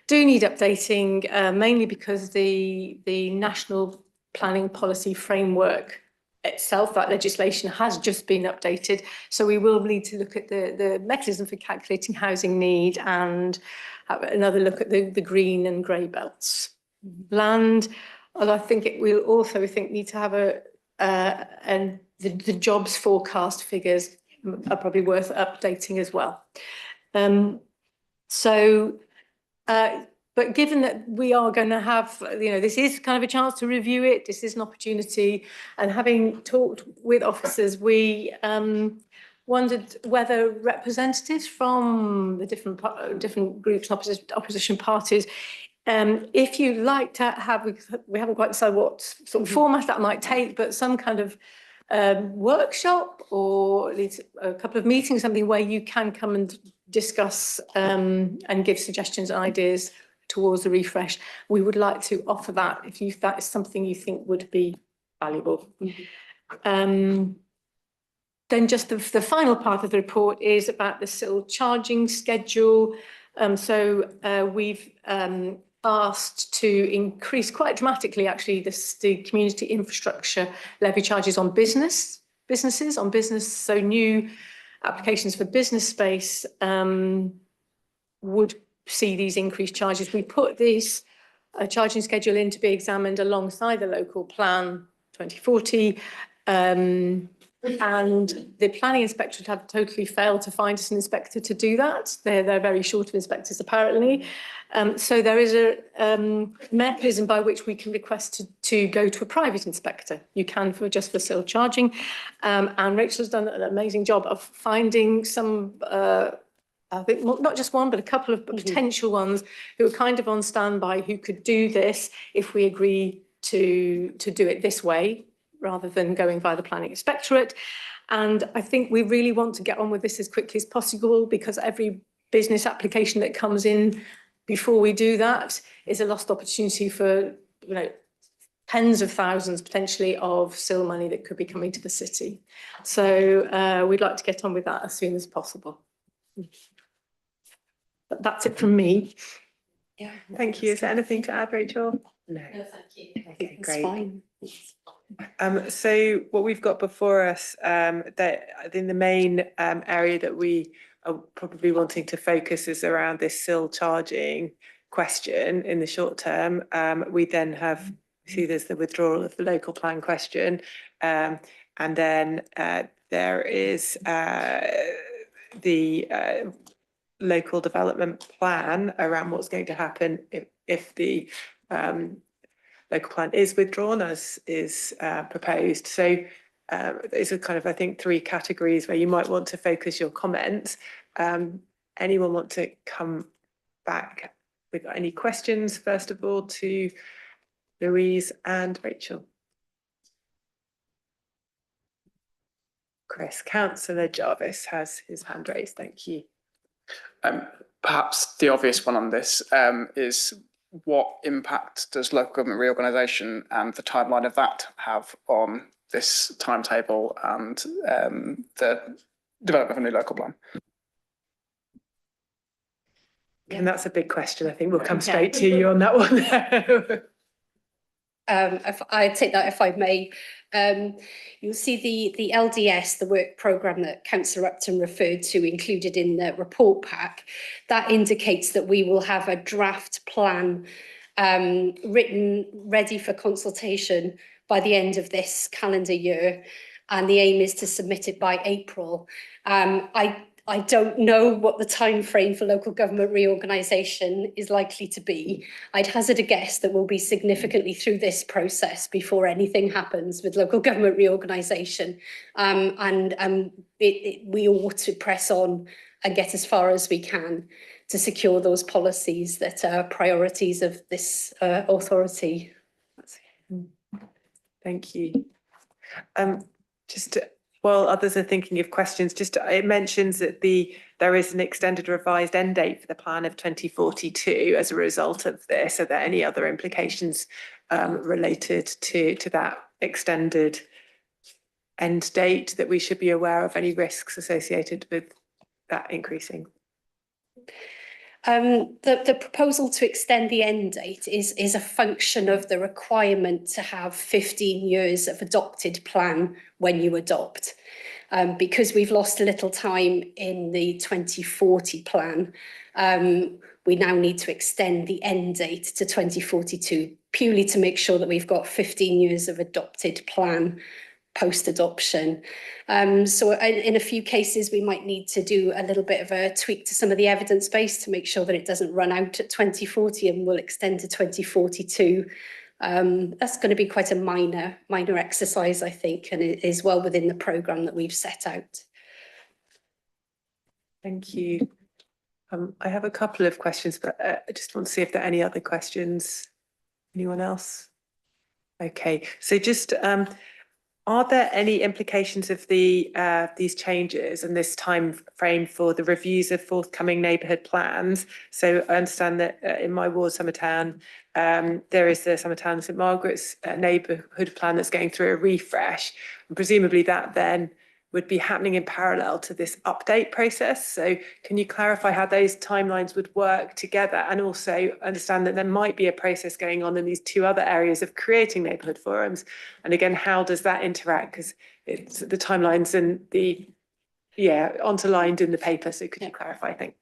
updating, mainly because the national planning policy framework itself, that legislation has just been updated. So we will need to look at the mechanism for calculating housing need and have another look at the green and grey belts. Land, and I think it will also need to have the jobs forecast figures are probably worth updating as well. But given that we are going to have, this is kind of a chance to review it, this is an opportunity, and having talked with officers, we wondered whether representatives from the different groups and opposition parties, if you'd like to have, we haven't quite decided what sort of format that might take, but some kind of workshop or at least a couple of meetings, something where you can come and discuss and give suggestions and ideas towards the refresh. We would like to offer that if that is something you think would be valuable. Then just the final part of the report is about the SIL charging schedule. We've asked to increase quite dramatically actually the community infrastructure levy charges on businesses. So new applications for business space would see these increased charges. We put this charging schedule in to be examined alongside the local plan 2040, and the planning inspectorate have totally failed to find us an inspector to do that. They're very short of inspectors apparently. So there is a mechanism by which we can request to go to a private inspector. You can just for SIL charging, and Rachel has done an amazing job of finding some I think not just one, but a couple of potential ones who are kind of on standby who could do this if we agree to do it this way, rather than going via the planning inspectorate. And I think we really want to get on with this as quickly as possible, because every business application that comes in before we do that is a lost opportunity for tens of thousands potentially of SIL money that could be coming to the city. So we'd like to get on with that as soon as possible. But that's it from me. Yeah, thank you. Is there anything to add, Rachel? No, thank you. Okay, great. So what we've got before us, that I think the main area that we are probably wanting to focus is around this SIL charging question in the short term. We then see there's the withdrawal of the local plan question, and then there is the local development plan around what's going to happen if the local plan is withdrawn as is proposed. So those are kind of, I think, three categories where you might want to focus your comments. Anyone want to come back with any questions, first of all, to Louise and Rachel? Chris, Councillor Jarvis has his hand raised. Thank you. Perhaps the obvious one on this is what impact does local government reorganisation and the timeline of that have on this timetable and the development of a new local plan? And that's a big question. I think we'll come straight to you on that one. If I take that, if I may, you'll see the LDS, the work programme that Councillor Upton referred to, included in the report pack. That indicates that we will have a draft plan written, ready for consultation by the end of this calendar year, and the aim is to submit it by April. I don't know what the time frame for local government reorganisation is likely to be. I'd hazard a guess that we'll be significantly through this process before anything happens with local government reorganisation. We ought to press on and get as far as we can to secure those policies that are priorities of this authority. Thank you. While others are thinking of questions, it mentions that there is an extended revised end date for the plan of 2042 as a result of this. Are there any other implications related to that extended end date that we should be aware of? Any risks associated with that increasing? The proposal to extend the end date is a function of the requirement to have 15 years of adopted plan when you adopt. Because we've lost a little time in the 2040 plan, we now need to extend the end date to 2042, purely to make sure that we've got 15 years of adopted plan post-adoption. So in a few cases, we might need to do a little bit of a tweak to some of the evidence base to make sure that it doesn't run out at 2040 and will extend to 2042. That's going to be quite a minor exercise, I think, and it is well within the programme that we've set out. Thank you. I have a couple of questions, but I just want to see if there are any other questions. Anyone else? Okay, so just are there any implications of these changes and this time frame for the reviews of forthcoming neighbourhood plans? So I understand that in my ward, Summertown, there is the Summertown St Margaret's neighbourhood plan that's going through a refresh. And presumably that then would be happening in parallel to this update process. So can you clarify how those timelines would work together, and also understand that there might be a process going on in these two other areas of creating neighbourhood forums? And again, how does that interact? Because it's the timelines and underlined in the paper. So could you clarify, I think?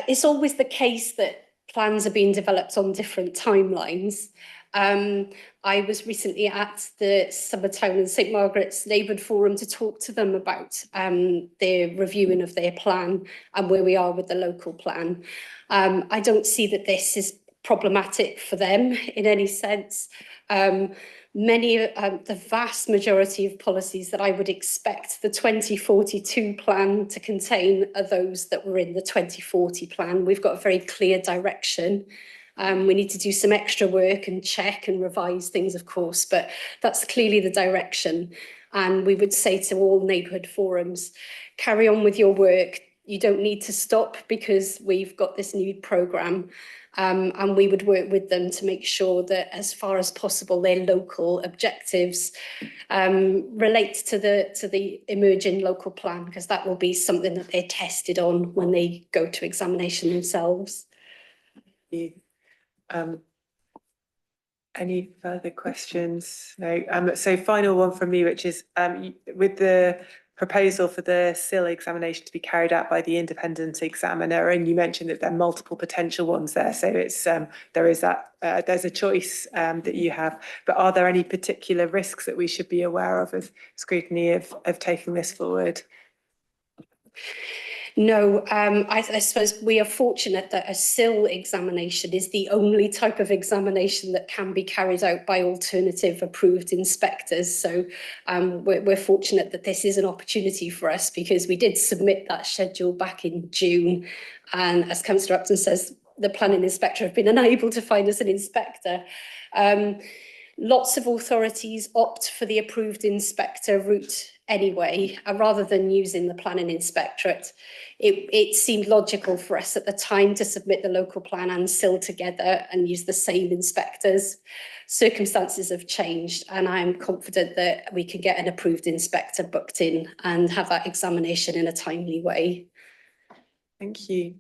It's always the case that plans are being developed on different timelines. I was recently at the Summertown and St Margaret's Neighbourhood Forum to talk to them about their reviewing of their plan and where we are with the local plan. I don't see that this is problematic for them in any sense. The vast majority of policies that I would expect the 2042 plan to contain are those that were in the 2040 plan. We've got a very clear direction. We need to do some extra work and check and revise things, of course, but that's clearly the direction. And we would say to all neighbourhood forums, carry on with your work. You don't need to stop because we've got this new programme. And we would work with them to make sure that as far as possible, their local objectives relate to the emerging local plan, because that will be something that they're tested on when they go to examination themselves. Thank you. Any further questions? No. So final one from me, which is with the proposal for the SIL examination to be carried out by the independent examiner, and you mentioned that there are multiple potential ones there. So it's there's a choice that you have. But are there any particular risks that we should be aware of scrutiny of taking this forward? No, I suppose we are fortunate that a SIL examination is the only type of examination that can be carried out by alternative approved inspectors. So we're fortunate that this is an opportunity for us, because we did submit that schedule back in June. And as Councillor Upton says, the planning inspector have been unable to find us an inspector. Lots of authorities opt for the approved inspector route anyway, rather than using the planning inspectorate. It seemed logical for us at the time to submit the local plan and SIL together and use the same inspectors. Circumstances have changed, and I'm confident that we can get an approved inspector booked in and have that examination in a timely way. Thank you.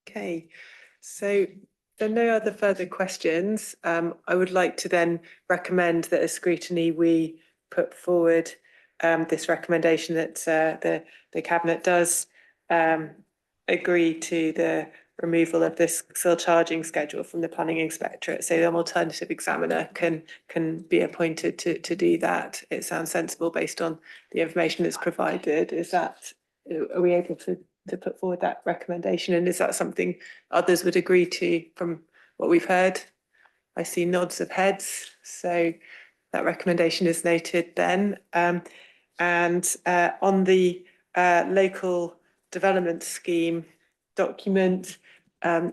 Okay, so there are no other further questions. I would like to then recommend that as scrutiny we put forward this recommendation that the Cabinet does agree to the removal of this SIL charging schedule from the planning inspectorate, so an alternative examiner can be appointed to do that. It sounds sensible based on the information that's provided. Are we able to put forward that recommendation, and is that something others would agree to from what we've heard? I see nods of heads, so that recommendation is noted then. And on the local development scheme document, I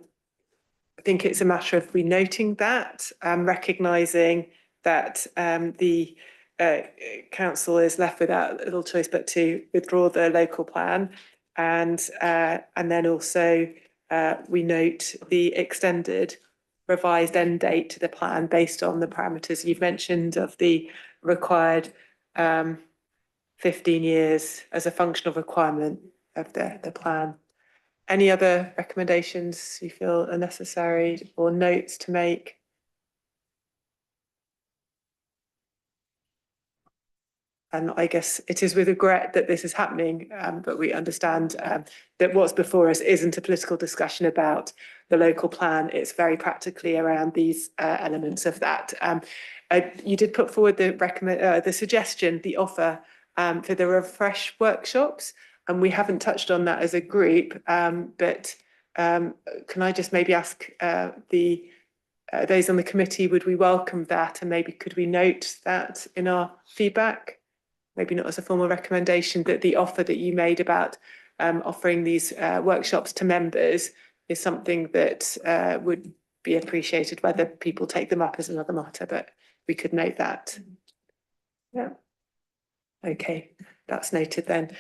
think it's a matter of renoting that, recognising that the council is left without little choice but to withdraw the local plan, and then also we note the extended revised end date to the plan based on the parameters you've mentioned of the required 15 years as a functional requirement of the plan. Any other recommendations you feel are necessary or notes to make? And I guess it is with regret that this is happening, but we understand that what's before us isn't a political discussion about the local plan. It's very practically around these elements of that. You did put forward the suggestion, the offer for the refresh workshops, and we haven't touched on that as a group. But can I just maybe ask those on the committee, would we welcome that, and maybe could we note that in our feedback? Maybe not as a formal recommendation, but the offer that you made about offering these workshops to members is something that would be appreciated. Whether people take them up is another matter, but we could note that. Yeah. Okay, that's noted then.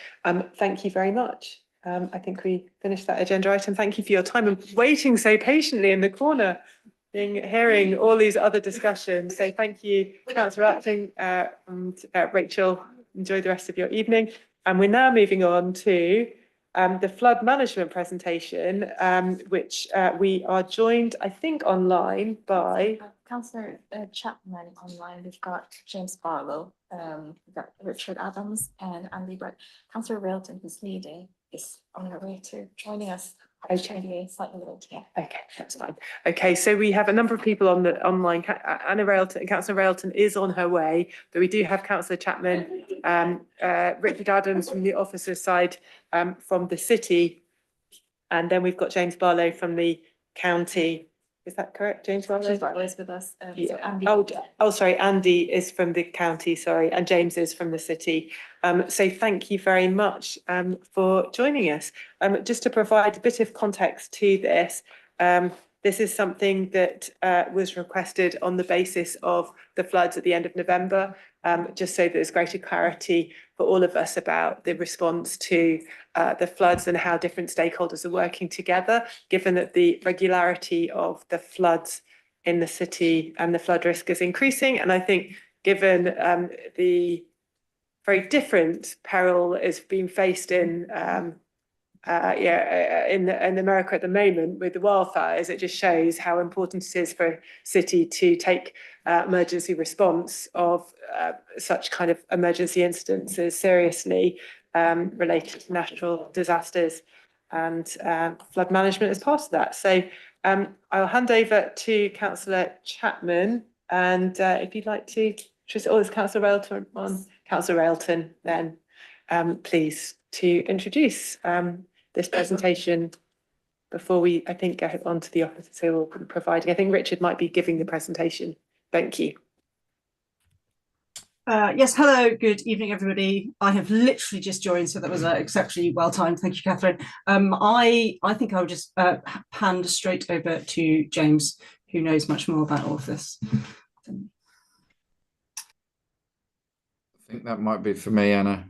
Thank you very much. I think we finished that agenda item. Thank you for your time and waiting so patiently in the corner, hearing all these other discussions. So thank you, Councillor Upton and Rachel. Enjoy the rest of your evening. And we're now moving on to the flood management presentation, which we are joined, I think, online by Councillor Chapman online. We've got James Barlow, we've got Richard Adams and Andy Brett. Councillor Railton, who's leading, is on her way to joining us. Okay. Slightly late, yeah. Okay, that's fine. Okay, so we have a number of people on the online. Anna Railton, Councillor Railton is on her way, but we do have Councillor Chapman, Richard Adams from the officers' side, from the city, and then we've got James Barlow from the county. Is that correct, James Barlow? James Barlow is with us. Yeah. So Andy. Oh, sorry, Andy is from the county, sorry, and James is from the city. So thank you very much for joining us. Just to provide a bit of context to this, this is something that was requested on the basis of the floods at the end of November, just so that there's greater clarity for all of us about the response to the floods and how different stakeholders are working together, given that the regularity of the floods in the city and the flood risk is increasing. And I think given the very different peril is being faced in America at the moment with the wildfires, it just shows how important it is for a city to take emergency response of such kind of emergency incidences seriously, related to natural disasters, and flood management as part of that. So I'll hand over to Councillor Chapman, and if you'd like to, there's Councillor Railton on. Councillor Railton, then please to introduce this presentation before we, I think, get on to the officers who will be providing. I think Richard might be giving the presentation. Thank you. Yes, hello, good evening, everybody. I have literally just joined, so that was exceptionally well timed. Thank you, Catherine. I think I'll just hand straight over to James, who knows much more about all of this. I think that might be for me, Anna.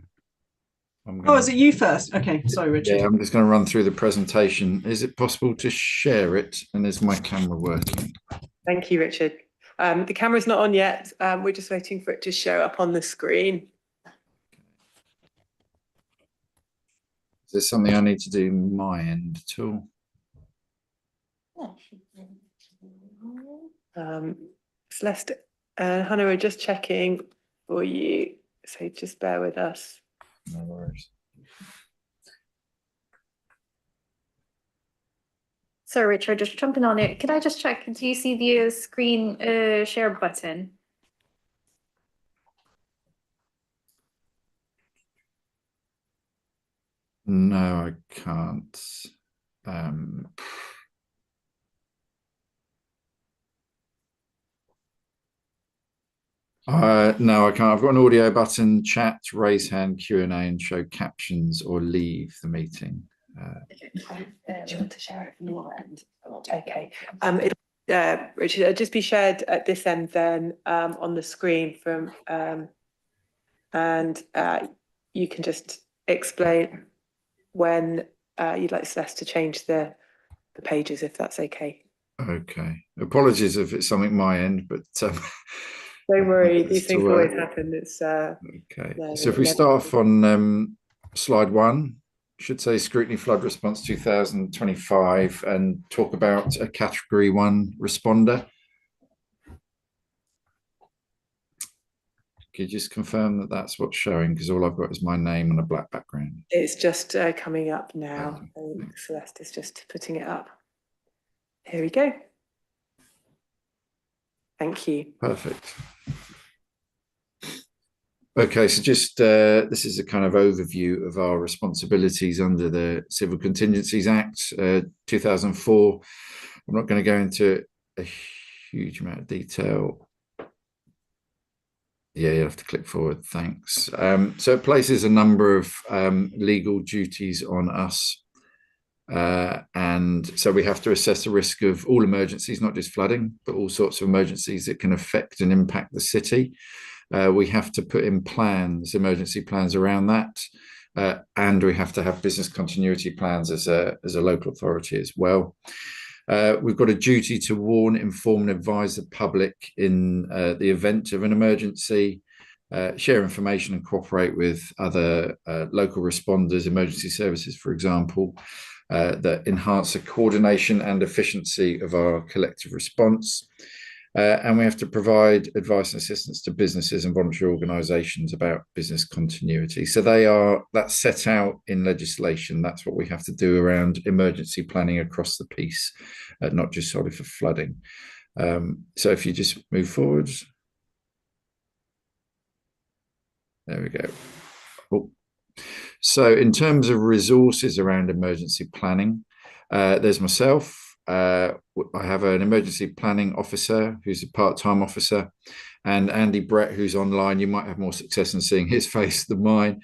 Oh, is it you first? Okay, sorry, Richard. Yeah, I'm just going to run through the presentation. Is it possible to share it? And is my camera working? Thank you, Richard. The camera's not on yet. We're just waiting for it to show up on the screen. Is there something I need to do my end at all? Celeste and Hannah are just checking for you, so just bear with us. No worries. So Richard, just jumping on it, could I just check, do you see the screen share button? No, I can't. No, I can't. I've got an audio button, chat, raise hand, Q&A, and show captions or leave the meeting. Do you want to share it from your end? Okay. Richard, it'll just be shared at this end then on the screen from, and you can just explain when you'd like Celeste to change the pages, if that's okay. Okay. Apologies if it's something my end, but don't worry, these things always happen. It's okay. So if we start off on slide 1, should say Scrutiny Flood Response 2025 and talk about a Category 1 responder. Could you just confirm that that's what's showing? Because all I've got is my name on a black background. It's just coming up now. Celeste is just putting it up. Here we go. Thank you. Perfect. Okay, so just this is a kind of overview of our responsibilities under the Civil Contingencies Act 2004. I'm not going to go into a huge amount of detail. Yeah, you have to click forward. Thanks. So it places a number of legal duties on us. And so we have to assess the risk of all emergencies, not just flooding, but all sorts of emergencies that can affect and impact the city. We have to put in plans, emergency plans around that, and we have to have business continuity plans as a local authority as well. We've got a duty to warn, inform and advise the public in the event of an emergency, share information and cooperate with other local responders, emergency services, for example, that enhance the coordination and efficiency of our collective response. And we have to provide advice and assistance to businesses and voluntary organisations about business continuity. So that's set out in legislation. That's what we have to do around emergency planning across the piece, not just solely for flooding. So if you just move forward. There we go. Oh. So in terms of resources around emergency planning, there's myself. I have an emergency planning officer who's a part-time officer, and Andy Brett, who's online. You might have more success in seeing his face than mine.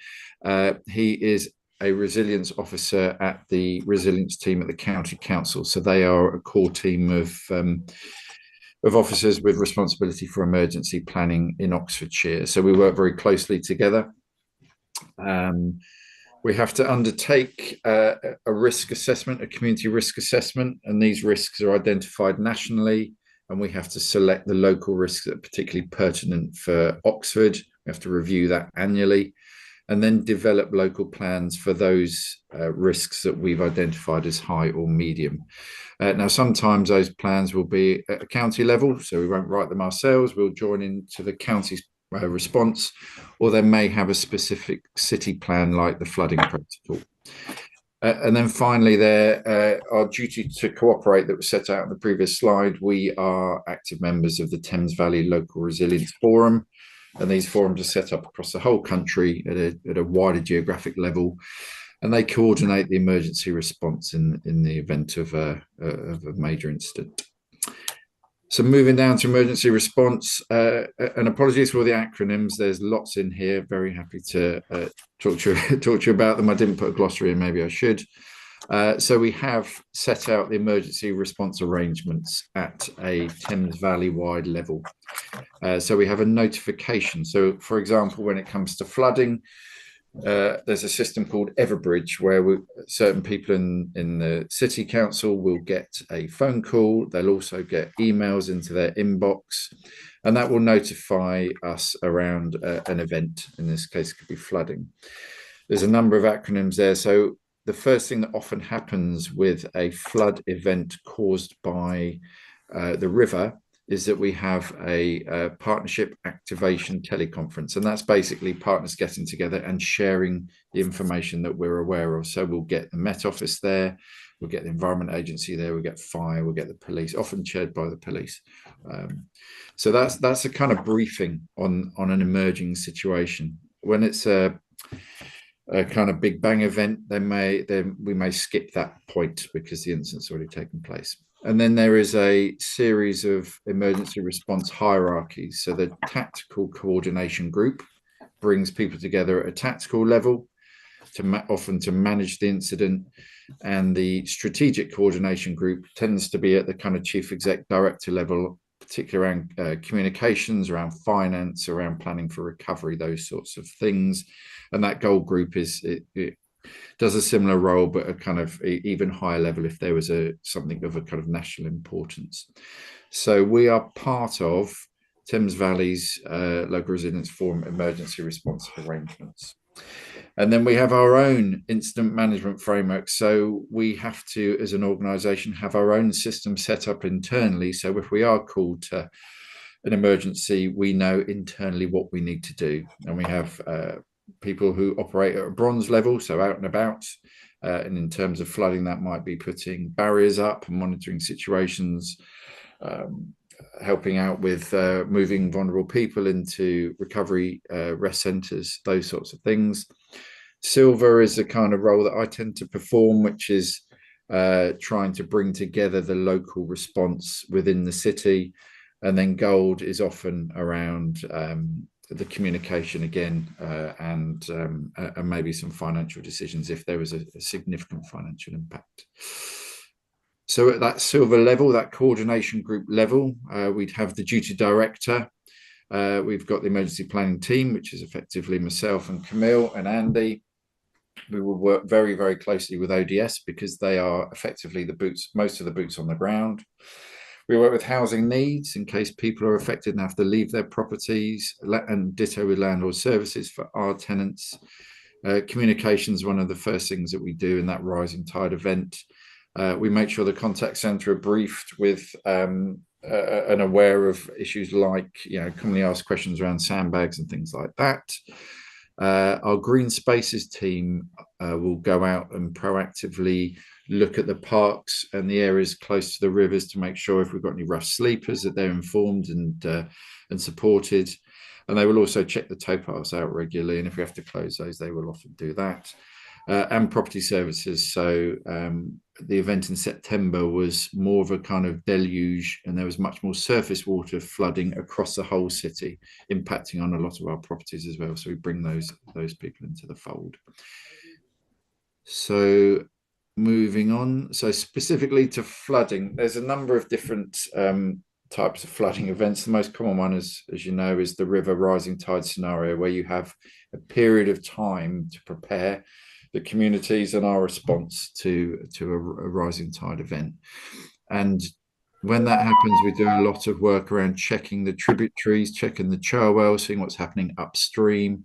He is a resilience officer at the resilience team at the county council. So they are a core team of officers with responsibility for emergency planning in Oxfordshire. So we work very closely together. We have to undertake a risk assessment, a community risk assessment, and these risks are identified nationally, and we have to select the local risks that are particularly pertinent for Oxford. We have to review that annually, and then develop local plans for those risks that we've identified as high or medium. Now, sometimes those plans will be at a county level, so we won't write them ourselves. We'll join into the county's response, or they may have a specific city plan like the flooding protocol. And then finally, our duty to cooperate that was set out in the previous slide. We are active members of the Thames Valley Local Resilience Forum, and these forums are set up across the whole country at a wider geographic level. and they coordinate the emergency response in the event of a major incident. So moving down to emergency response, and apologies for the acronyms. There's lots in here. Very happy to talk to you about them. I didn't put a glossary in, maybe I should. So we have set out the emergency response arrangements at a Thames Valley-wide level. So we have a notification. So, for example, when it comes to flooding, there's a system called Everbridge where certain people in the city council will get a phone call. They'll also get emails into their inbox, and that will notify us around an event. In this case, it could be flooding. There's a number of acronyms there. So the first thing that often happens with a flood event caused by the river is that we have a partnership activation teleconference, and that's basically partners getting together and sharing the information that we're aware of. So we'll get the Met Office there, we'll get the Environment Agency there, we'll get fire, we'll get the police, often chaired by the police. So that's a kind of briefing on an emerging situation. When it's a kind of big bang event, we may skip that point because the incident's already taken place. And then there is a series of emergency response hierarchies. So the tactical coordination group brings people together at a tactical level, often to manage the incident. And the strategic coordination group tends to be at the kind of chief exec director level, particularly around communications, around finance, around planning for recovery, those sorts of things. And that goal group it does a similar role, but a kind of even higher level if there was something of a kind of national importance. So we are part of Thames Valley's Local Resilience Forum emergency response arrangements. And then we have our own incident management framework. So we have to, as an organisation, have our own system set up internally. So if we are called to an emergency, we know internally what we need to do. And we have people who operate at a bronze level, so out and about. And in terms of flooding, that might be putting barriers up and monitoring situations, helping out with moving vulnerable people into recovery rest centres, those sorts of things. Silver is the kind of role that I tend to perform, which is trying to bring together the local response within the city. And then gold is often around the communication again, and maybe some financial decisions if there was a significant financial impact. So at that silver level, that coordination group level, we'd have the duty director. We've got the emergency planning team, which is effectively myself and Camille and Andy. We will work very, very closely with ODS because they are effectively most of the boots on the ground. We work with housing needs in case people are affected and have to leave their properties, and ditto with landlord services for our tenants. Communication is one of the first things that we do in that rising tide event. We make sure the contact centre are briefed with and aware of issues like, commonly asked questions around sandbags and things like that. Our green spaces team will go out and proactively look at the parks and the areas close to the rivers to make sure if we've got any rough sleepers that they're informed and supported. And they will also check the towpaths out regularly, and if we have to close those, they will often do that. And property services. So the event in September was more of a kind of deluge, and there was much more surface water flooding across the whole city, impacting on a lot of our properties as well. So we bring those people into the fold. So moving on, so specifically to flooding, there's a number of different types of flooding events. The most common one, as you know, is the river rising tide scenario, where you have a period of time to prepare the communities and our response to a rising tide event. And when that happens, we do a lot of work around checking the tributaries, checking the Cherwell, seeing what's happening upstream,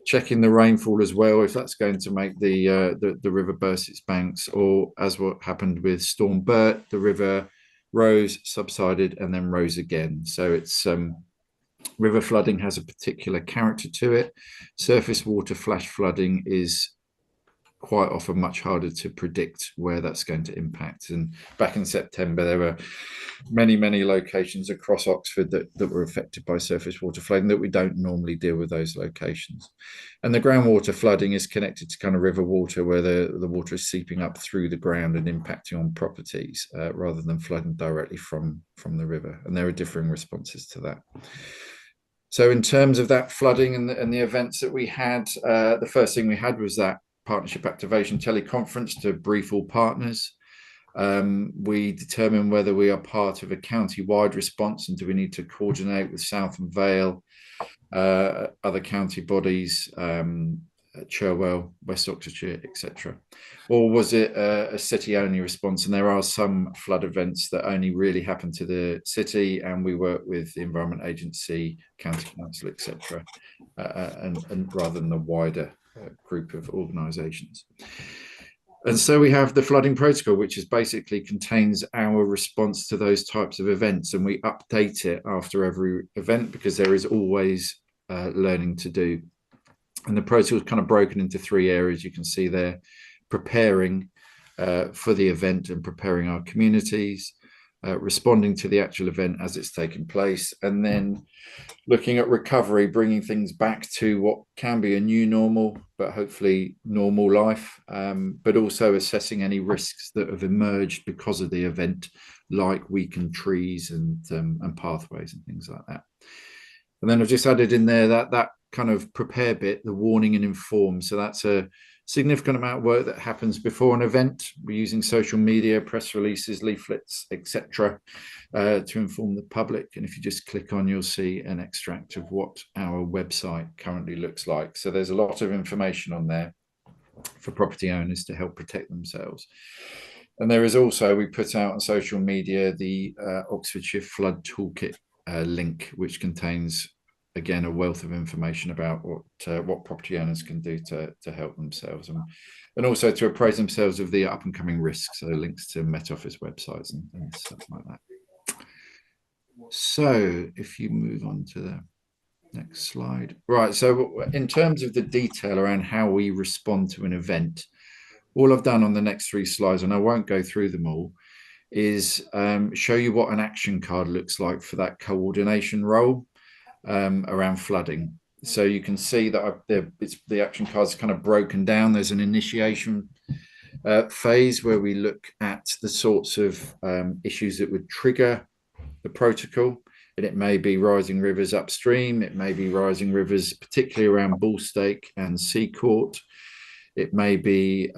checking the rainfall as well, if that's going to make the river burst its banks, or as what happened with Storm Bert, the river rose, subsided, and then rose again. So it's river flooding has a particular character to it. Surface water flash flooding is quite often much harder to predict where that's going to impact. And back in September, there were many locations across Oxford that were affected by surface water flooding that we don't normally deal with those locations. And the groundwater flooding is connected to kind of river water, where the water is seeping up through the ground and impacting on properties rather than flooding directly from the river. And there are differing responses to that. So in terms of that flooding and the events that we had, the first thing we had was that partnership activation teleconference to brief all partners. We determine whether we are part of a county-wide response and do we need to coordinate with South and Vale, other county bodies, Cherwell, West Oxfordshire, etc. Or was it a city-only response? And there are some flood events that only really happen to the city, and we work with the Environment Agency, County Council, etc., and rather than the wider group of organisations. And so we have the flooding protocol, which is basically contains our response to those types of events, and we update it after every event because there is always learning to do. And the protocol is kind of broken into 3 areas. You can see there: preparing for the event and preparing our communities, responding to the actual event as it's taking place, and then looking at recovery, bringing things back to what can be a new normal, but hopefully normal life, but also assessing any risks that have emerged because of the event, like weakened trees and pathways and things like that. And then I've just added in there that kind of prepare bit, the warning and inform. So that's a significant amount of work that happens before an event. We're using social media, press releases, leaflets, etc., to inform the public. And if you just click on, you'll see an extract of what our website currently looks like. So there's a lot of information on there for property owners to help protect themselves. And there is also, we put out on social media the Oxfordshire Flood Toolkit link, which contains, again, a wealth of information about what property owners can do to help themselves and also to appraise themselves of the up and coming risks. So links to Met Office websites and stuff like that. So if you move on to the next slide. Right, so in terms of the detail around how we respond to an event, all I've done on the next 3 slides, and I won't go through them all, is show you what an action card looks like for that coordination role around flooding. So you can see that the action cards are kind of broken down. There's an initiation phase where we look at the sorts of issues that would trigger the protocol, and it may be rising rivers upstream, it may be rising rivers particularly around Bullstake and Seacourt, it may be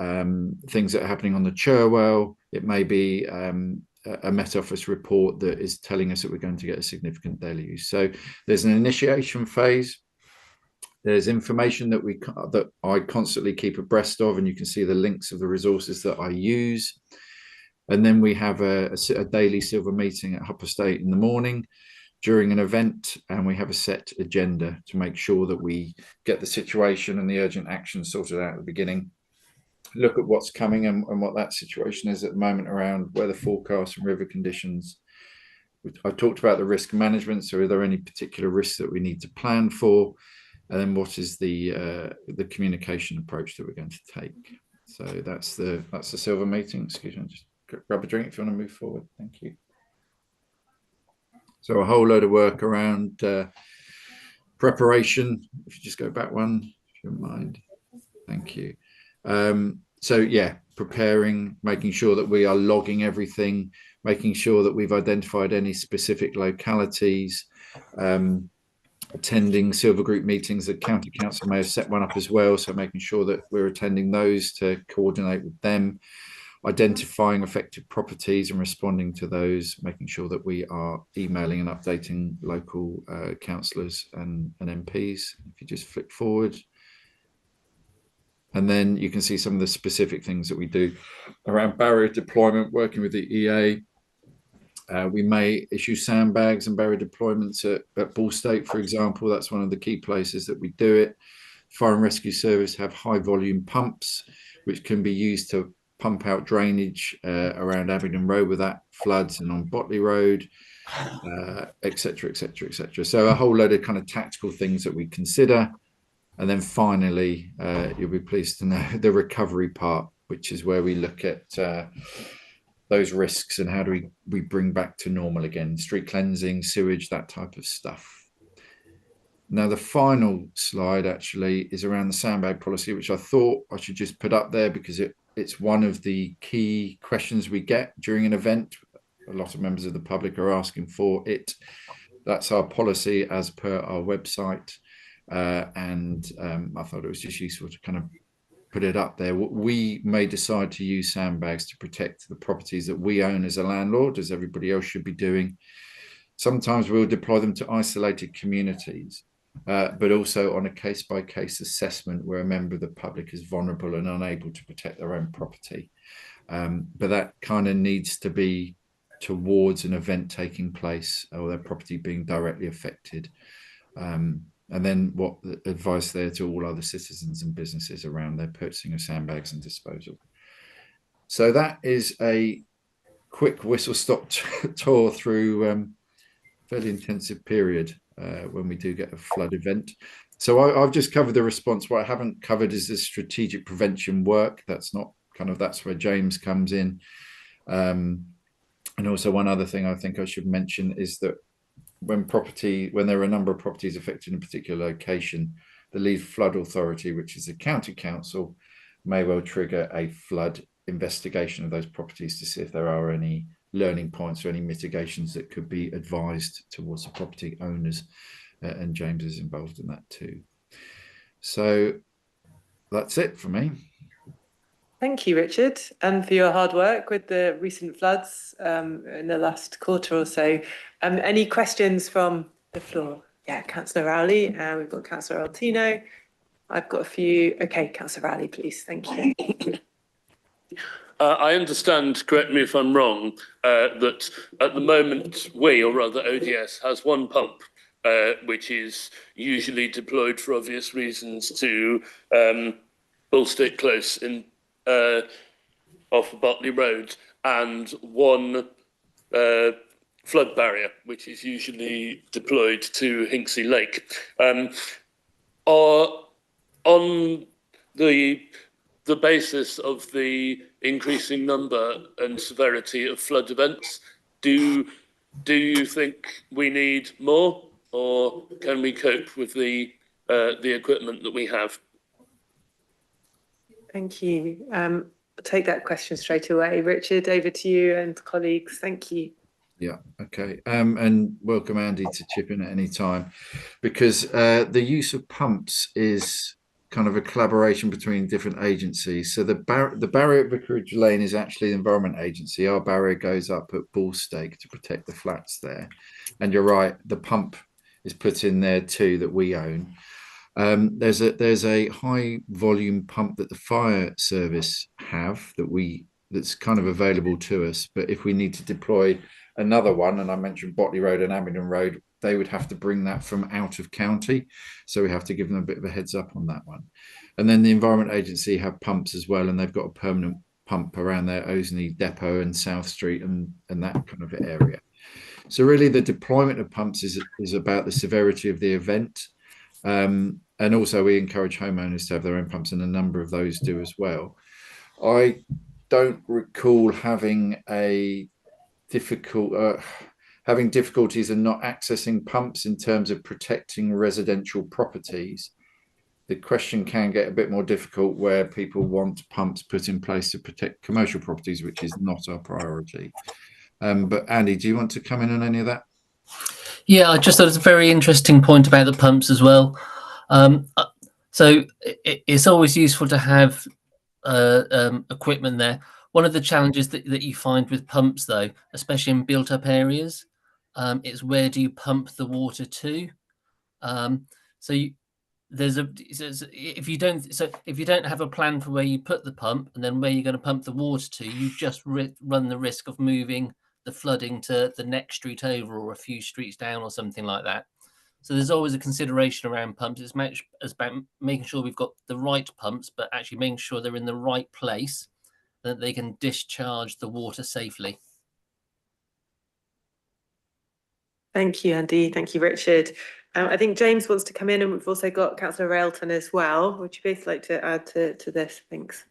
things that are happening on the Cherwell, it may be a Met Office report that is telling us that we're going to get a significant deluge. So there's an initiation phase. There's information that I constantly keep abreast of, and you can see the links of the resources that I use. And then we have a daily silver meeting at Hopper State in the morning during an event, and we have a set agenda to make sure that we get the situation and the urgent action sorted out at the beginning. Look at what's coming and what that situation is at the moment around weather forecasts and river conditions. I talked about the risk management. So are there any particular risks that we need to plan for? And then what is the communication approach that we're going to take? So that's the silver meeting. Excuse me, just grab a drink if you want to move forward. Thank you. So a whole load of work around preparation. If you just go back one, if you don't mind. Thank you. So yeah, preparing, making sure that we are logging everything, making sure that we've identified any specific localities, attending silver group meetings. The county council may have set one up as well, so making sure that we're attending those to coordinate with them, identifying affected properties and responding to those, making sure that we are emailing and updating local councillors and MPs. If you just flick forward. And then you can see some of the specific things that we do around barrier deployment, working with the EA. We may issue sandbags and barrier deployments at Bullstake, for example. That's one of the key places that we do it. Fire and Rescue Service have high volume pumps, which can be used to pump out drainage around Abingdon Road with that floods and on Botley Road, et cetera, et cetera, et cetera. So a whole load of kind of tactical things that we consider. And then finally, you'll be pleased to know the recovery part, which is where we look at those risks and how do we bring back to normal again, street cleansing, sewage, that type of stuff. Now, the final slide actually is around the sandbag policy, which I thought I should just put up there because it's one of the key questions we get during an event. A lot of members of the public are asking for it. That's our policy as per our website. And I thought it was just useful to kind of put it up there. We may decide to use sandbags to protect the properties that we own as a landlord, as everybody else should be doing. Sometimes we'll deploy them to isolated communities. But also on a case-by-case assessment where a member of the public is vulnerable and unable to protect their own property. But that kind of needs to be towards an event taking place or their property being directly affected. And then what the advice there to all other citizens and businesses around their purchasing of sandbags and disposal. So that is a quick whistle-stop tour through a fairly intensive period when we do get a flood event. So I've just covered the response. What I haven't covered is the strategic prevention work. That's where James comes in. And also one other thing I think I should mention is that when there are a number of properties affected in a particular location, the lead flood authority, which is the county council, may well trigger a flood investigation of those properties to see if there are any learning points or any mitigations that could be advised towards the property owners, and James is involved in that too. So that's it for me. Thank you, Richard, and for your hard work with the recent floods in the last quarter or so. Any questions from the floor? Yeah, Councillor Rowley, and we've got Councillor Altino. I've got a few. Okay, Councillor Rowley, please. Thank you. I understand, correct me if I'm wrong, that at the moment we, or rather ODS, has one pump, which is usually deployed for obvious reasons to Bullstick Close in off Botley Road, and one flood barrier, which is usually deployed to Hinksey Lake. On the basis of the increasing number and severity of flood events, do you think we need more, or can we cope with the equipment that we have? Thank you. I'll take that question straight away. Richard, over to you and colleagues. Thank you. Yeah, okay. And welcome Andy to chip in at any time, because the use of pumps is kind of a collaboration between different agencies. So the barrier at Vicarage Lane is actually the Environment Agency. Our barrier goes up at Bullstake to protect the flats there. And you're right, the pump is put in there too that we own. There's a high volume pump that the fire service have that's kind of available to us. But if we need to deploy another one, and I mentioned Botley Road and Abingdon Road, they would have to bring that from out of county. So we have to give them a bit of a heads up on that one. And then the Environment Agency have pumps as well, and they've got a permanent pump around their Oseney Depot and South Street and that kind of area. So really the deployment of pumps is about the severity of the event. And also we encourage homeowners to have their own pumps, and a number of those do as well. I don't recall having difficulties in not accessing pumps in terms of protecting residential properties. The question can get a bit more difficult where people want pumps put in place to protect commercial properties, which is not our priority. But Andy, do you want to come in on any of that? Yeah, I just thought it's a very interesting point about the pumps as well. So it's always useful to have equipment there. One of the challenges that you find with pumps, though, especially in built-up areas, is where do you pump the water to? If you don't have a plan for where you put the pump and then where you're going to pump the water to, you just run the risk of moving the flooding to the next street over or a few streets down or something like that. So there's always a consideration around pumps. It's about making sure we've got the right pumps, but actually making sure they're in the right place, that they can discharge the water safely. Thank you, Andy. Thank you, Richard. I think James wants to come in, and we've also got Councillor Railton as well. Would you both like to add to this? Thanks.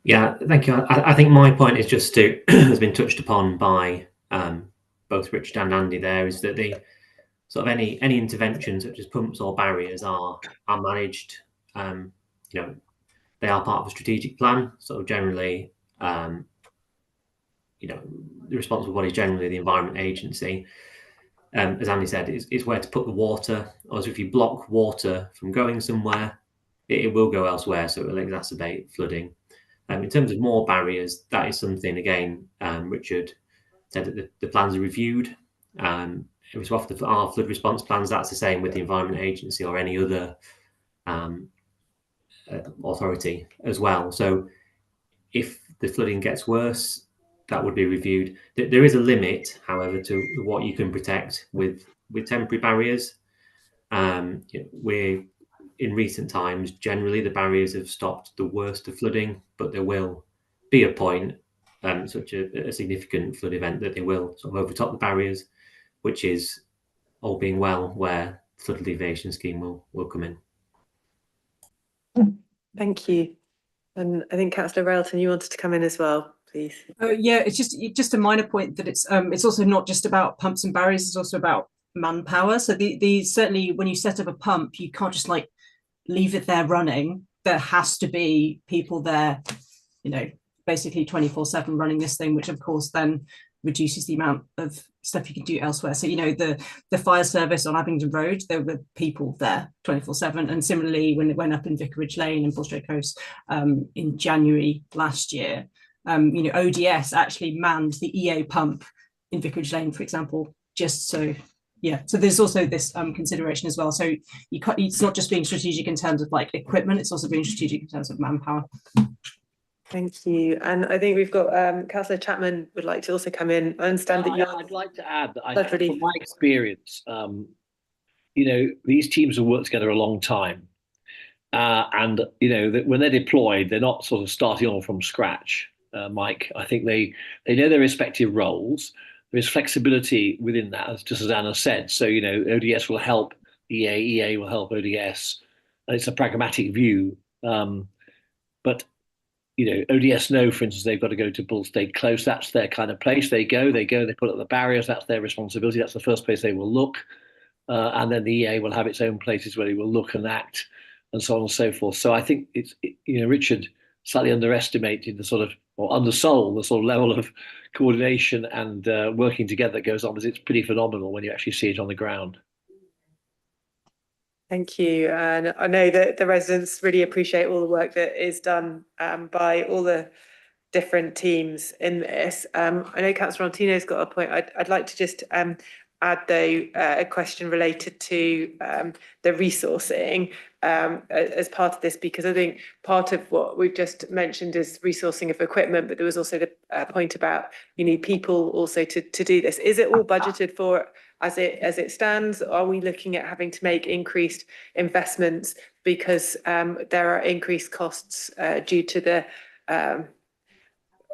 Yeah, thank you. I think my point is just to has been touched upon by both Richard and Andy. There is that the sort of any interventions such as pumps or barriers are managed. You know, they are part of a strategic plan. So generally, you know, the responsible body is generally the Environment Agency. As Andy said, is where to put the water. Also, if you block water from going somewhere, it will go elsewhere, so it will exacerbate flooding. In terms of more barriers, that is something, again, Richard said that the plans are reviewed. It was off our flood response plans. That's the same with the Environment Agency or any other authority as well. So if the flooding gets worse, that would be reviewed. There is a limit, however, to what you can protect with temporary barriers. We're in recent times, generally the barriers have stopped the worst of flooding, but there will be a point, such a significant flood event, that they will sort of overtop the barriers, which is, all being well, where the flood alleviation scheme will come in. Thank you. And I think Councillor Railton, you wanted to come in as well, please. Yeah, it's just a minor point that it's also not just about pumps and barriers, it's also about manpower. So the certainly when you set up a pump, you can't just like leave it there running. There has to be people there, you know, basically 24/7 running this thing, which of course then reduces the amount of stuff you can do elsewhere. So, you know, the fire service on Abingdon Road, there were people there 24/7. And similarly, when it went up in Vicarage Lane and Bulstrode Coast in January last year, you know, ODS actually manned the EA pump in Vicarage Lane, for example, just so, yeah. So there's also this consideration as well. So it's not just being strategic in terms of like equipment, it's also being strategic in terms of manpower. Thank you. And I think we've got Councillor Chapman would like to also come in. I understand that I'd like to add that from my experience, you know, these teams have worked together a long time. And, you know, that when they're deployed, they're not sort of starting on from scratch, Mike. I think they know their respective roles. There is flexibility within that, just as Anna said. So, you know, ODS will help EA will help ODS. And it's a pragmatic view. But you know, ODS know, for instance, they've got to go to Bulstrode Close. That's their kind of place. They put up the barriers. That's their responsibility. That's the first place they will look. And then the EA will have its own places where it will look and act and so on and so forth. So I think you know, Richard slightly underestimated the sort of, or undersold the sort of level of coordination and working together that goes on, because it's pretty phenomenal when you actually see it on the ground. Thank you. And I know that the residents really appreciate all the work that is done by all the different teams in this. I know Councillor Martino's got a point. I'd like to just add though a question related to the resourcing as part of this, because I think part of what we've just mentioned is resourcing of equipment, but there was also the point about you need people also to do this. Is it all budgeted for as it stands? Are we looking at having to make increased investments because there are increased costs due to the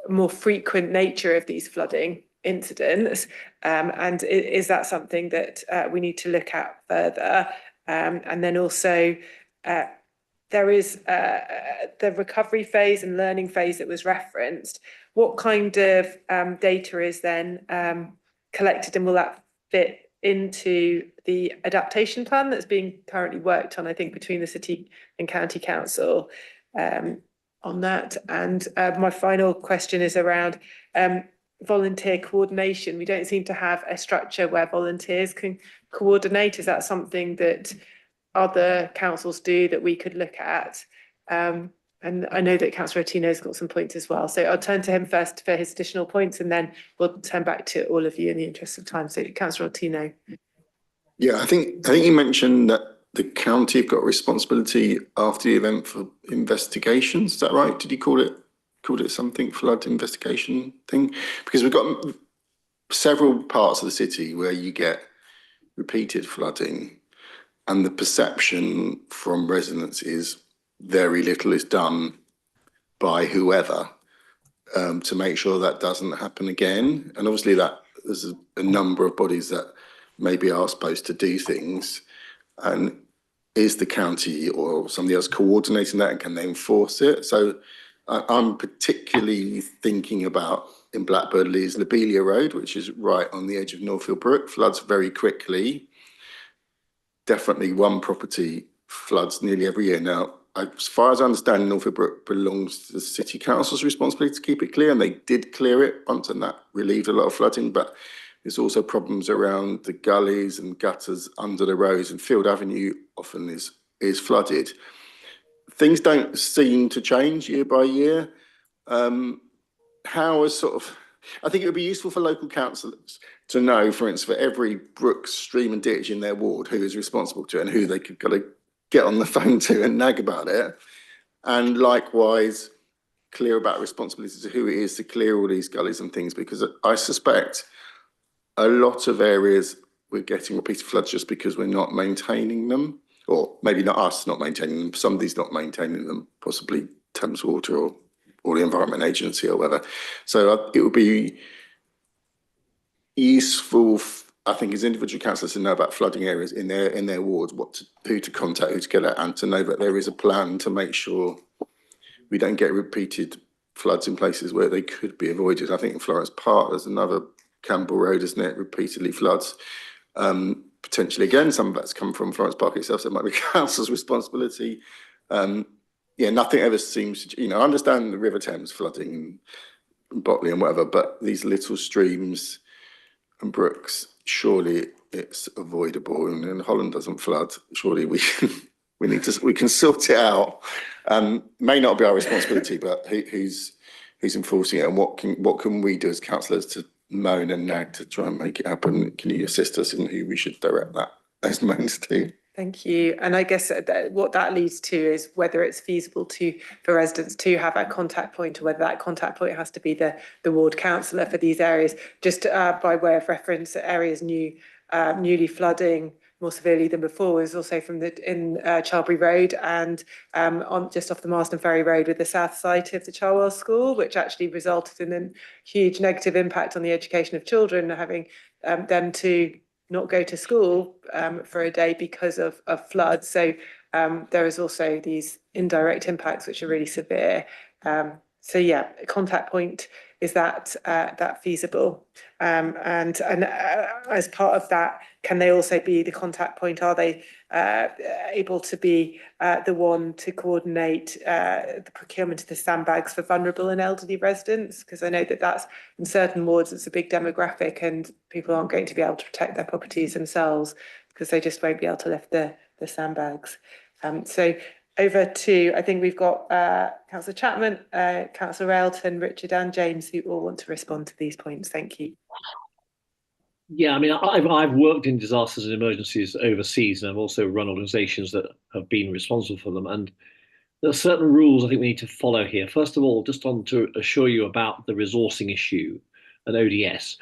more frequent nature of these flooding incidents? And is that something that we need to look at further? And then also there is the recovery phase and learning phase that was referenced. What kind of data is then collected, and will that fit into the adaptation plan that's being currently worked on, I think, between the City and County Council on that? And my final question is around volunteer coordination. We don't seem to have a structure where volunteers can coordinate. Is that something that other councils do that we could look at? And I know that Councillor Ottino's got some points as well. So I'll turn to him first for his additional points, and then we'll turn back to all of you in the interest of time. So Councillor Ottino. Yeah, I think you mentioned that the county have got responsibility after the event for investigations. Is that right? Did you call it something, flood investigation thing? Because we've got several parts of the city where you get repeated flooding, and the perception from residents is very little is done by whoever to make sure that doesn't happen again. And obviously that there's a number of bodies that maybe are supposed to do things, and is the county or somebody else coordinating that, and can they enforce it? So I'm particularly thinking about in Blackbird Leys Lobelia Road, which is right on the edge of Northfield Brook, floods very quickly. Definitely one property floods nearly every year. Now, as far as I understand, Northfield Brook belongs to the City Council's responsibility to keep it clear, and they did clear it once, and that relieved a lot of flooding, but there's also problems around the gullies and gutters under the roads, and Field Avenue often is flooded. Things don't seem to change year by year. How is sort of, I think it would be useful for local councillors to know, for instance, for every brook, stream and ditch in their ward, who is responsible to it and who they could kind of get on the phone to and nag about it. And likewise, clear about responsibilities to who it is to clear all these gullies and things, because I suspect a lot of areas we're getting repeated floods just because we're not maintaining them, or maybe not us not maintaining them, somebody's not maintaining them, possibly Thames Water or the Environment Agency or whatever. So it would be useful, I think, as individual councillors to know about flooding areas in their wards, who to contact, who to get at, and to know that there is a plan to make sure we don't get repeated floods in places where they could be avoided. I think in Florence Park, there's another Campbell Road, isn't it? Repeatedly floods. Potentially, again, some of that's come from Florence Park itself, so it might be council's responsibility. Yeah, nothing ever seems to, I understand the River Thames flooding and Botley and whatever, but these little streams and brooks, surely it's avoidable. And Holland doesn't flood. Surely we can sort it out. May not be our responsibility, but who's enforcing it, and what can we do as councillors to moan and nag to try and make it happen? Can you assist us in who we should direct those moans to? Thank you. And I guess what that leads to is whether it's feasible for residents to have a contact point, or whether that contact point has to be the ward councillor for these areas. Just by way of reference, areas newly flooding more severely than before is also in Charlbury Road and just off the Marston Ferry Road with the south side of the Charwell School, which actually resulted in a huge negative impact on the education of children, having them to not go to school for a day because of floods. So there is also these indirect impacts which are really severe. So yeah, a contact point, is that feasible? And as part of that, can they also be the contact point? Are they able to be the one to coordinate the procurement of the sandbags for vulnerable and elderly residents? Because I know that's in certain wards, it's a big demographic, and people aren't going to be able to protect their properties themselves because they just won't be able to lift the sandbags. So over to, I think we've got Councillor Chapman, Councillor Railton, Richard and James, who all want to respond to these points. Thank you. Yeah, I mean, I've worked in disasters and emergencies overseas, and I've also run organisations that have been responsible for them. And there are certain rules I think we need to follow here. First of all, just to assure you about the resourcing issue and ODS.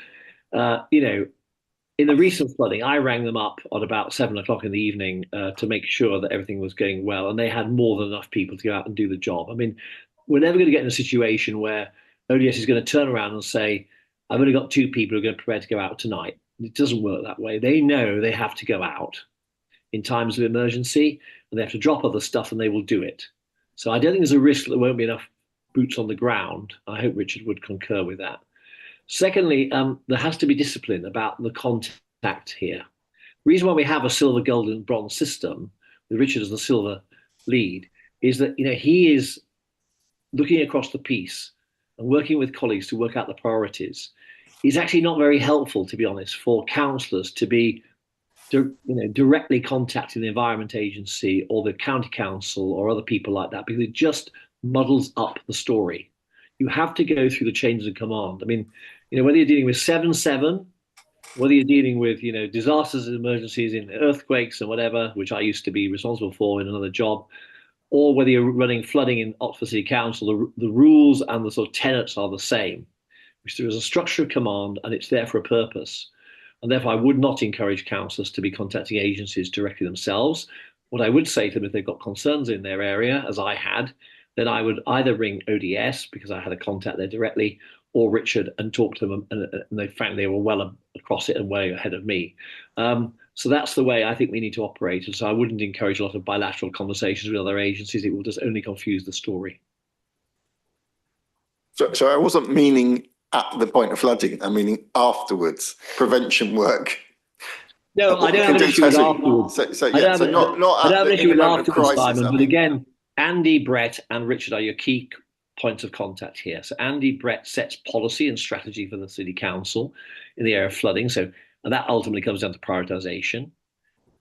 In the recent flooding, I rang them up at about 7 o'clock in the evening to make sure that everything was going well, and they had more than enough people to go out and do the job. I mean, we're never going to get in a situation where ODS is going to turn around and say, I've only got 2 people who are going to prepare to go out tonight. It doesn't work that way. They know they have to go out in times of emergency, and they have to drop other stuff, and they will do it. So I don't think there's a risk that there won't be enough boots on the ground. I hope Richard would concur with that. Secondly, there has to be discipline about the contact here. The reason why we have a silver, gold, and bronze system with Richard as the silver lead is that he is looking across the piece and working with colleagues to work out the priorities. Is actually not very helpful, to be honest, for councillors to be directly contacting the Environment Agency or the County Council or other people like that, because it just muddles up the story. You have to go through the chains of command. I mean, whether you're dealing with 7.7, whether you're dealing with, disasters and emergencies in earthquakes and whatever, which I used to be responsible for in another job, or whether you're running flooding in Oxford City Council, the rules and the sort of tenets are the same, which there is a structure of command and it's there for a purpose. And therefore, I would not encourage councillors to be contacting agencies directly themselves. What I would say to them, if they've got concerns in their area, as I had, then I would either ring ODS because I had a contact there directly, or Richard and talk to them, and they found they were well across it and way ahead of me. So that's the way I think we need to operate. And so I wouldn't encourage a lot of bilateral conversations with other agencies. It will just only confuse the story. So I wasn't meaning at the point of flooding. I'm meaning afterwards, prevention work. No, I don't have an issue with afterwards. I don't have an issue with afterwards, crisis, Simon. But again, Andy, Brett, and Richard are your key points of contact here. So Andy, Brett sets policy and strategy for the City Council in the area of flooding. And that ultimately comes down to prioritisation,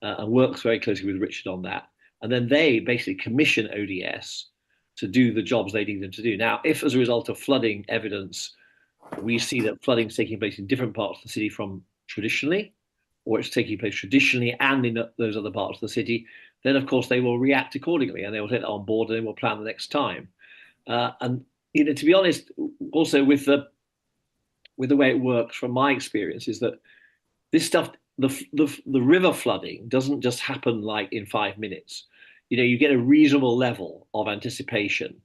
and works very closely with Richard on that. And then they basically commission ODS to do the jobs they need them to do. Now, if as a result of flooding evidence, we see that flooding is taking place in different parts of the city from traditionally, or it's taking place traditionally and in those other parts of the city, then of course they will react accordingly and they will take that on board and they will plan the next time. And to be honest, also with the way it works from my experience is that this stuff, the river flooding doesn't just happen like in 5 minutes. You get a reasonable level of anticipation.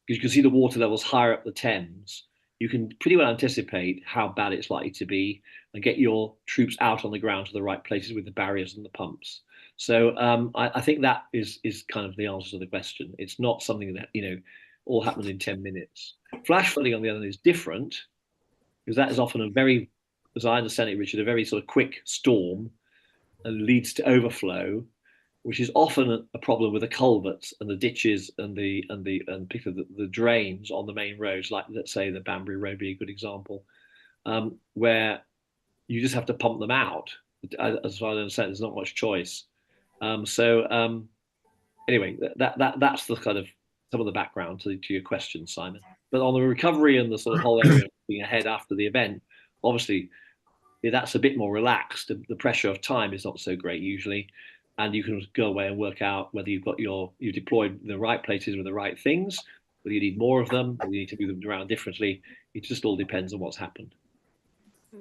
You can see the water levels higher up the Thames. You can pretty well anticipate how bad it's likely to be and get your troops out on the ground to the right places with the barriers and the pumps. So I think that is kind of the answer to the question. It's not something that, all happens in 10 minutes. Flash flooding, on the other hand, is different because that is often a very, as I understand it, Richard, a very sort of quick storm and leads to overflow, which is often a problem with the culverts and the ditches and particularly the drains on the main roads, like let's say the Banbury Road be a good example, where you just have to pump them out. As far as I understand, there's not much choice. Anyway, that's the kind of some of the background to your question, Simon. But on the recovery and the sort of whole area being ahead after the event, obviously that's a bit more relaxed. The pressure of time is not so great usually. And you can go away and work out whether you've deployed the right places with the right things, whether you need more of them, whether you need to move them around differently. It just all depends on what's happened.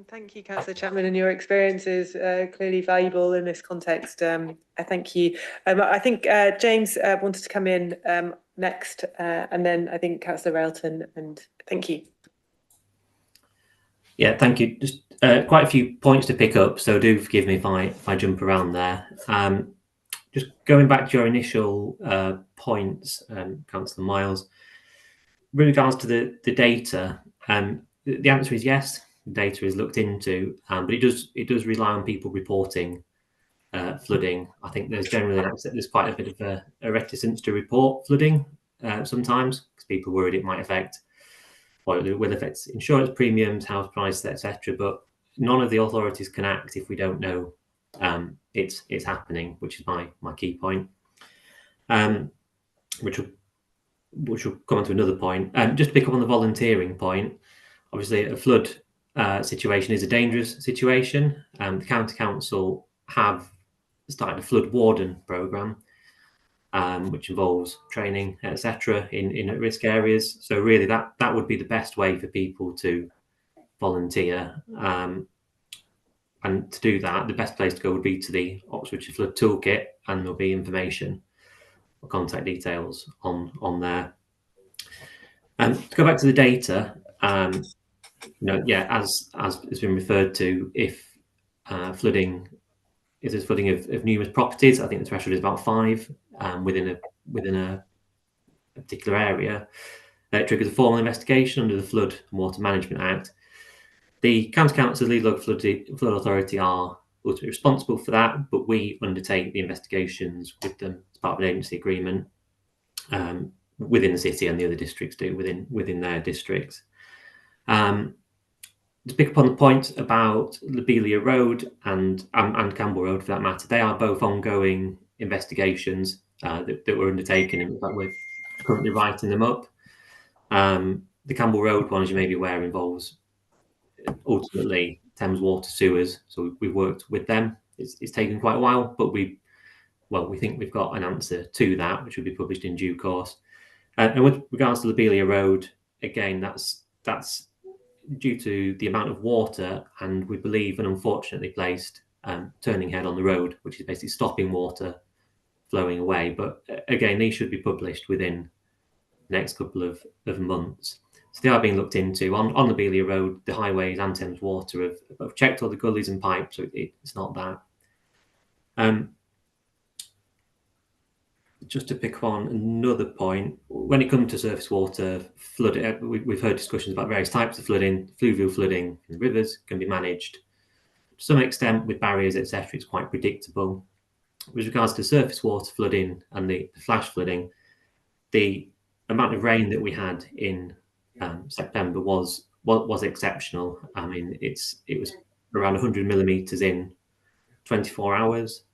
Thank you, Councillor Chapman, and your experience is clearly valuable in this context. I thank you. I think James wanted to come in next, and then I think Councillor Railton, and thank you. Yeah, thank you. Just quite a few points to pick up, so do forgive me if I jump around there. Just going back to your initial points, Councillor Miles, with regards to the data, the answer is yes. Data is looked into, but it does rely on people reporting flooding. I think there's quite a bit of a reticence to report flooding sometimes because people are worried it might affect, or it will affect insurance premiums, house prices, etc. But none of the authorities can act if we don't know it's happening, which is my key point. Which will come on to another point. Just to pick up on the volunteering point, obviously a flood situation is a dangerous situation. The County Council have started a flood warden programme, which involves training, etc., in at-risk areas. So really, that would be the best way for people to volunteer. And to do that, the best place to go would be to the Oxfordshire Flood Toolkit, and there'll be information or contact details on there. To go back to the data, as has been referred to, if there's flooding of numerous properties, I think the threshold is about 5 within a particular area. It triggers a formal investigation under the Flood and Water Management Act. The County Council, Lead Local Flood Authority are ultimately responsible for that, but we undertake the investigations with them as part of an agency agreement within the city, and the other districts do within their districts. To pick up on the point about Lobelia Road and Campbell Road, for that matter, they are both ongoing investigations that were undertaken, and in fact we're currently writing them up. The Campbell Road one, as you may be aware, involves ultimately Thames Water Sewers, so we've worked with them. It's taken quite a while, but we think we've got an answer to that, which will be published in due course. And with regards to Lobelia Road, again, that's due to the amount of water, and we believe an unfortunately placed turning head on the road, which is basically stopping water flowing away. But again, these should be published within the next couple of months. So they are being looked into. On the Beeley Road, the highways and Thames Water have checked all the gullies and pipes, so it's not that. Just to pick on another point, when it comes to surface water flooding, we've heard discussions about various types of flooding. Fluvial flooding in the rivers can be managed to some extent with barriers, etc. It's quite predictable. With regards to surface water flooding and the flash flooding, the amount of rain that we had in September was exceptional. I mean, it was around 100 millimeters in 24 hours.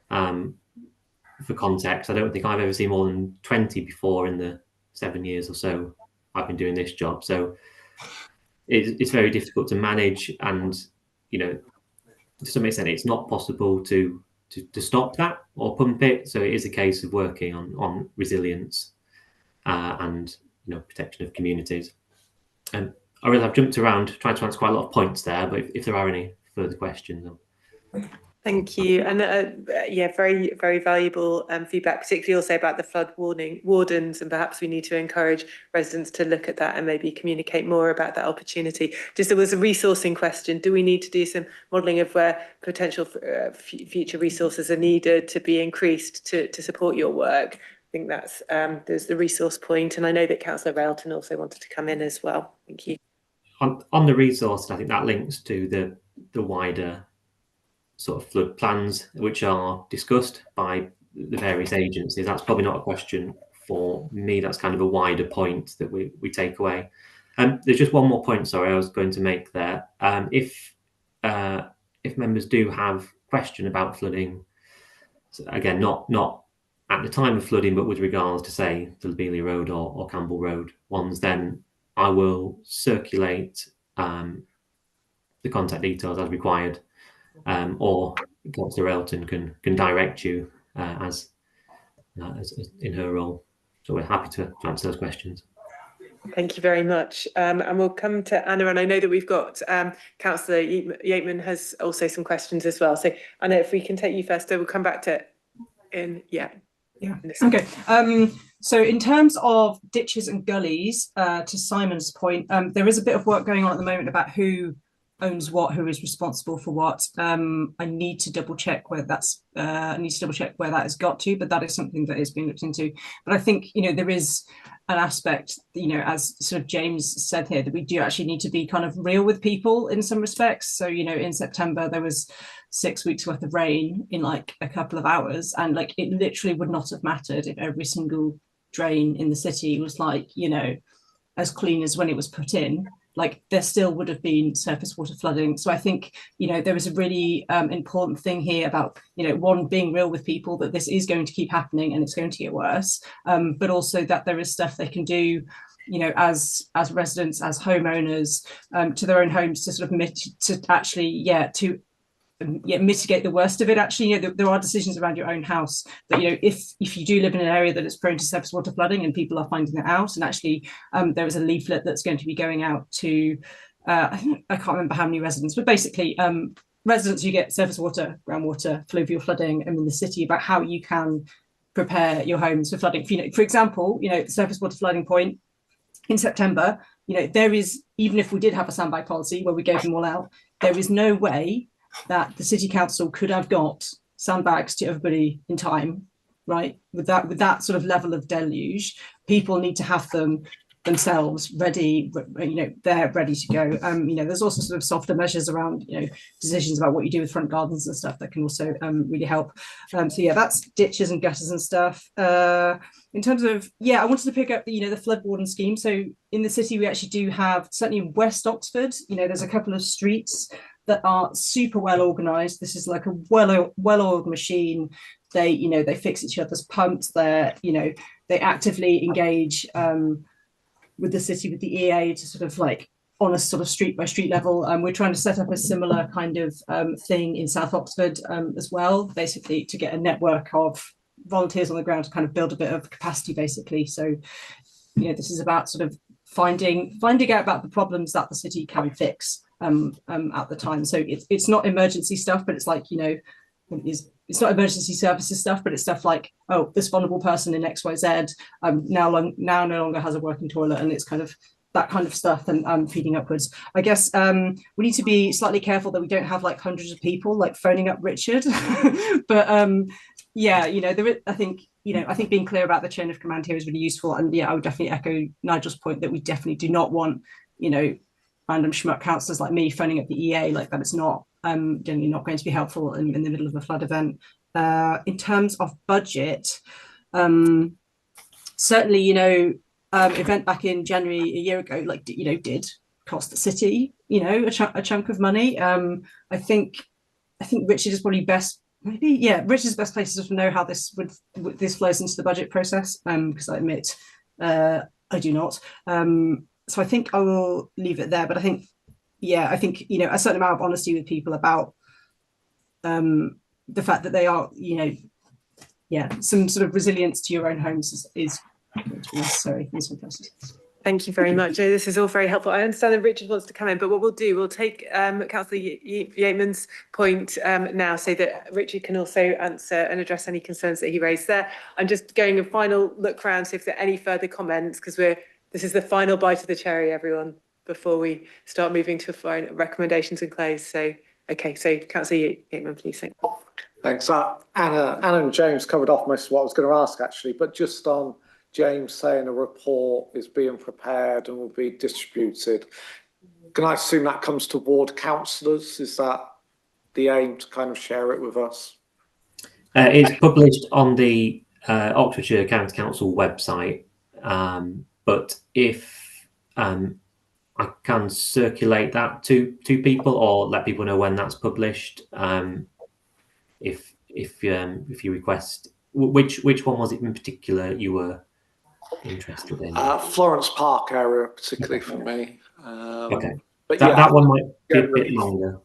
For context, I don't think I've ever seen more than 20 before in the 7 years or so I've been doing this job. So it's very difficult to manage, and to some extent, it's not possible to stop that or pump it. So it is a case of working on resilience and protection of communities. And I realize I've jumped around trying to answer quite a lot of points there, but if there are any further questions. Thank you. And yeah, very, very valuable feedback, particularly also about the flood wardens, and perhaps we need to encourage residents to look at that and maybe communicate more about that opportunity. Just there was a resourcing question. Do we need to do some modelling of where potential future resources are needed to be increased to support your work? I think that's there's the resource point, and I know that Councillor Railton also wanted to come in as well. Thank you. On the resource, I think that links to the wider sort of flood plans which are discussed by the various agencies. That's probably not a question for me. That's kind of a wider point that we take away. There's just one more point, sorry, I was going to make there. If members do have question about flooding, so again, not at the time of flooding, but with regards to, say, the Beeley Road or Campbell Road ones, then I will circulate the contact details as required. Or Councillor Railton can direct you as in her role. So we're happy to answer those questions. Thank you very much. And we'll come to Anna, and I know that we've got Councillor Yeatman has also some questions as well. So Anna, if we can take you first, so we'll come back to Okay. So in terms of ditches and gullies, to Simon's point, there is a bit of work going on at the moment about who owns what, who is responsible for what. I need to double check where that's I need to double check where that has got to, but that is something that is being looked into. But I think there is an aspect, as sort of James said here, that we do actually need to be kind of real with people in some respects. So in September there was 6 weeks worth of rain in like a couple of hours, and like it literally would not have mattered if every single drain in the city was like as clean as when it was put in. Like there still would have been surface water flooding. So I think, there is a really important thing here about, one, being real with people that this is going to keep happening and it's going to get worse, but also that there is stuff they can do, as residents, as homeowners, to their own homes to sort of mitigate the worst of it. Actually, there are decisions around your own house that, if you do live in an area that is prone to surface water flooding and people are finding that out, and actually there is a leaflet that's going to be going out to, I can't remember how many residents, but basically residents who get surface water, groundwater, fluvial flooding in the city, about how you can prepare your homes for flooding. For example, the surface water flooding point in September, there is, even if we did have a sandbag policy where we gave them all out, there is no way that the city council could have got sandbags to everybody in time, right? With that sort of level of deluge, people need to have them themselves ready, they're ready to go. There's also sort of softer measures around, decisions about what you do with front gardens and stuff that can also really help. So yeah, that's ditches and gutters and stuff. In terms of, I wanted to pick up the flood warden scheme. So in the city, we actually do have, certainly in West Oxford, there's a couple of streets that are super well organised. This is like a well-oiled machine. They fix each other's pumps. They actively engage with the city, with the EA, to sort of like on a sort of street by street level. We're trying to set up a similar kind of thing in South Oxford as well, basically to get a network of volunteers on the ground to kind of build a bit of capacity, basically. So this is about sort of finding out about the problems that the city can fix at the time. So it's not emergency stuff, but it's like, it's not emergency services stuff, but it's stuff like, oh, this vulnerable person in XYZ now no longer has a working toilet, and it's kind of that kind of stuff and feeding upwards. I guess we need to be slightly careful that we don't have like hundreds of people like phoning up Richard. But yeah, you know, I think being clear about the chain of command here is really useful. And yeah, I would definitely echo Nigel's point that we definitely do not want, you know, random schmuck councillors like me phoning up the EA like that. It's not generally not going to be helpful in the middle of a flood event. In terms of budget, certainly, you know, event back in January a year ago, like, you know, did cost the city, you know, a chunk of money. I think Richard is probably best. Maybe, yeah, Richard's best place to know how this flows into the budget process. Because I admit, I do not. So I think I will leave it there. But I think, yeah, you know, a certain amount of honesty with people about the fact that they are, you know, yeah, some sort of resilience to your own homes is necessary in some places. Thank you very much. This is all very helpful. I understand that Richard wants to come in, but what we'll do, we'll take Councillor Yeatman's point now, so that Richard can also answer and address any concerns that he raised there. I'm just going a final look round, see if there are any further comments, because this is the final bite of the cherry, everyone, before we start moving to recommendations and close. So, okay, so Councillor Yeatman, please. Thanks. Anna and James covered off most of what I was going to ask, actually, but just on James saying a report is being prepared and will be distributed, can I assume that comes to ward councillors? Is that the aim, to kind of share it with us? It's published on the Oxfordshire County Council website, but if I can circulate that to people or let people know when that's published, if you request. Which one was it in particular you were interested in? Florence Park area, particularly for me. Okay, but that one might be a bit longer.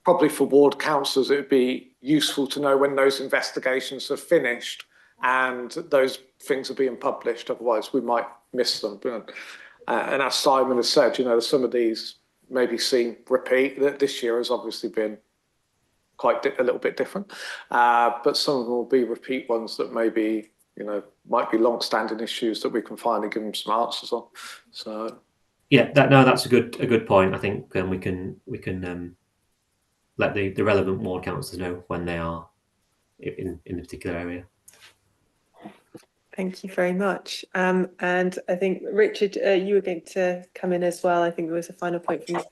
Probably for ward councillors, it would be useful to know when those investigations are finished and those things are being published. Otherwise, we might miss them. And as Simon has said, you know, some of these maybe seen repeat. That this year has obviously been quite a little bit different, but some of them will be repeat ones that maybe, you know, might be long-standing issues that we can finally give them some answers on. So yeah, that's a good point. I think we can let the relevant ward councillors know when they are in the particular area. Thank you very much. And I think Richard, you were going to come in as well. I think there was a final point from you.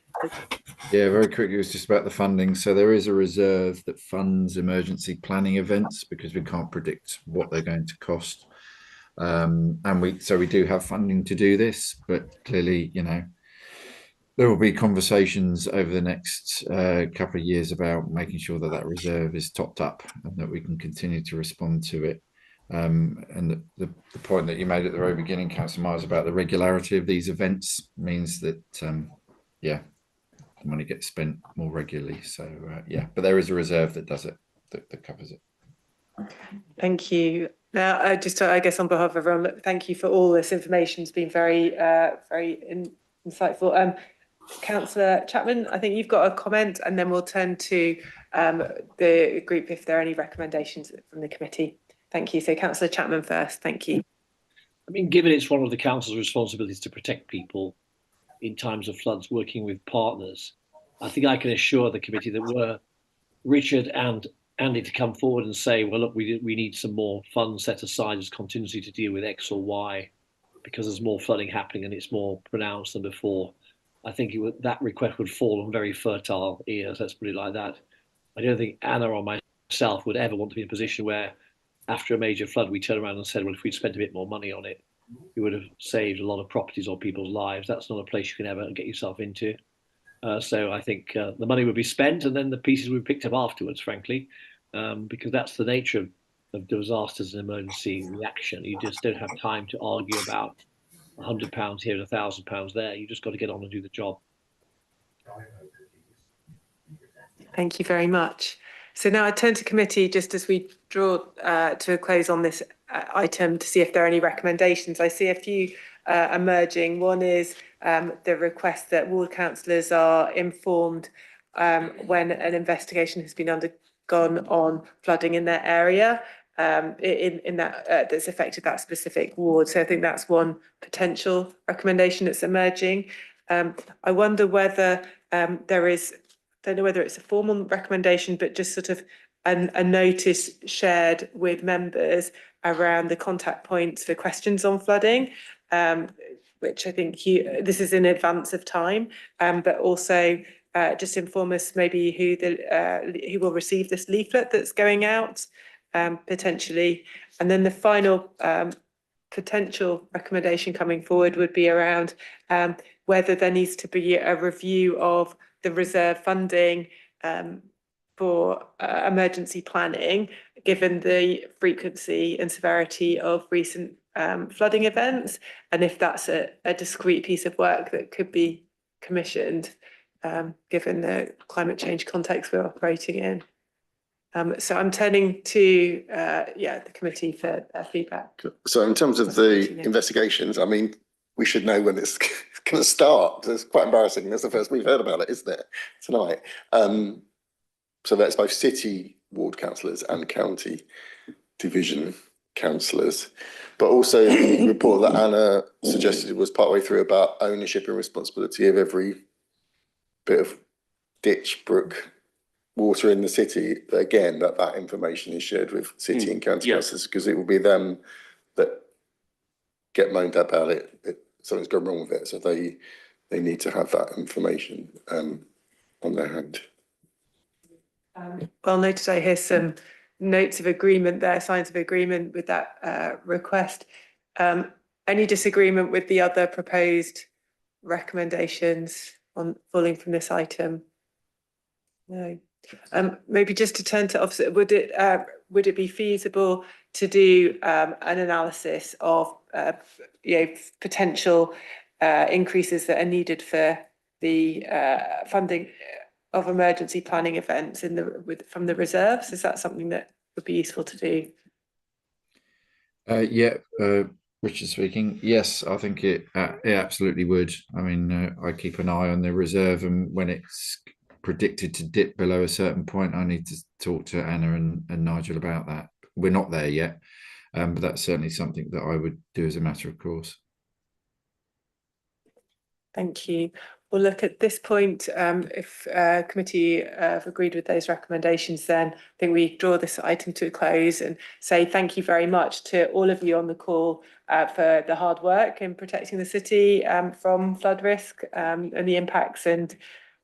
Yeah, very quickly, it was just about the funding. So there is a reserve that funds emergency planning events because we can't predict what they're going to cost. And we do have funding to do this, but clearly, you know, there will be conversations over the next couple of years about making sure that that reserve is topped up and that we can continue to respond to it. And the point that you made at the very beginning, Councillor Miles, about the regularity of these events means that, yeah, the money gets spent more regularly. So, yeah, but there is a reserve that does it, that covers it. Thank you. Now, I guess on behalf of everyone, thank you for all this information. It's been very, very insightful. Councillor Chapman, I think you've got a comment, and then we'll turn to the group if there are any recommendations from the committee. Thank you. So Councillor Chapman first. Thank you. I mean, given it's one of the council's responsibilities to protect people in times of floods, working with partners, I think I can assure the committee that were Richard and Andy to come forward and say, well, look, we need some more funds set aside as contingency to deal with X or Y because there's more flooding happening and it's more pronounced than before. I think that request would fall on very fertile ears, let's put it like that. I don't think Anna or myself would ever want to be in a position where after a major flood, we turn around and said, well, if we'd spent a bit more money on it, we would have saved a lot of properties or people's lives. That's not a place you can ever get yourself into. So I think the money would be spent and then the pieces would be picked up afterwards, frankly, because that's the nature of disasters and emergency reaction. You just don't have time to argue about £100 here and £1,000 there. You just got to get on and do the job. Thank you very much. So now I turn to committee just as we draw to a close on this item to see if there are any recommendations. I see a few emerging. One is the request that ward councillors are informed when an investigation has been undergone on flooding in their area. in that that's affected that specific ward. So I think that's one potential recommendation that's emerging. I wonder whether there is, don't know whether it's a formal recommendation, but just sort of a notice shared with members around the contact points for questions on flooding, which I think this is in advance of time, but also just inform us maybe who will receive this leaflet that's going out, potentially. And then the final potential recommendation coming forward would be around whether there needs to be a review of the reserve funding for emergency planning, given the frequency and severity of recent flooding events, and if that's a discrete piece of work that could be commissioned, given the climate change context we're operating in. So I'm turning to the committee for feedback. So in terms of the investigations, I mean, we should know when it's going to start. It's quite embarrassing. That's the first we've heard about it, isn't it, tonight? So that's both city ward councillors and county division councillors. But also the report that Anna suggested was partway through about ownership and responsibility of every bit of ditch, brook, water in the city. Again, that information is shared with city and county councillors, because it will be them that get moaned about it. Something's gone wrong with it, so they need to have that information on their hand. Well noted. I hear some notes of agreement there, signs of agreement with that request. Any disagreement with the other proposed recommendations on falling from this item? No. Maybe just to turn to officer, would it be feasible to do an analysis of potential increases that are needed for the funding of emergency planning events from the reserves? Is that something that would be useful to do? Richard speaking. Yes, I think it absolutely would. I mean, I keep an eye on the reserve, and when it's predicted to dip below a certain point, I need to talk to Anna and Nigel about that. We're not there yet, but that's certainly something that I would do as a matter of course. Thank you. Well, look, at this point, if committee have agreed with those recommendations, then I think we draw this item to a close and say thank you very much to all of you on the call for the hard work in protecting the city from flood risk and the impacts. And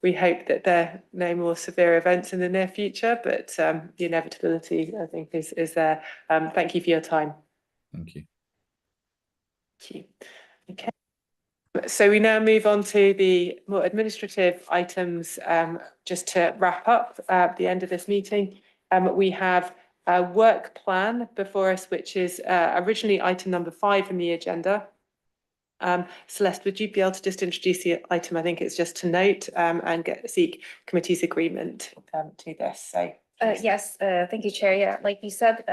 we hope that there are no more severe events in the near future, but the inevitability, I think, is there. Thank you for your time. Thank you. Thank you. Okay. So we now move on to the more administrative items. Just to wrap up at the end of this meeting, we have a work plan before us, which is originally item number 5 in the agenda. Celeste, would you be able to just introduce the item? I think it's just to note and seek committee's agreement to this. So yes, thank you, Chair. Yeah, like you said,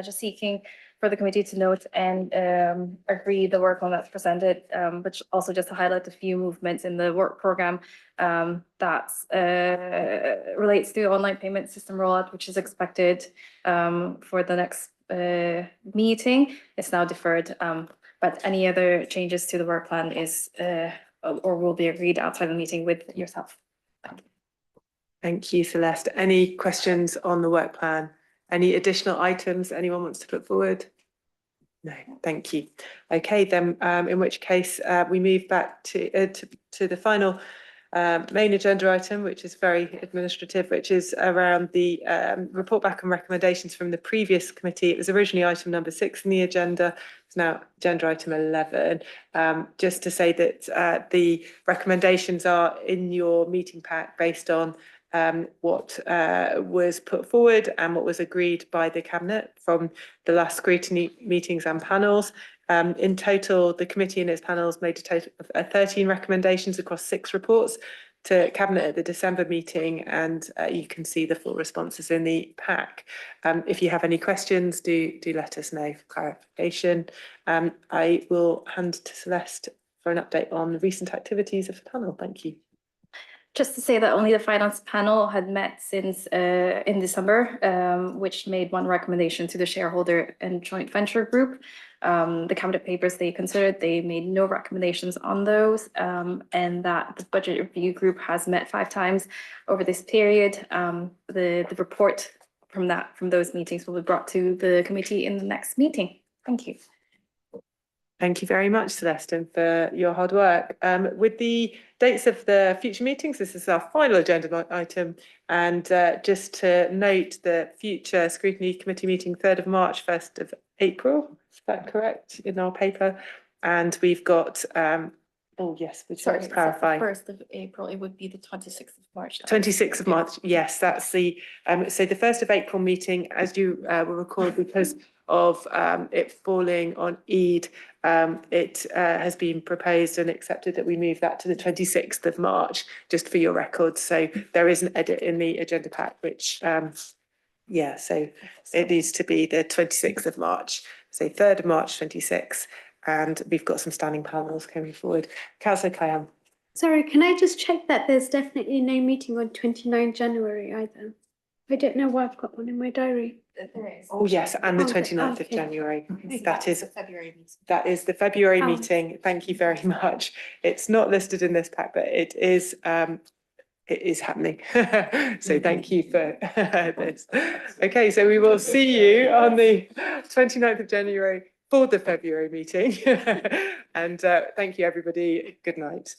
just seeking for the committee to note and agree the work on that's presented, but also just to highlight a few movements in the work program that relates to online payment system rollout, which is expected for the next meeting. It's now deferred, but any other changes to the work plan is or will be agreed outside the meeting with yourself. Thank you, Celeste. Any questions on the work plan? Any additional items anyone wants to put forward? No, thank you. Okay, then in which case we move back to the final main agenda item, which is very administrative, which is around the report back and recommendations from the previous committee. It was originally item number 6 in the agenda. It's now agenda item 11. Just to say that the recommendations are in your meeting pack based on what was put forward and what was agreed by the Cabinet from the last scrutiny meetings and panels. In total, the committee and its panels made a total of 13 recommendations across 6 reports to Cabinet at the December meeting, and you can see the full responses in the pack. If you have any questions, do let us know for clarification. I will hand to Celeste for an update on the recent activities of the panel. Thank you. Just to say that only the finance panel had met since in December, which made one recommendation to the shareholder and joint venture group. The cabinet papers they considered, they made no recommendations on those, and that the budget review group has met 5 times over this period. The report from those meetings will be brought to the committee in the next meeting. Thank you. Thank you very much, Celestine, for your hard work. With the dates of the future meetings, this is our final agenda item. And just to note, the future Scrutiny Committee meeting 3rd of March, 1st of April. Is that correct in our paper? And we've got, oh yes, would you like to clarify? 1st of April, it would be the 26th of March. 26th of March, yes, that's the, so the 1st of April meeting, as you will recall, because of it falling on Eid, it has been proposed and accepted that we move that to the 26th of March, just for your records. So there is an edit in the agenda pack, which, yeah, so it needs to be the 26th of March, so 3rd of March, 26th, and we've got some standing panels coming forward. Councillor Kayam. Sorry, can I just check that there's definitely no meeting on 29 January either? I don't know why I've got one in my diary. There is. Oh yes, and the Okay, 29th of okay. January. Okay. That is February meeting. that is the February Oh. meeting. Thank you very much. It's not listed in this pack, but it is happening. So thank you for this. Okay, so we will see you on the 29th of January for the February meeting. And thank you, everybody. Good night.